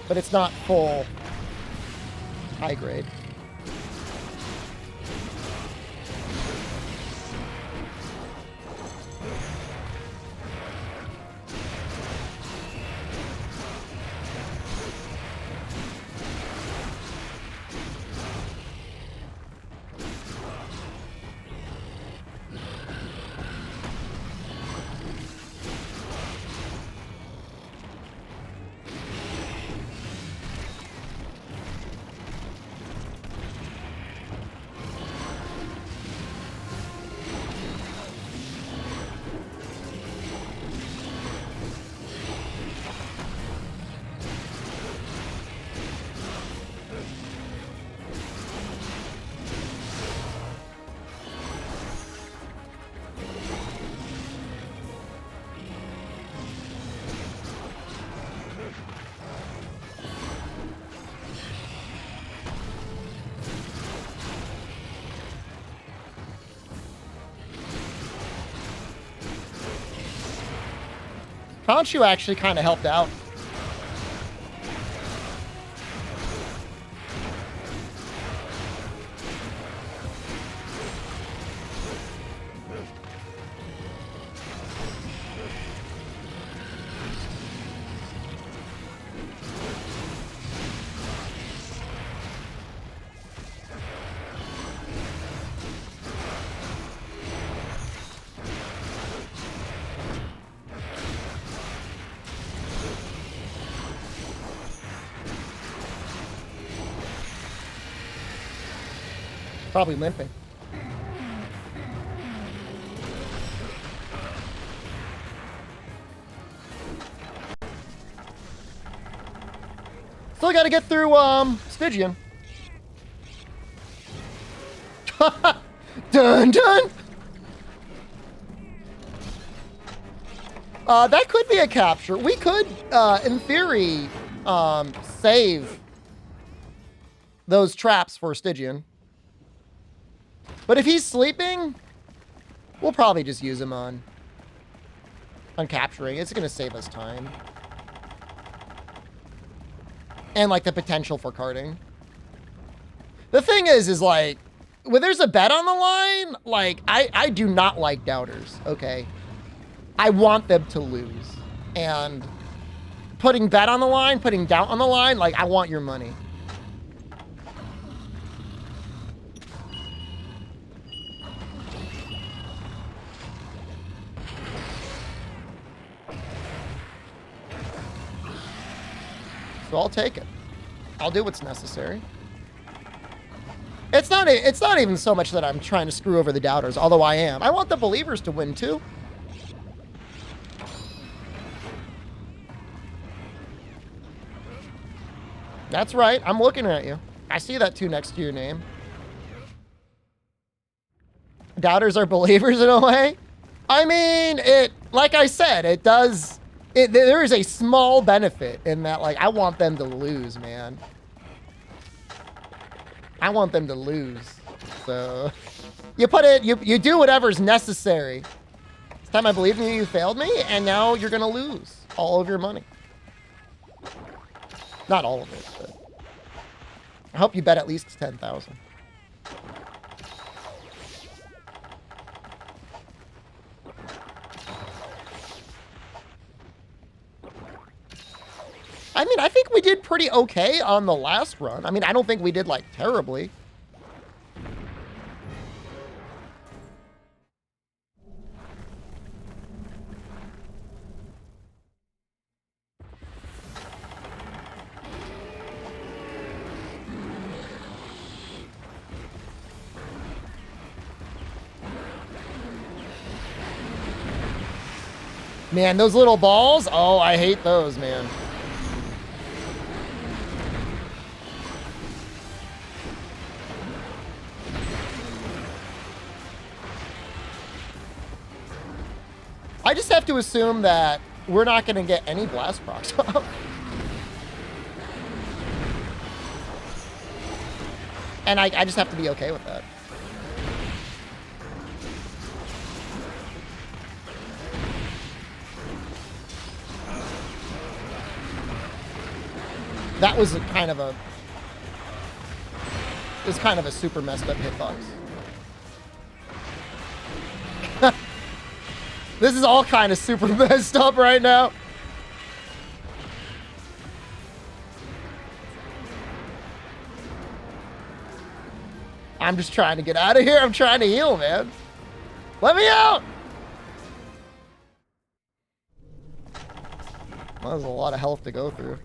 But it's not full high grade. Conchu actually kind of helped out. Probably limping. Still got to get through Stygian. Dun dun. That could be a capture. We could, in theory, save those traps for Stygian. But if he's sleeping, we'll probably just use him on capturing. It's going to save us time. And, like, the potential for carding. The thing is like, when there's a bet on the line, like, I do not like doubters, okay? I want them to lose. And putting bet on the line, putting doubt on the line, like, I want your money. So I'll take it. I'll do what's necessary. It's not even so much that I'm trying to screw over the doubters, although I am. I want the believers to win too. That's right. I'm looking at you. I see that 2 next to your name. Doubters are believers in a way. I mean, like I said, it does. There is a small benefit in that, like, I want them to lose, man. I want them to lose. So, you do whatever's necessary. This time I believed in you, you failed me, and now you're gonna lose all of your money. Not all of it, but I hope you bet at least 10,000. I mean, I think we did pretty okay on the last run. I mean, I don't think we did, like, terribly. Man, those little balls. Oh, I hate those, man. I just have to assume that we're not going to get any blast procs off. And I just have to be okay with that. That was kind of a... It was kind of a super messed up hitbox. This is all kind of super messed up right now. I'm just trying to get out of here. I'm trying to heal, man. Let me out! Well, that was a lot of health to go through.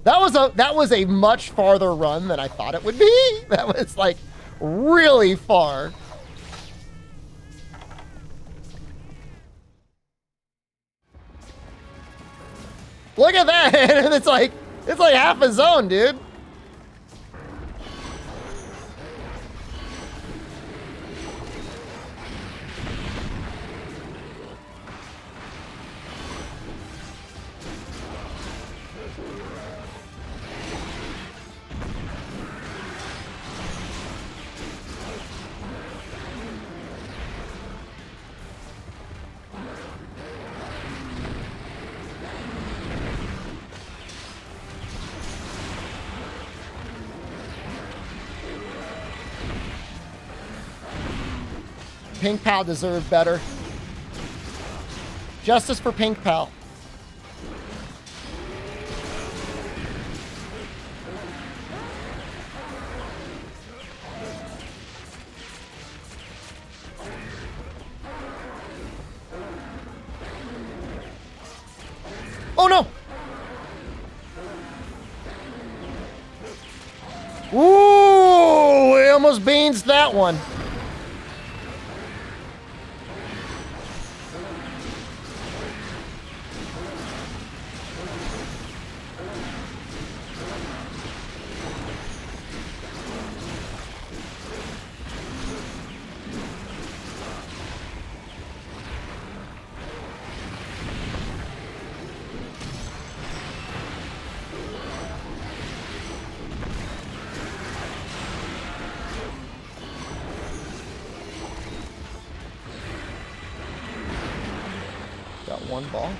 That was a much farther run than I thought it would be. That was like really far. Look at that! It's like half a zone, dude. Pink Pal deserved better. Justice for Pink Pal. Oh no! Ooh, we almost beans that one. Got one ball.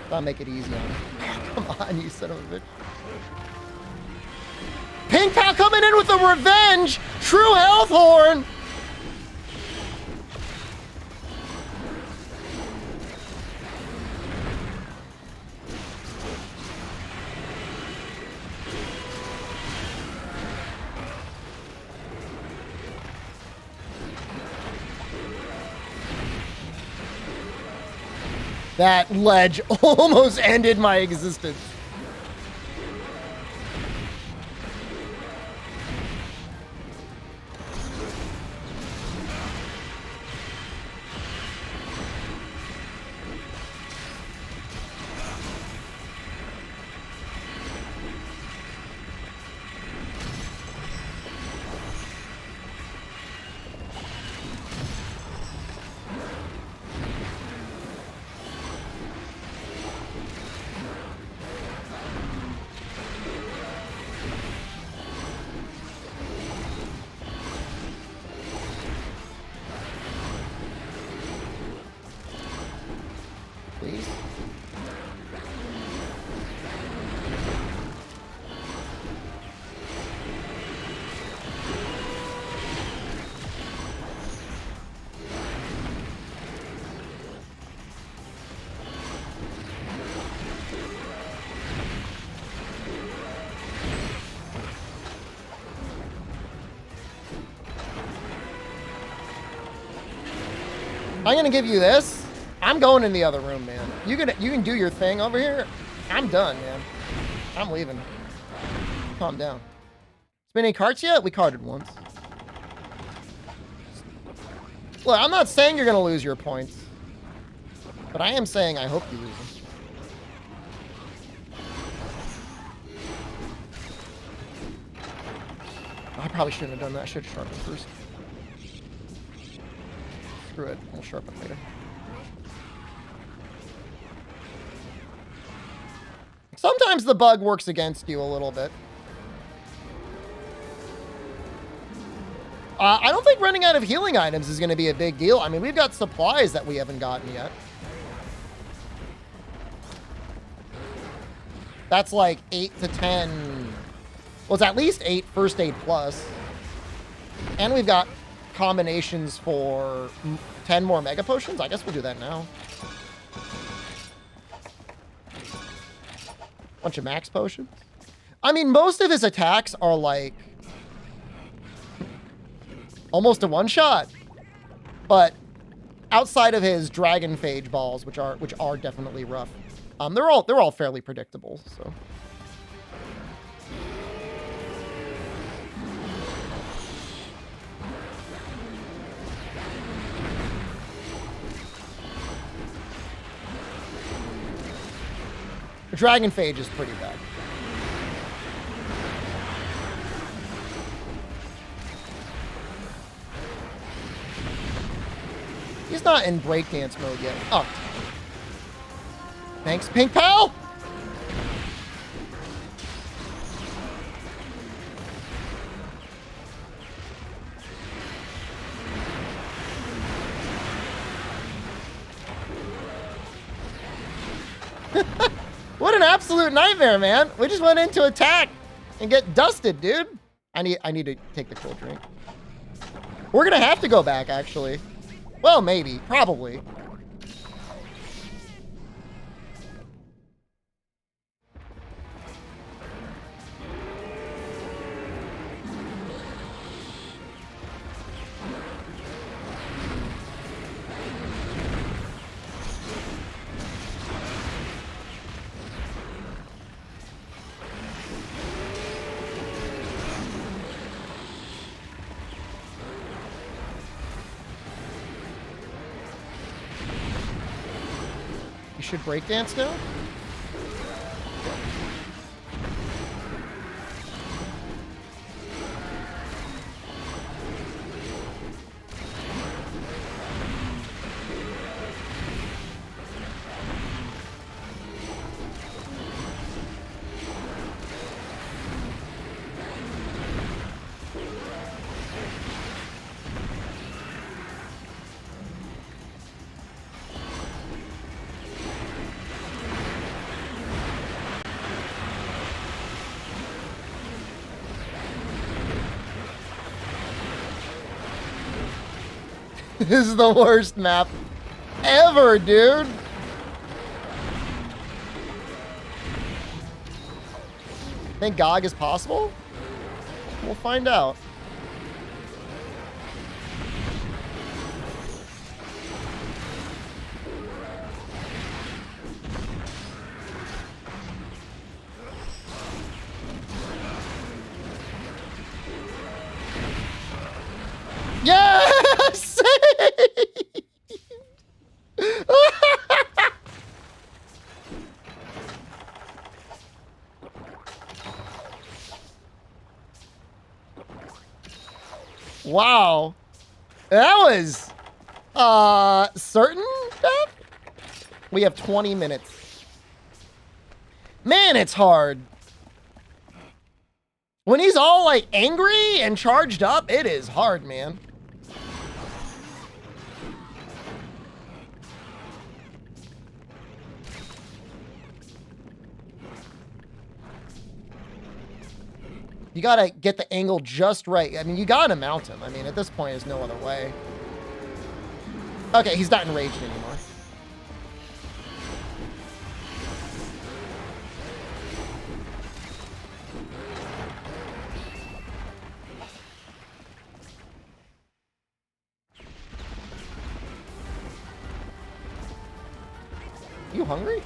That'll make it easy on him. Come on, you son of a bitch. Pink Pal coming in with a revenge! True health horn! That ledge almost ended my existence. Please. I'm gonna give you this. I'm going in the other room, man. You can do your thing over here. I'm done, man. I'm leaving. Calm down. Spin any carts yet? We carded once. Look, I'm not saying you're gonna lose your points. But I am saying I hope you lose them. I probably shouldn't have done that. I should have sharpened first. Screw it. We'll sharpen later. Sometimes the bug works against you a little bit. I don't think running out of healing items is going to be a big deal. I mean, we've got supplies that we haven't gotten yet. That's like 8 to 10. Well, it's at least 8 first aid plus. And we've got combinations for 10 more mega potions. I guess we'll do that now. Bunch of max potions. I mean, most of his attacks are like almost a one-shot. But outside of his dragon phage balls, which are definitely rough, they're all fairly predictable. So. The dragon phage is pretty bad. He's not in breakdance mode yet. Oh. Thanks, Pink Pal! What an absolute nightmare, man. We just went into attack and get dusted, dude. I need to take the cool drink. We're gonna have to go back, actually. Well, maybe. Probably. You should breakdance now? This is the worst map ever, dude. Think GOG is possible? We'll find out. Yes! Wow. That was certain death? We have 20 minutes. Man, it's hard. When he's all like angry and charged up, it is hard, man. You gotta get the angle just right. I mean, you gotta mount him. I mean, at this point, there's no other way. Okay, he's not enraged anymore. You hungry?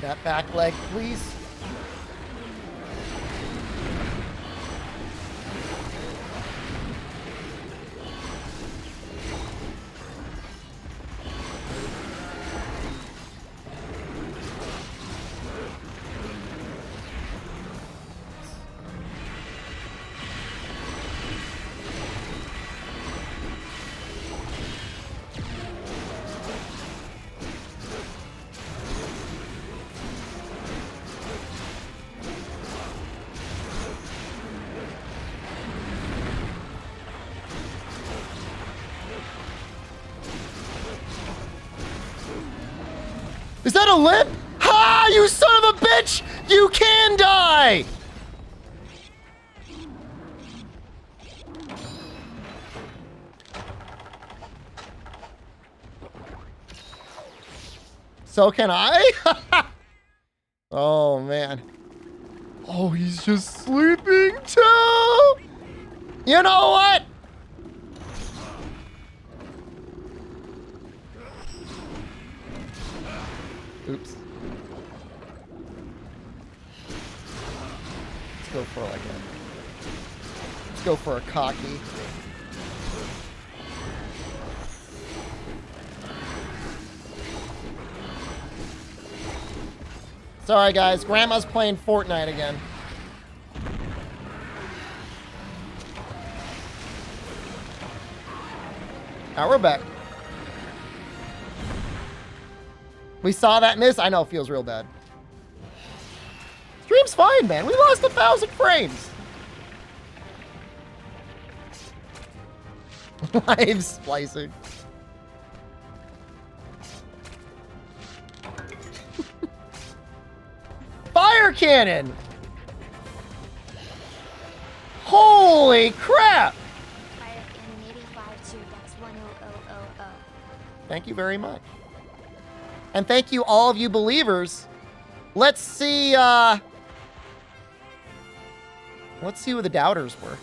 That back leg, please. Is that a lip? Ha! You son of a bitch! You can die! So can I? Oh, man. Oh, he's just sleeping too! You know what? Oops. Let's go for like a... Let's go for a cocky. Sorry guys, Grandma's playing Fortnite again. Now we're back. We saw that miss. I know it feels real bad. Stream's fine, man. We lost 1,000 frames. Live splicing. Fire cannon. Holy crap. Fire cannon 85 to your decks 10000. Thank you very much. And thank you, all of you believers. Let's see who the doubters were.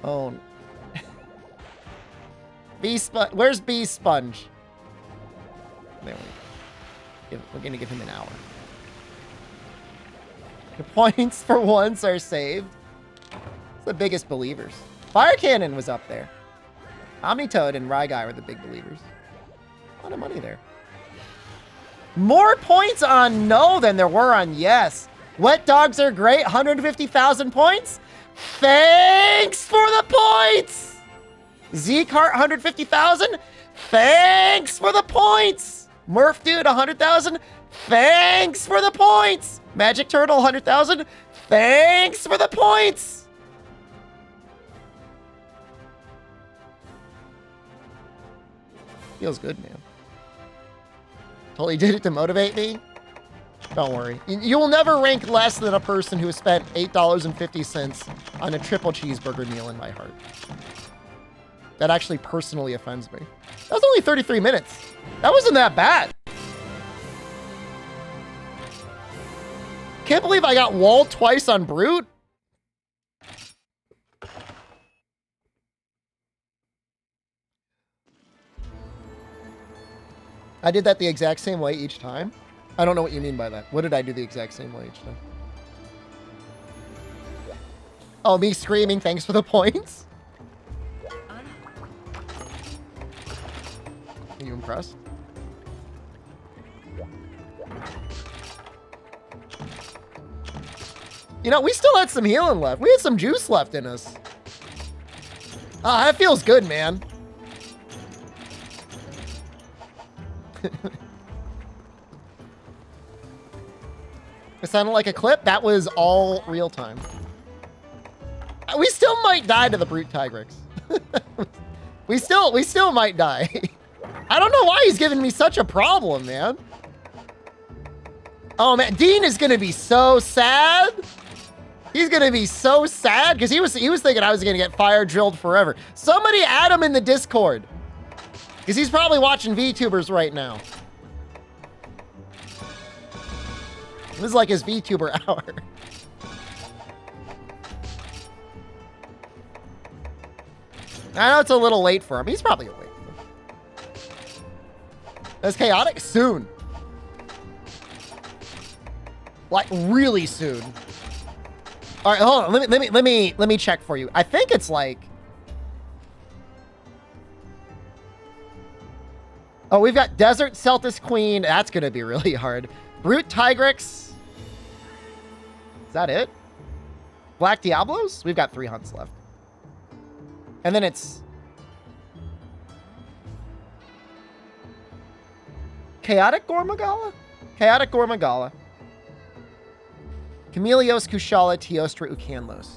Oh. Where's B Sponge? There we go. We're gonna give him an hour. The points for once are saved. It's the biggest believers. Fire Cannon was up there. Omnitoad and Ryguy were the big believers. A lot of money there. More points on no than there were on yes. Wet dogs are great. 150,000 points. Thanks for the points. Z-Cart 150,000. Thanks for the points. Murph Dude 100,000. Thanks for the points. Magic Turtle 100,000. Thanks for the points. Feels good, man. Totally did it to motivate me. Don't worry. You will never rank less than a person who has spent $8.50 on a triple cheeseburger meal in my heart. That actually personally offends me. That was only 33 minutes. That wasn't that bad. Can't believe I got walled twice on Brute. I did that the exact same way each time. I don't know what you mean by that. What did I do the exact same way each time? Oh, me screaming, thanks for the points? Are you impressed? You know, we still had some healing left. We had some juice left in us. Ah, that feels good, man. It sounded like a clip. That was all real time. We still might die to the Brute Tigrex. we still might die. I don't know why he's giving me such a problem, man. Oh man, Dean is gonna be so sad. He's gonna be so sad because he was thinking I was gonna get fire drilled forever. Somebody add him in the Discord. Because he's probably watching VTubers right now. This is like his VTuber hour. I know it's a little late for him. He's probably awake. That's chaotic? Soon. Like really soon. All right, hold on. Let me check for you. I think it's like. Oh, we've got Desert Celtis Queen. That's gonna be really hard. Brute Tigrex. Is that it? Black Diablos? We've got 3 hunts left. And then it's Chaotic Gormagala? Chaotic Gormagala. Chameleos, Kushala, Teostra, Ucanlos.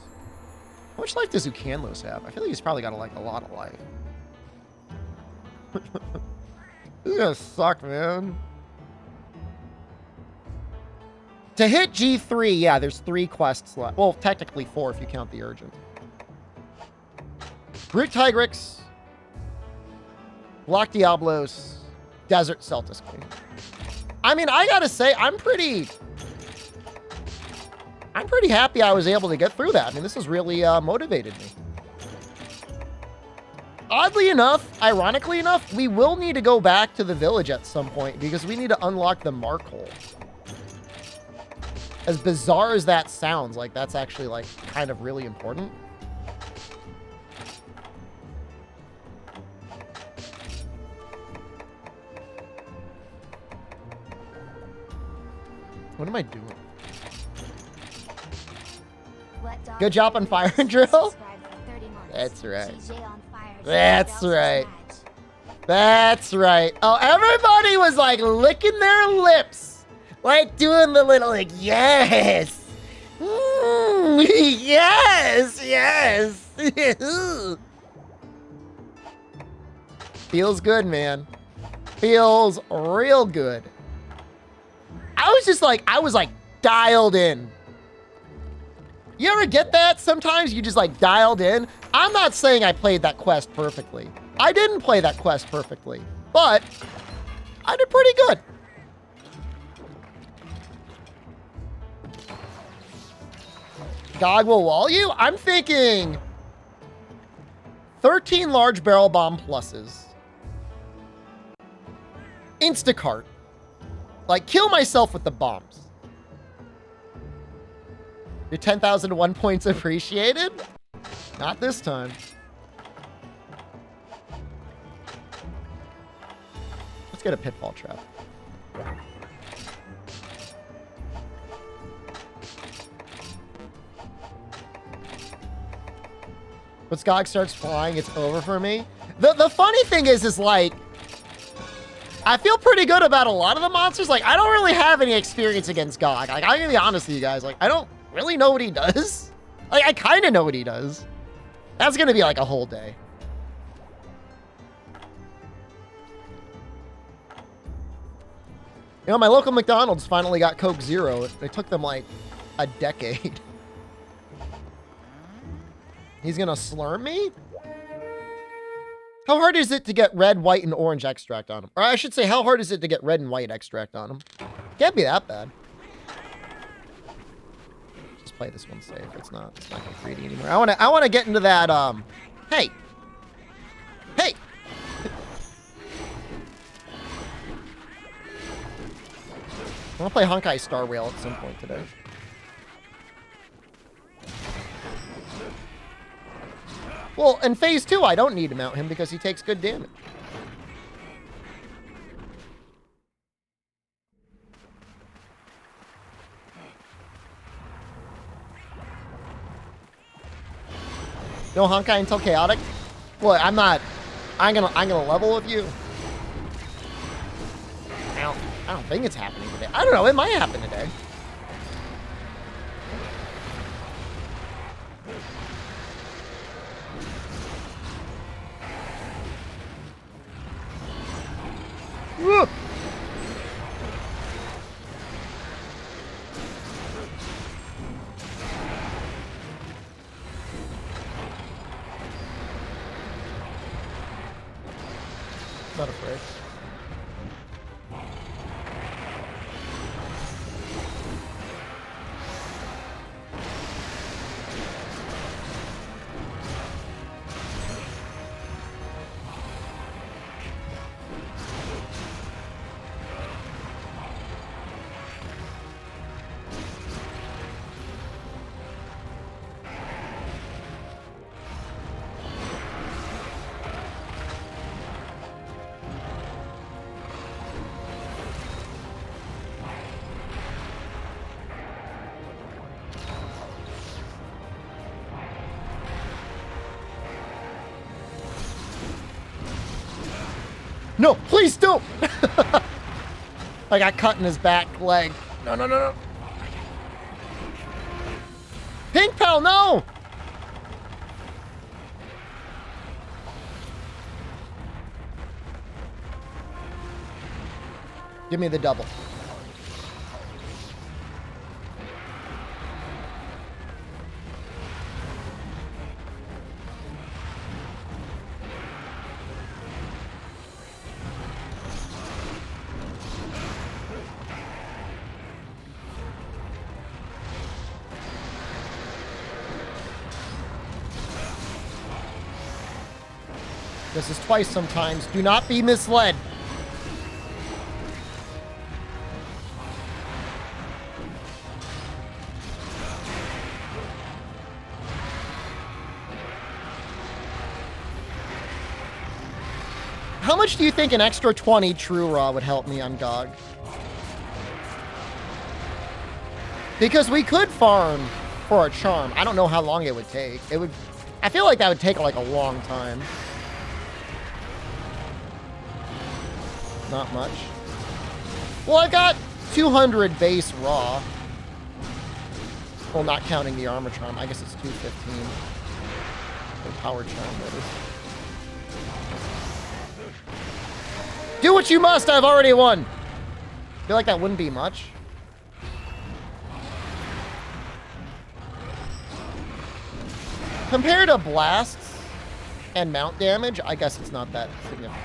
How much life does Ucanlos have? I feel like he's probably got like a lot of life. This is gonna suck, man. To hit G3, yeah, there's 3 quests left. Well, technically 4 if you count the urgent. Brute Tigrex, Black Diablos, Desert Celtis Queen. I mean, I gotta say, I'm pretty happy I was able to get through that. I mean, this has really motivated me. Oddly enough, ironically enough, we will need to go back to the village at some point because we need to unlock the Mark Hole. As bizarre as that sounds, like that's actually like kind of really important. What am I doing? Good job on Fire and Drill. That's right. That's right. That's right. Oh, everybody was like licking their lips. Like doing the little like, yes. Yes, yes. Feels good, man. Feels real good. I was like dialed in. You ever get that? Sometimes you just like dialed in. I'm not saying I played that quest perfectly. I didn't play that quest perfectly, but I did pretty good. God will wall you? I'm thinking 13 large barrel bomb pluses. Instacart. Like, kill myself with the bombs. Your 10,001 points appreciated? Not this time. Let's get a pitfall trap. When Skog starts flying, it's over for me. The funny thing is like, I feel pretty good about a lot of the monsters. Like, I don't really have any experience against Gog. Like, I'm gonna be honest with you guys. Like, I don't really know what he does. Like, I kind of know what he does. That's gonna be like a whole day. You know, my local McDonald's finally got Coke Zero. It took them like a decade. He's gonna slurm me? How hard is it to get red, white, and orange extract on him? Or I should say, how hard is it to get red and white extract on him? Can't be that bad. Just play this one safe. It's not gonna be greedy anymore. I wanna get into that, hey. Hey! I wanna play Honkai Star Rail at some point today. Well, in phase 2, I don't need to mount him because he takes good damage. No Honkai until chaotic? Well, I'm gonna level with you. I don't think it's happening today. I don't know, it might happen today. Woo! Not afraid. No, please don't. I got cut in his back leg. No, no, no, no. Pink Pal, no! Give me the double. This is twice sometimes. Do not be misled. How much do you think an extra 20 True Raw would help me on GOG? Because we could farm for a charm. I don't know how long it would take. I feel like that would take like a long time. Not much. Well, I've got 200 base raw. Well, not counting the armor charm. I guess it's 215. The power charm, that is. Do what you must! I've already won! I feel like that wouldn't be much. Compared to blasts and mount damage, I guess it's not that significant.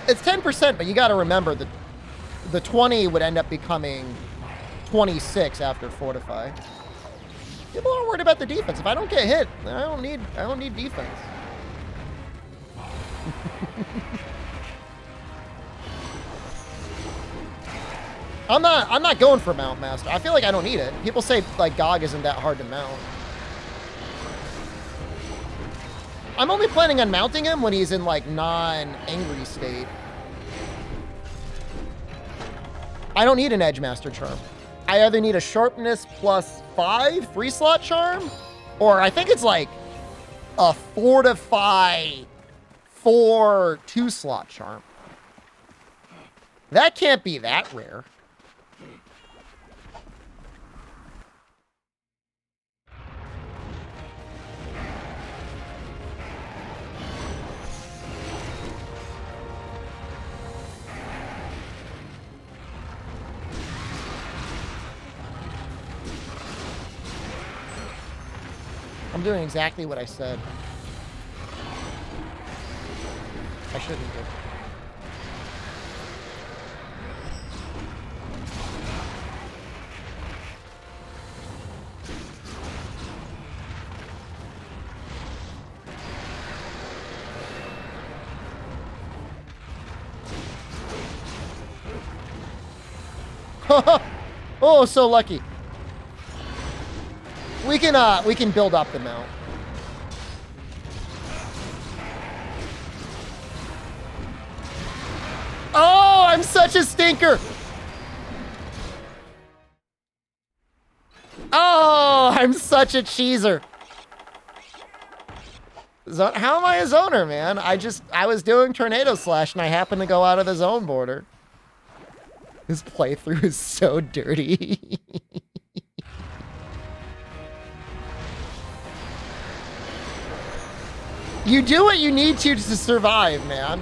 It's 10%, but you gotta remember that the 20 would end up becoming 26 after Fortify. People aren't worried about the defense. If I don't get hit, then I don't need defense. I'm not going for Mount Master. I feel like I don't need it. People say like GOG isn't that hard to mount. I'm only planning on mounting him when he's in like non-angry state. I don't need an Edge Master charm. I either need a sharpness plus 5 3-slot charm, or I think it's like a fortify 4 2-slot charm. That can't be that rare. I'm doing exactly what I said. I shouldn't do. Oh, so lucky. We can build up the mount. Oh, I'm such a stinker. Oh, I'm such a cheeser. How am I a zoner, man? I was doing Tornado Slash and I happened to go out of the zone border. This playthrough is so dirty. You do what you need to survive, man.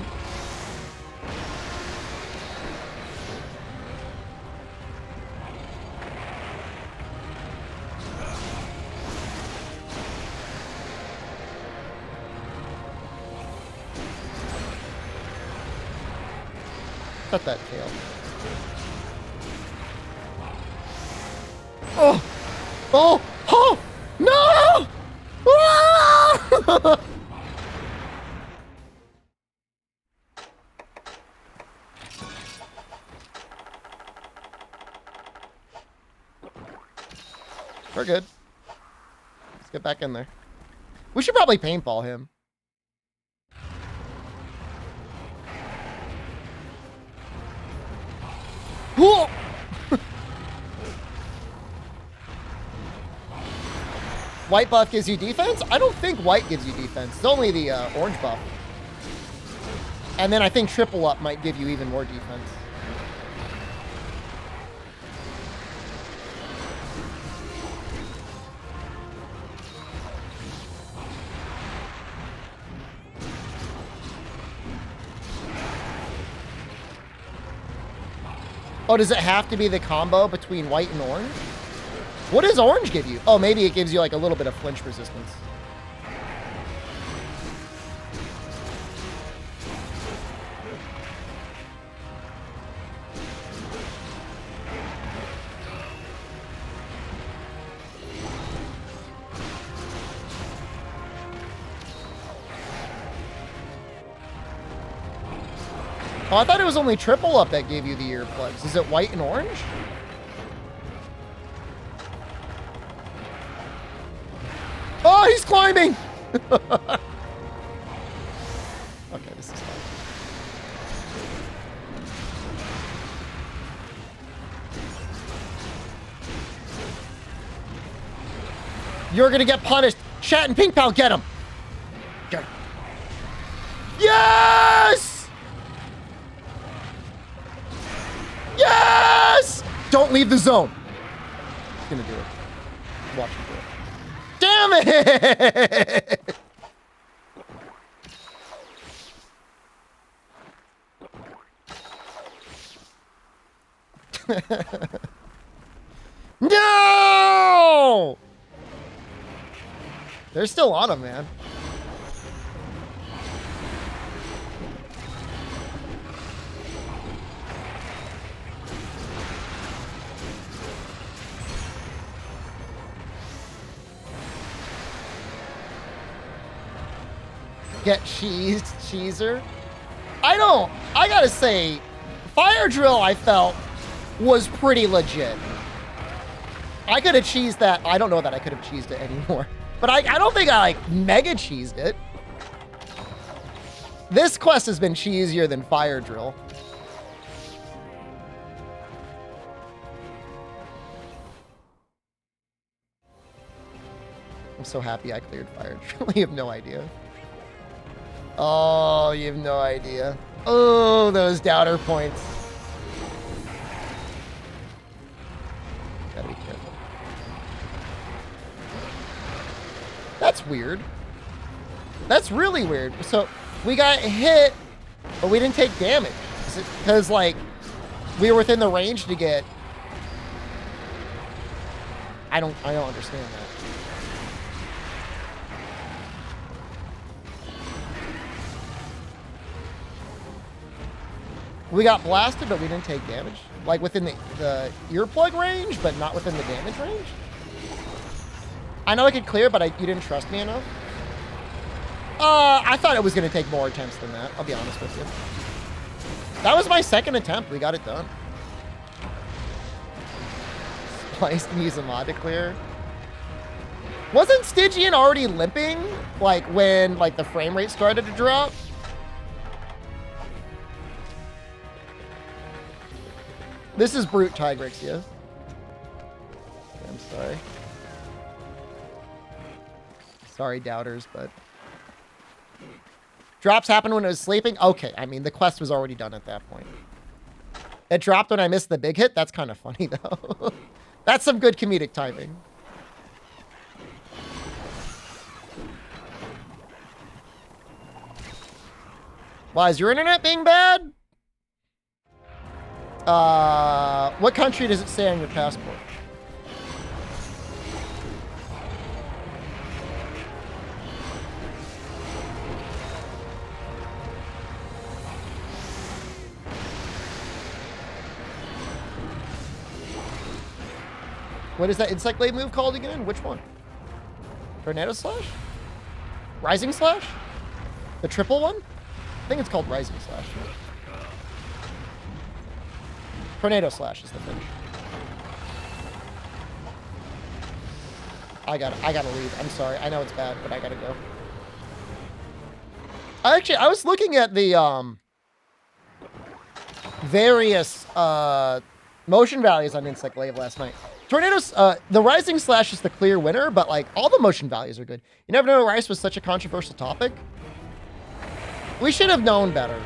Cut that tail. Oh! Oh! Oh! No! Ah! We're good. Let's get back in there. We should probably paintball him. Whoa! White buff gives you defense? I don't think white gives you defense. It's only the orange buff. And then I think triple up might give you even more defense. Oh, does it have to be the combo between white and orange? What does orange give you? Oh, maybe it gives you like a little bit of flinch resistance. Oh, I thought it was only triple up that gave you the earplugs. Is it white and orange? Oh, he's climbing! Okay, this is fine. You're gonna get punished. Chat and Pink Pal, get him! Get him. Yes! Yes! Don't leave the zone. He's gonna do it. Watch him do it. Damn it! No! They're still on him, man. Get cheesed, cheeser. I gotta say, Fire Drill, I felt, was pretty legit. I could have cheesed that. I don't know that I could have cheesed it anymore. But I don't think I, like, mega cheesed it. This quest has been cheesier than Fire Drill. I'm so happy I cleared Fire Drill. You have no idea. Oh, you have no idea. Oh, those doubter points. Gotta be careful. That's weird. That's really weird. So we got hit, but we didn't take damage. Is it because, like, we were within the range to get... I don't understand that. We got blasted, but we didn't take damage. Like within the earplug range, but not within the damage range. I know I could clear, but you didn't trust me enough. I thought it was going to take more attempts than that. I'll be honest with you. That was my second attempt. We got it done. Spliced and use a mod to clear. Wasn't Stygian already limping? Like when like the frame rate started to drop? This is Brute Tigrexia. I'm sorry. Sorry, doubters, but... Drops happened when I was sleeping? Okay, I mean, the quest was already done at that point. It dropped when I missed the big hit? That's kind of funny, though. That's some good comedic timing. Why, is your internet being bad? What country does it say on your passport? What is that Insect Blade move called again? Which one? Tornado Slash? Rising Slash? The triple one? I think it's called Rising Slash. Tornado Slash is the finish. I gotta leave. I'm sorry. I know it's bad, but I gotta go. I was looking at the various motion values on Insect Glaive last night. Tornadoes, the Rising Slash is the clear winner, but like all the motion values are good. You never know Rice was such a controversial topic. We should have known better.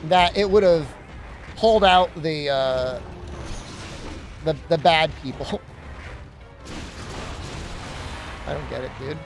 That it would have pulled out the bad people. I don't get it, dude.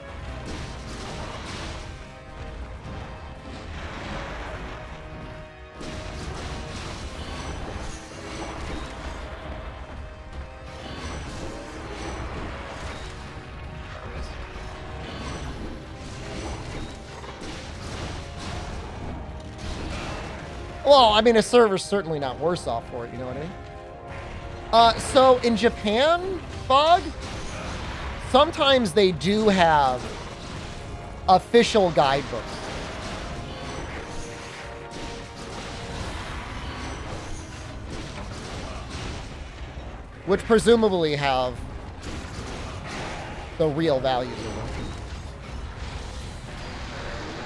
Well, I mean, a server's certainly not worse off for it, you know what I mean? So in Japan, Fog, sometimes they do have official guidebooks. Which presumably have the real values of them.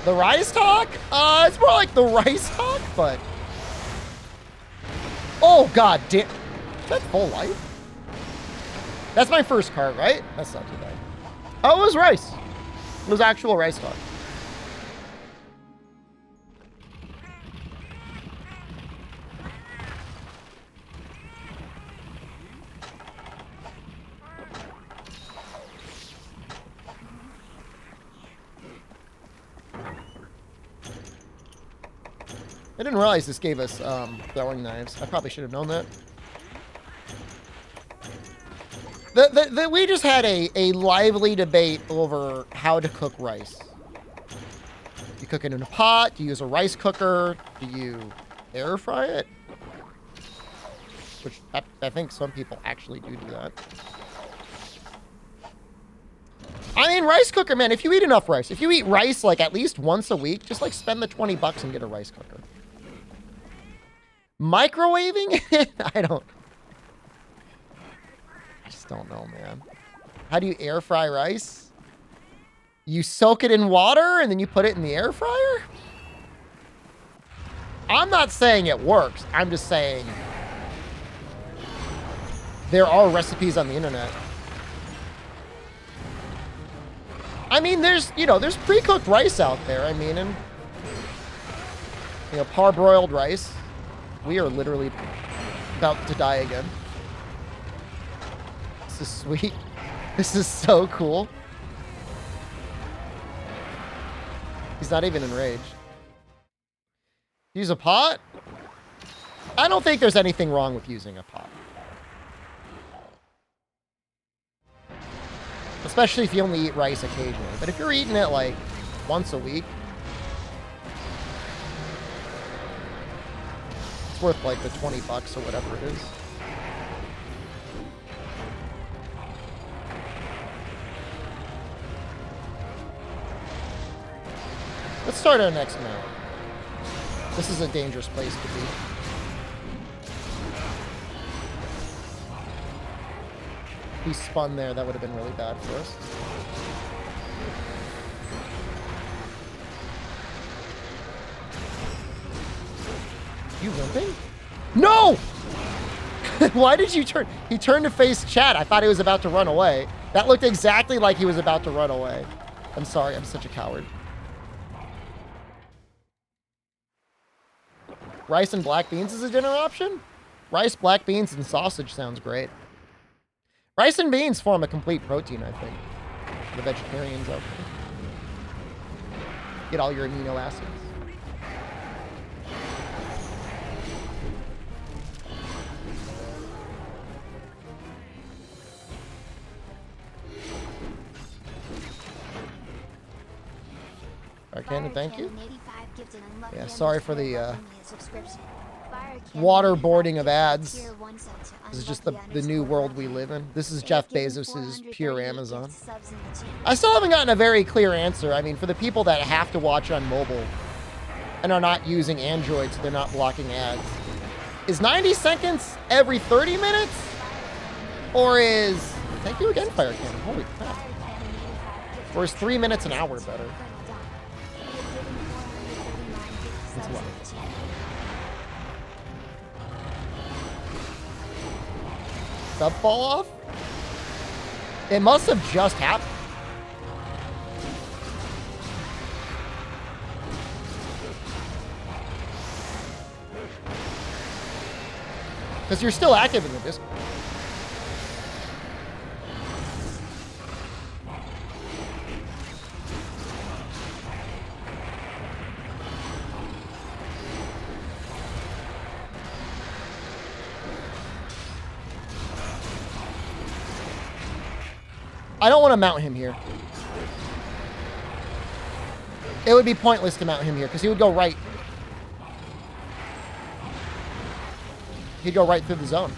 The Rice Talk? It's more like the Rice Talk, but... Oh, god damn. Is that full life? That's my first card, right? That's not too bad. Oh, it was Rice. It was actual Rice Talk. I didn't realize this gave us throwing knives. I probably should have known that. We just had a lively debate over how to cook rice. Do you cook it in a pot? Do you use a rice cooker? Do you air fry it? Which I think some people actually do that. I mean, rice cooker, man, if you eat enough rice, if you eat rice like at least once a week, just like spend the $20 and get a rice cooker. Microwaving it? I just don't know, man. How do you air fry rice? You soak it in water and then you put it in the air fryer? I'm not saying it works. I'm just saying there are recipes on the internet. I mean, there's pre-cooked rice out there. I mean, and, parboiled rice. We are literally about to die again. This is sweet. This is so cool. He's not even enraged. Use a pot? I don't think there's anything wrong with using a pot. Especially if you only eat rice occasionally. But if you're eating it like once a week, it's worth like the $20 or whatever it is. Let's start our next map. This is a dangerous place to be. If he spun there, that would have been really bad for us. You limping? No! Why did you turn? He turned to face chat. I thought he was about to run away. That looked exactly like he was about to run away. I'm sorry, I'm such a coward. Rice and black beans is a dinner option? Rice, black beans, and sausage sounds great. Rice and beans form a complete protein, I think. The vegetarians out there. Get all your amino acids. Arcana, thank you. Yeah, sorry for the waterboarding of ads. This is just the new world we live in. This is Jeff Bezos's pure Amazon. I still haven't gotten a very clear answer. I mean, for the people that have to watch on mobile and are not using Android, so they're not blocking ads, is 90 seconds every 30 minutes? Or is... Thank you again, Fire Cannon. Holy crap. Or is 3 minutes an hour better? That's a lot. sub fall off? It must have just happened. Because you're still active in the Discord. I don't want to mount him here. It would be pointless to mount him here because he would go right. He'd go right through the zone.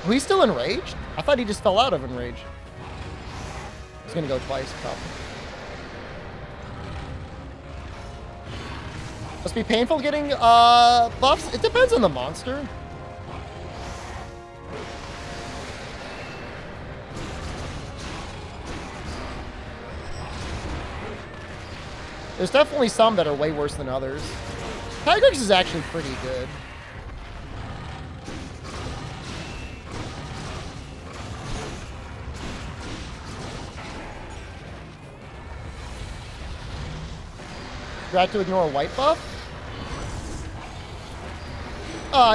Oh, he's still enraged? I thought he just fell out of enrage. He's gonna go twice, probably. Must be painful getting buffs. It depends on the monster. There's definitely some that are way worse than others. Tigrex is actually pretty good. Do I have to ignore a white buff?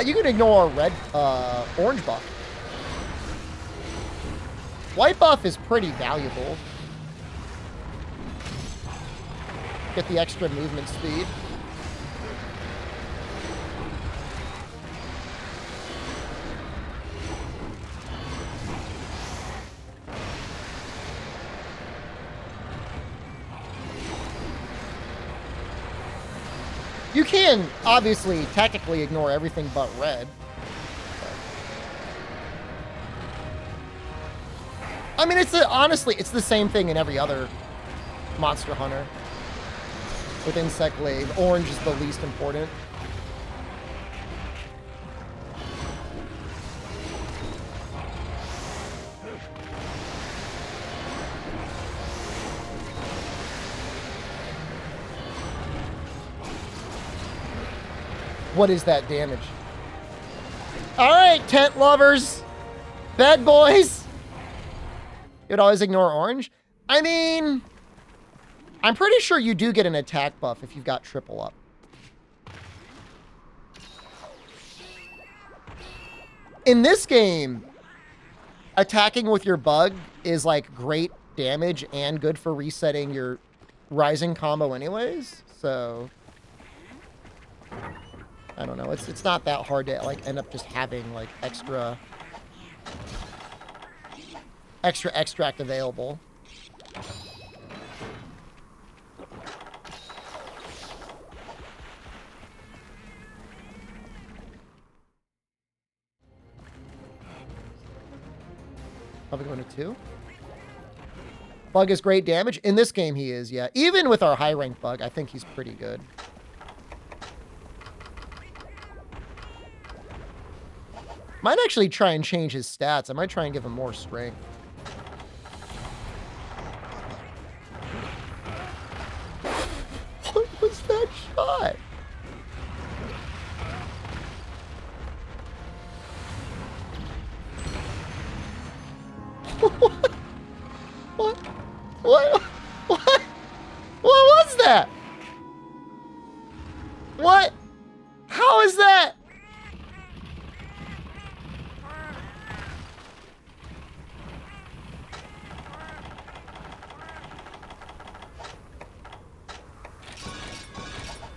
You can ignore a red, orange buff. White buff is pretty valuable. Get the extra movement speed. You can, obviously, technically ignore everything but red. I mean, honestly, it's the same thing in every other Monster Hunter. With Insect Glaive, orange is the least important. What is that damage? All right, tent lovers, bad boys. You'd always ignore orange. I mean, I'm pretty sure you do get an attack buff if you've got triple up. In this game, attacking with your bug is like great damage and good for resetting your rising combo anyways. So I don't know. It's not that hard to like end up just having like extra extract available. Probably going to 2. Bug is great damage. In this game, he is, yeah. Even with our high rank bug, I think he's pretty good. Might actually try and change his stats. I might try and give him more strength. What was that shot? What? What? What? What was that? What? How is that?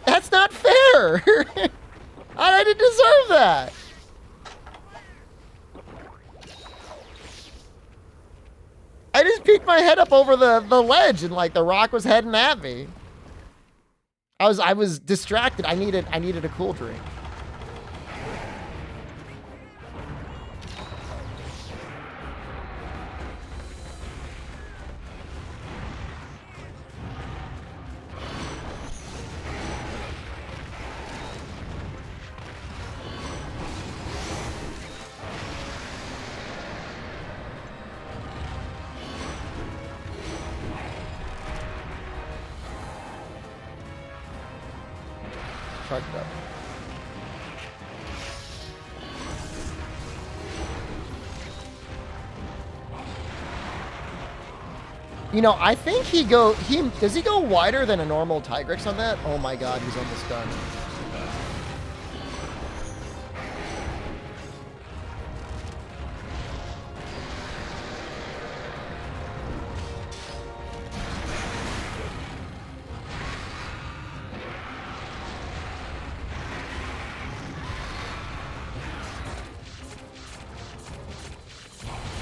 That's not fair. I didn't deserve that. I just peeked my head up over the ledge and like the rock was heading at me. I was distracted. I needed a cool drink. charge it up. You know, I think does he go wider than a normal Tigrex on that? Oh my god, he's almost done.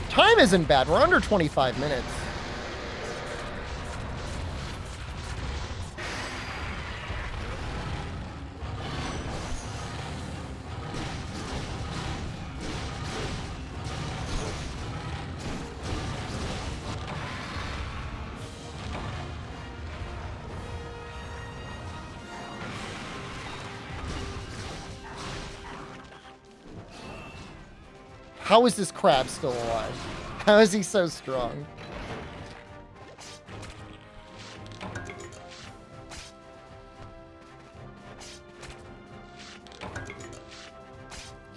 Time isn't bad. We're under 25 minutes. How is this crab still alive? How is he so strong?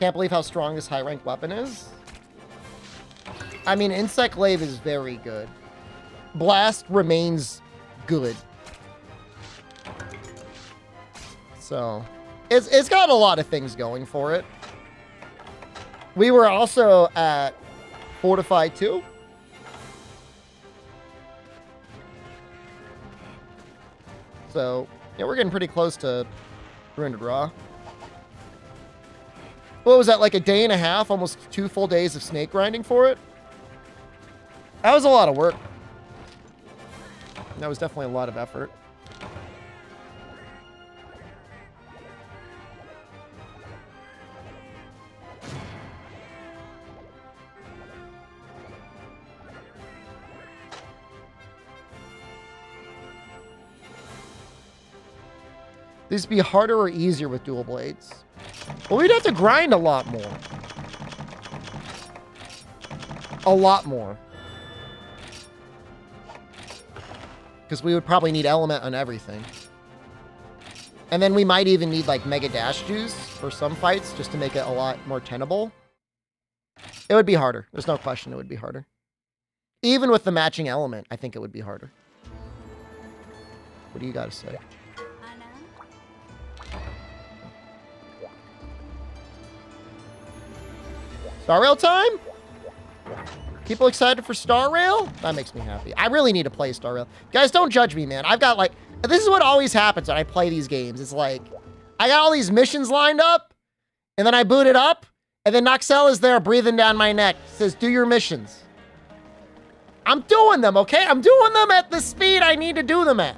Can't believe how strong this high rank weapon is. I mean, Insect Glaive is very good. Blast remains good. So, it's got a lot of things going for it. We were also at Fortified 2. So, yeah, we're getting pretty close to 300 raw. What was that, like a day and a half? Almost 2 full days of snake grinding for it? That was a lot of work. That was definitely a lot of effort. These be harder or easier with dual blades? Well, we'd have to grind a lot more. A lot more. Because we would probably need element on everything. And then we might even need like Mega Dash Juice for some fights just to make it a lot more tenable. It would be harder. There's no question it would be harder. Even with the matching element, I think it would be harder. What do you got to say? Star Rail time? People excited for Star Rail? That makes me happy. I really need to play Star Rail. Guys, don't judge me, man. I've got like, this is what always happens when I play these games. It's like, I got all these missions lined up, and then I boot it up, and then Noxel is there breathing down my neck. Says, do your missions. I'm doing them, okay? I'm doing them at the speed I need to do them at.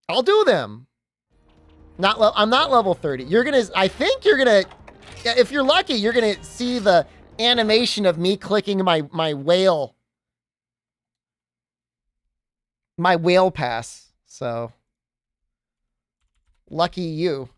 I'll do them. I'm not level 30. I think you're gonna, if you're lucky, you're gonna see the animation of me clicking my whale pass. So, lucky you.